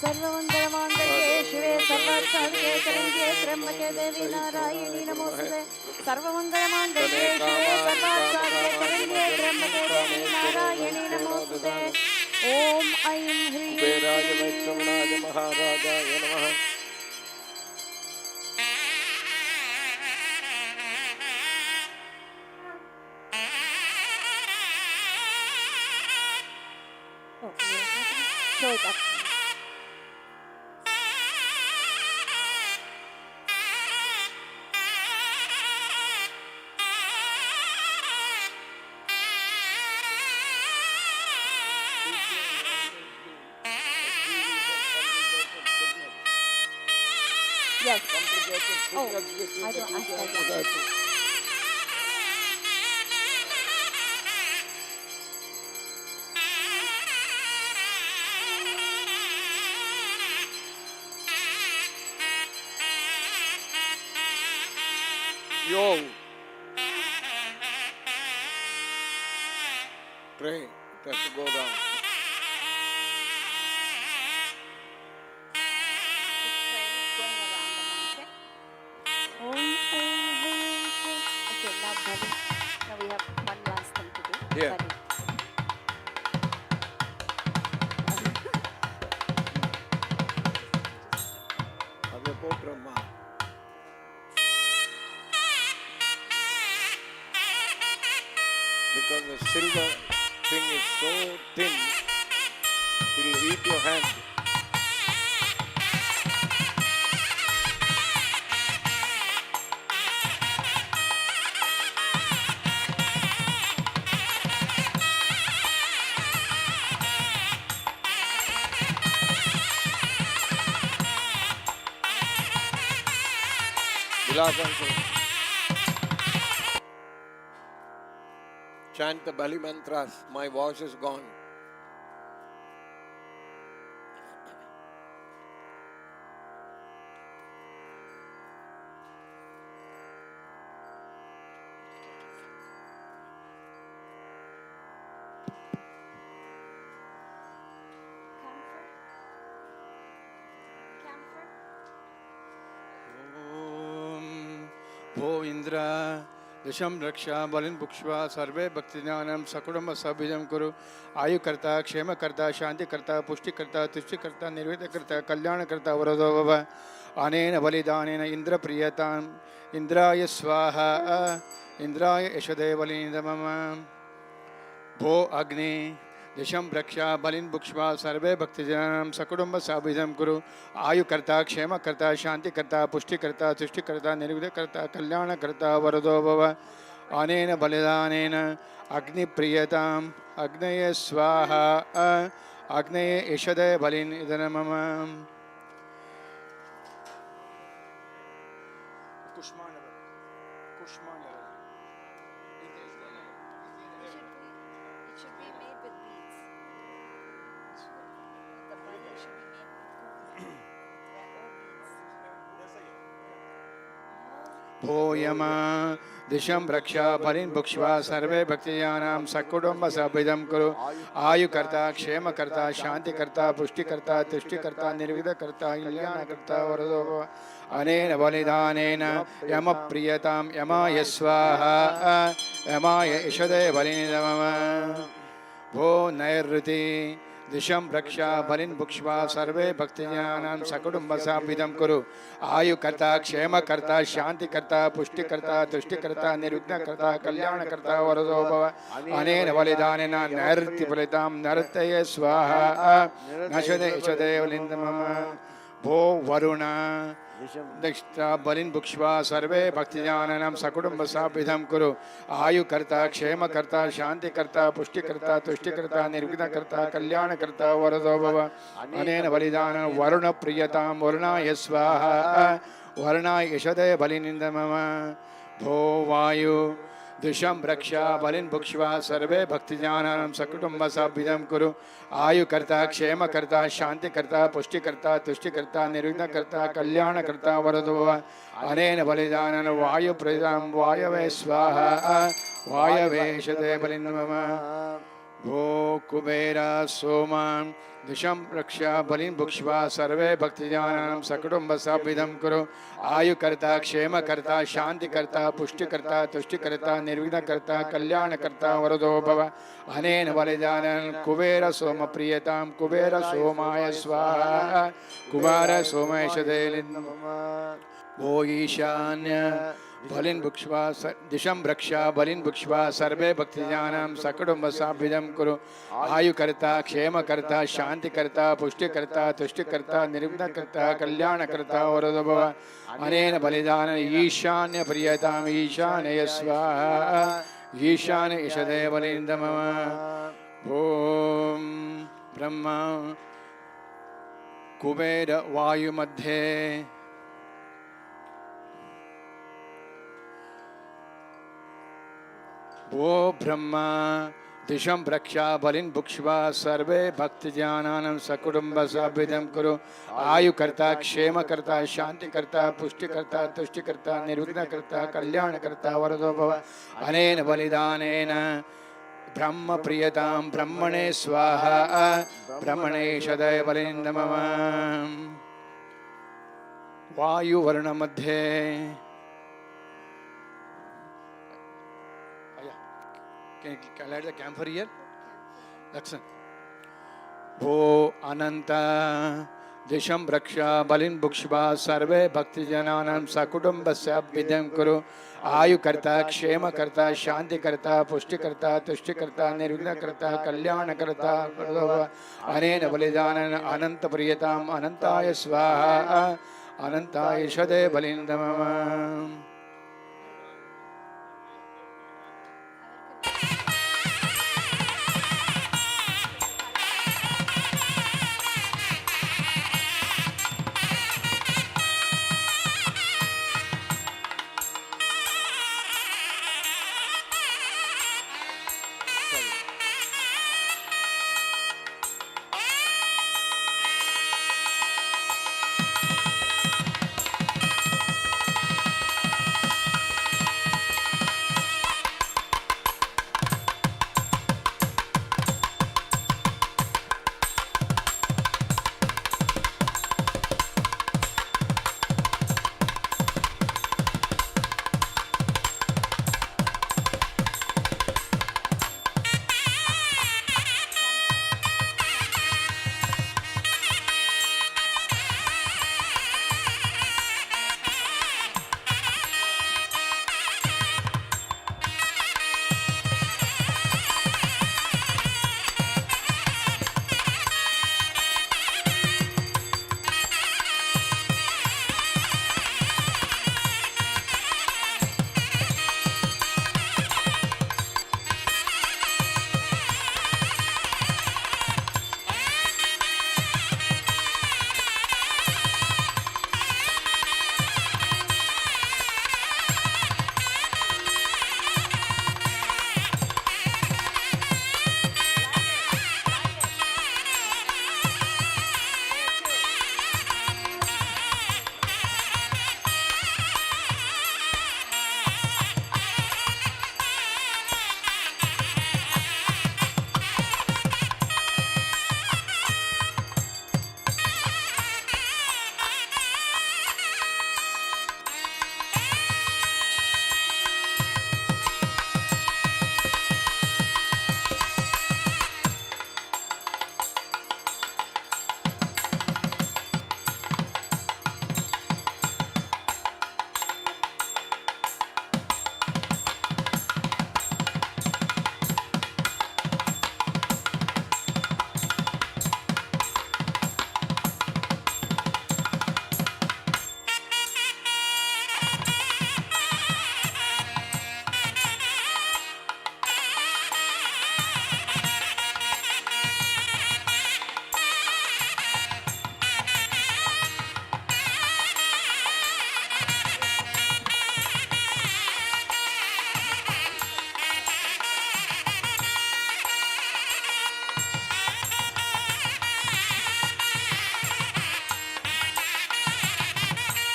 सर्वमङ्गलमाङ्गल्ये शिवे सर्व सर्वार्थसाधके शरण्ये त्र्यम्बके देवी नारायणी नमोस्तुते सर्वमङ्गलमाङ्गल्ये शिवे सर्वार्थसाधके शरण्ये त्र्यम्बके देवी नारायणी नमोस्तुते ॐ ऐं ह्रीं कुबेराय वैष्णवनाय महाराजाय नमः। show it up. Yes. Oh, I don't. Yo. Pray. It has to go down. Okay, now Bali. Now we have one last thing to do. Yeah. Bali. Ave potremma. Because the silver thing is so thin, it will eat your hand. Chant the Bali mantras. My voice is gone. भो इंद्र दशम रक्षा बलिन भुक्ष्वा सर्वे भक्ति ज्ञानम सकुटुंब सभिजम कुरु आयुकर्ता क्षेमकर्ता शांतिकर्ता पुष्टिकर्ता तुष्टिकर्ता निर्वेदकर्ता कल्याणकर्ता वरदो भव अनेन बलिदानेन इंद्र प्रियताम इंद्राय स्वाहा इंद्राय यशदे बलिनमम भो अग्नि दिशम रक्षा बलिन भुक्ष्वा सर्वे भक्तिजनानां सकुटुंब साभिधम कुरु आयुकर्ता क्षेमकर्ता शांतिकर्ता पुष्टिकर्ता तुष्टिकर्ता निर्विघ्नकर्ता कल्याणकर्ता वरदो भव अनेन बलिदानेन अग्निप्रियताम् अग्नये स्वाहा अग्नये ईषदे बलिन इदनमम भो यम दिशम रक्षा बलिन भुक्ष्वा सर्वे भक्तियानां सकुटुंब सभिदम कुरु आयुकर्ता क्षेमकर्ता शांतिकर्ता पुष्टिकर्ता तुष्टिकर्ता निर्विघ्नकर्ता कल्याणकर्ता वरदो भव अनेन बलिदानेन यम प्रियतां यमाय स्वाहा यमाय ईषदे बलिनमम भो नैऋति दिशम रक्षा बलिन भुक्ष्वा सर्वे भक्तिजनानां सकुटुंब साभिधम कुरु आयुकर्ता क्षेमकर्ता शांतिकर्ता पुष्टिकर्ता तुष्टिकर्ता निर्विघ्नकर्ता कल्याणकर्ता वरदो भव अनेन बलिदानेन नैऋत्य फलितां नर्तये स्वाहा नशदे ईषदे बलिनमम भो वरुण दक्षता बलिन भुक्ष्वा सर्वे भक्तिजनानां सकुटुंब साभिधम कुरु आयुकर्ता क्षेमकर्ता शांतिकर्ता पुष्टिकर्ता तुष्टिकर्ता निर्विघ्नकर्ता कल्याणकर्ता वरदो भव अनेन बलिदानेन वरुण प्रियतां वरुणाय स्वाहा वरुणाय ईषदे बलिनमम भो वायु दिशम रक्षा बलिन भुक्ष्वा सर्वे भक्तिजनानां सकुटुंब साभिधम कुरु आयुकर्ता क्षेमकर्ता शांतिकर्ता पुष्टिकर्ता तुष्टिकर्ता निर्विघ्नकर्ता कल्याणकर्ता वरदो भव अनेन बलिदानेन वायु प्रियतां वायवे स्वाहा वायवे ईषदे बलिनमम भो कुबेरा सोमां दिशं रक्षा बलिं भुक्ष्वा सर्वे भक्तिजानां सकुटुम्ब साभिदं कुरु आयुकर्ता क्षेमकर्ता शांतिकर्ता पुष्टिकर्ता तुष्टिकर्ता निर्विघ्नकर्ता कल्याणकर्ता वरदो भव अनेन बलिदानेन कुबेर सोम प्रियतां कुबेर सोमाय स्वाहा कुमार सोमेश देलिन्दं वो ईशान्य बलिन् भुक्ष्वा दिशं रक्षा बलिन् भुक्ष्वा सर्वे भक्तिजानां सकुटुम्ब साभिदं कुरु आयुकर्ता क्षेमकर्ता शांतिकर्ता पुष्टिकर्ता तुष्टिकर्ता निर्विघ्नकर्ता कल्याणकर्ता वरदो भव अनेन बलिदान ईशान्य प्रियताम् ईशानय स्वाहा ईशान ईशदे बलिन्दं ॐ ब्रह्मा कुबेर वायु मध्ये वो ब्रह्मा दिशं रक्षा बलिन् भुक्ष्वा सर्वे भक्तजनानां सकुटुम्ब साभिदं कुरु आयुकर्ता क्षेमकर्ता शांतिकर्ता पुष्टिकर्ता तुष्टिकर्ता निर्विघ्नकर्ता कल्याणकर्ता वरदो भव अनेन बलिदानेन ब्रह्म प्रियतां ब्रह्मणे स्वाहा ब्रह्मणे सदय बलिन्दं वायुवर्ण मध्ये Can you light the camphor here? Listen. वो अनंता दिशं रक्षा बलिन् भुक्ष्वा सर्वे भक्तिजनानां सकुटुम्बस्य अभ्युदयं कुरु आयुकर्ता क्षेमकर्ता शांतिकर्ता पुष्टिकर्ता तुष्टिकर्ता निर्विघ्नकर्ता कल्याणकर्ता अनेन बलिदानेन अनंत प्रियताम् अनंताय स्वाहा अनंताय सदे बलिन्दं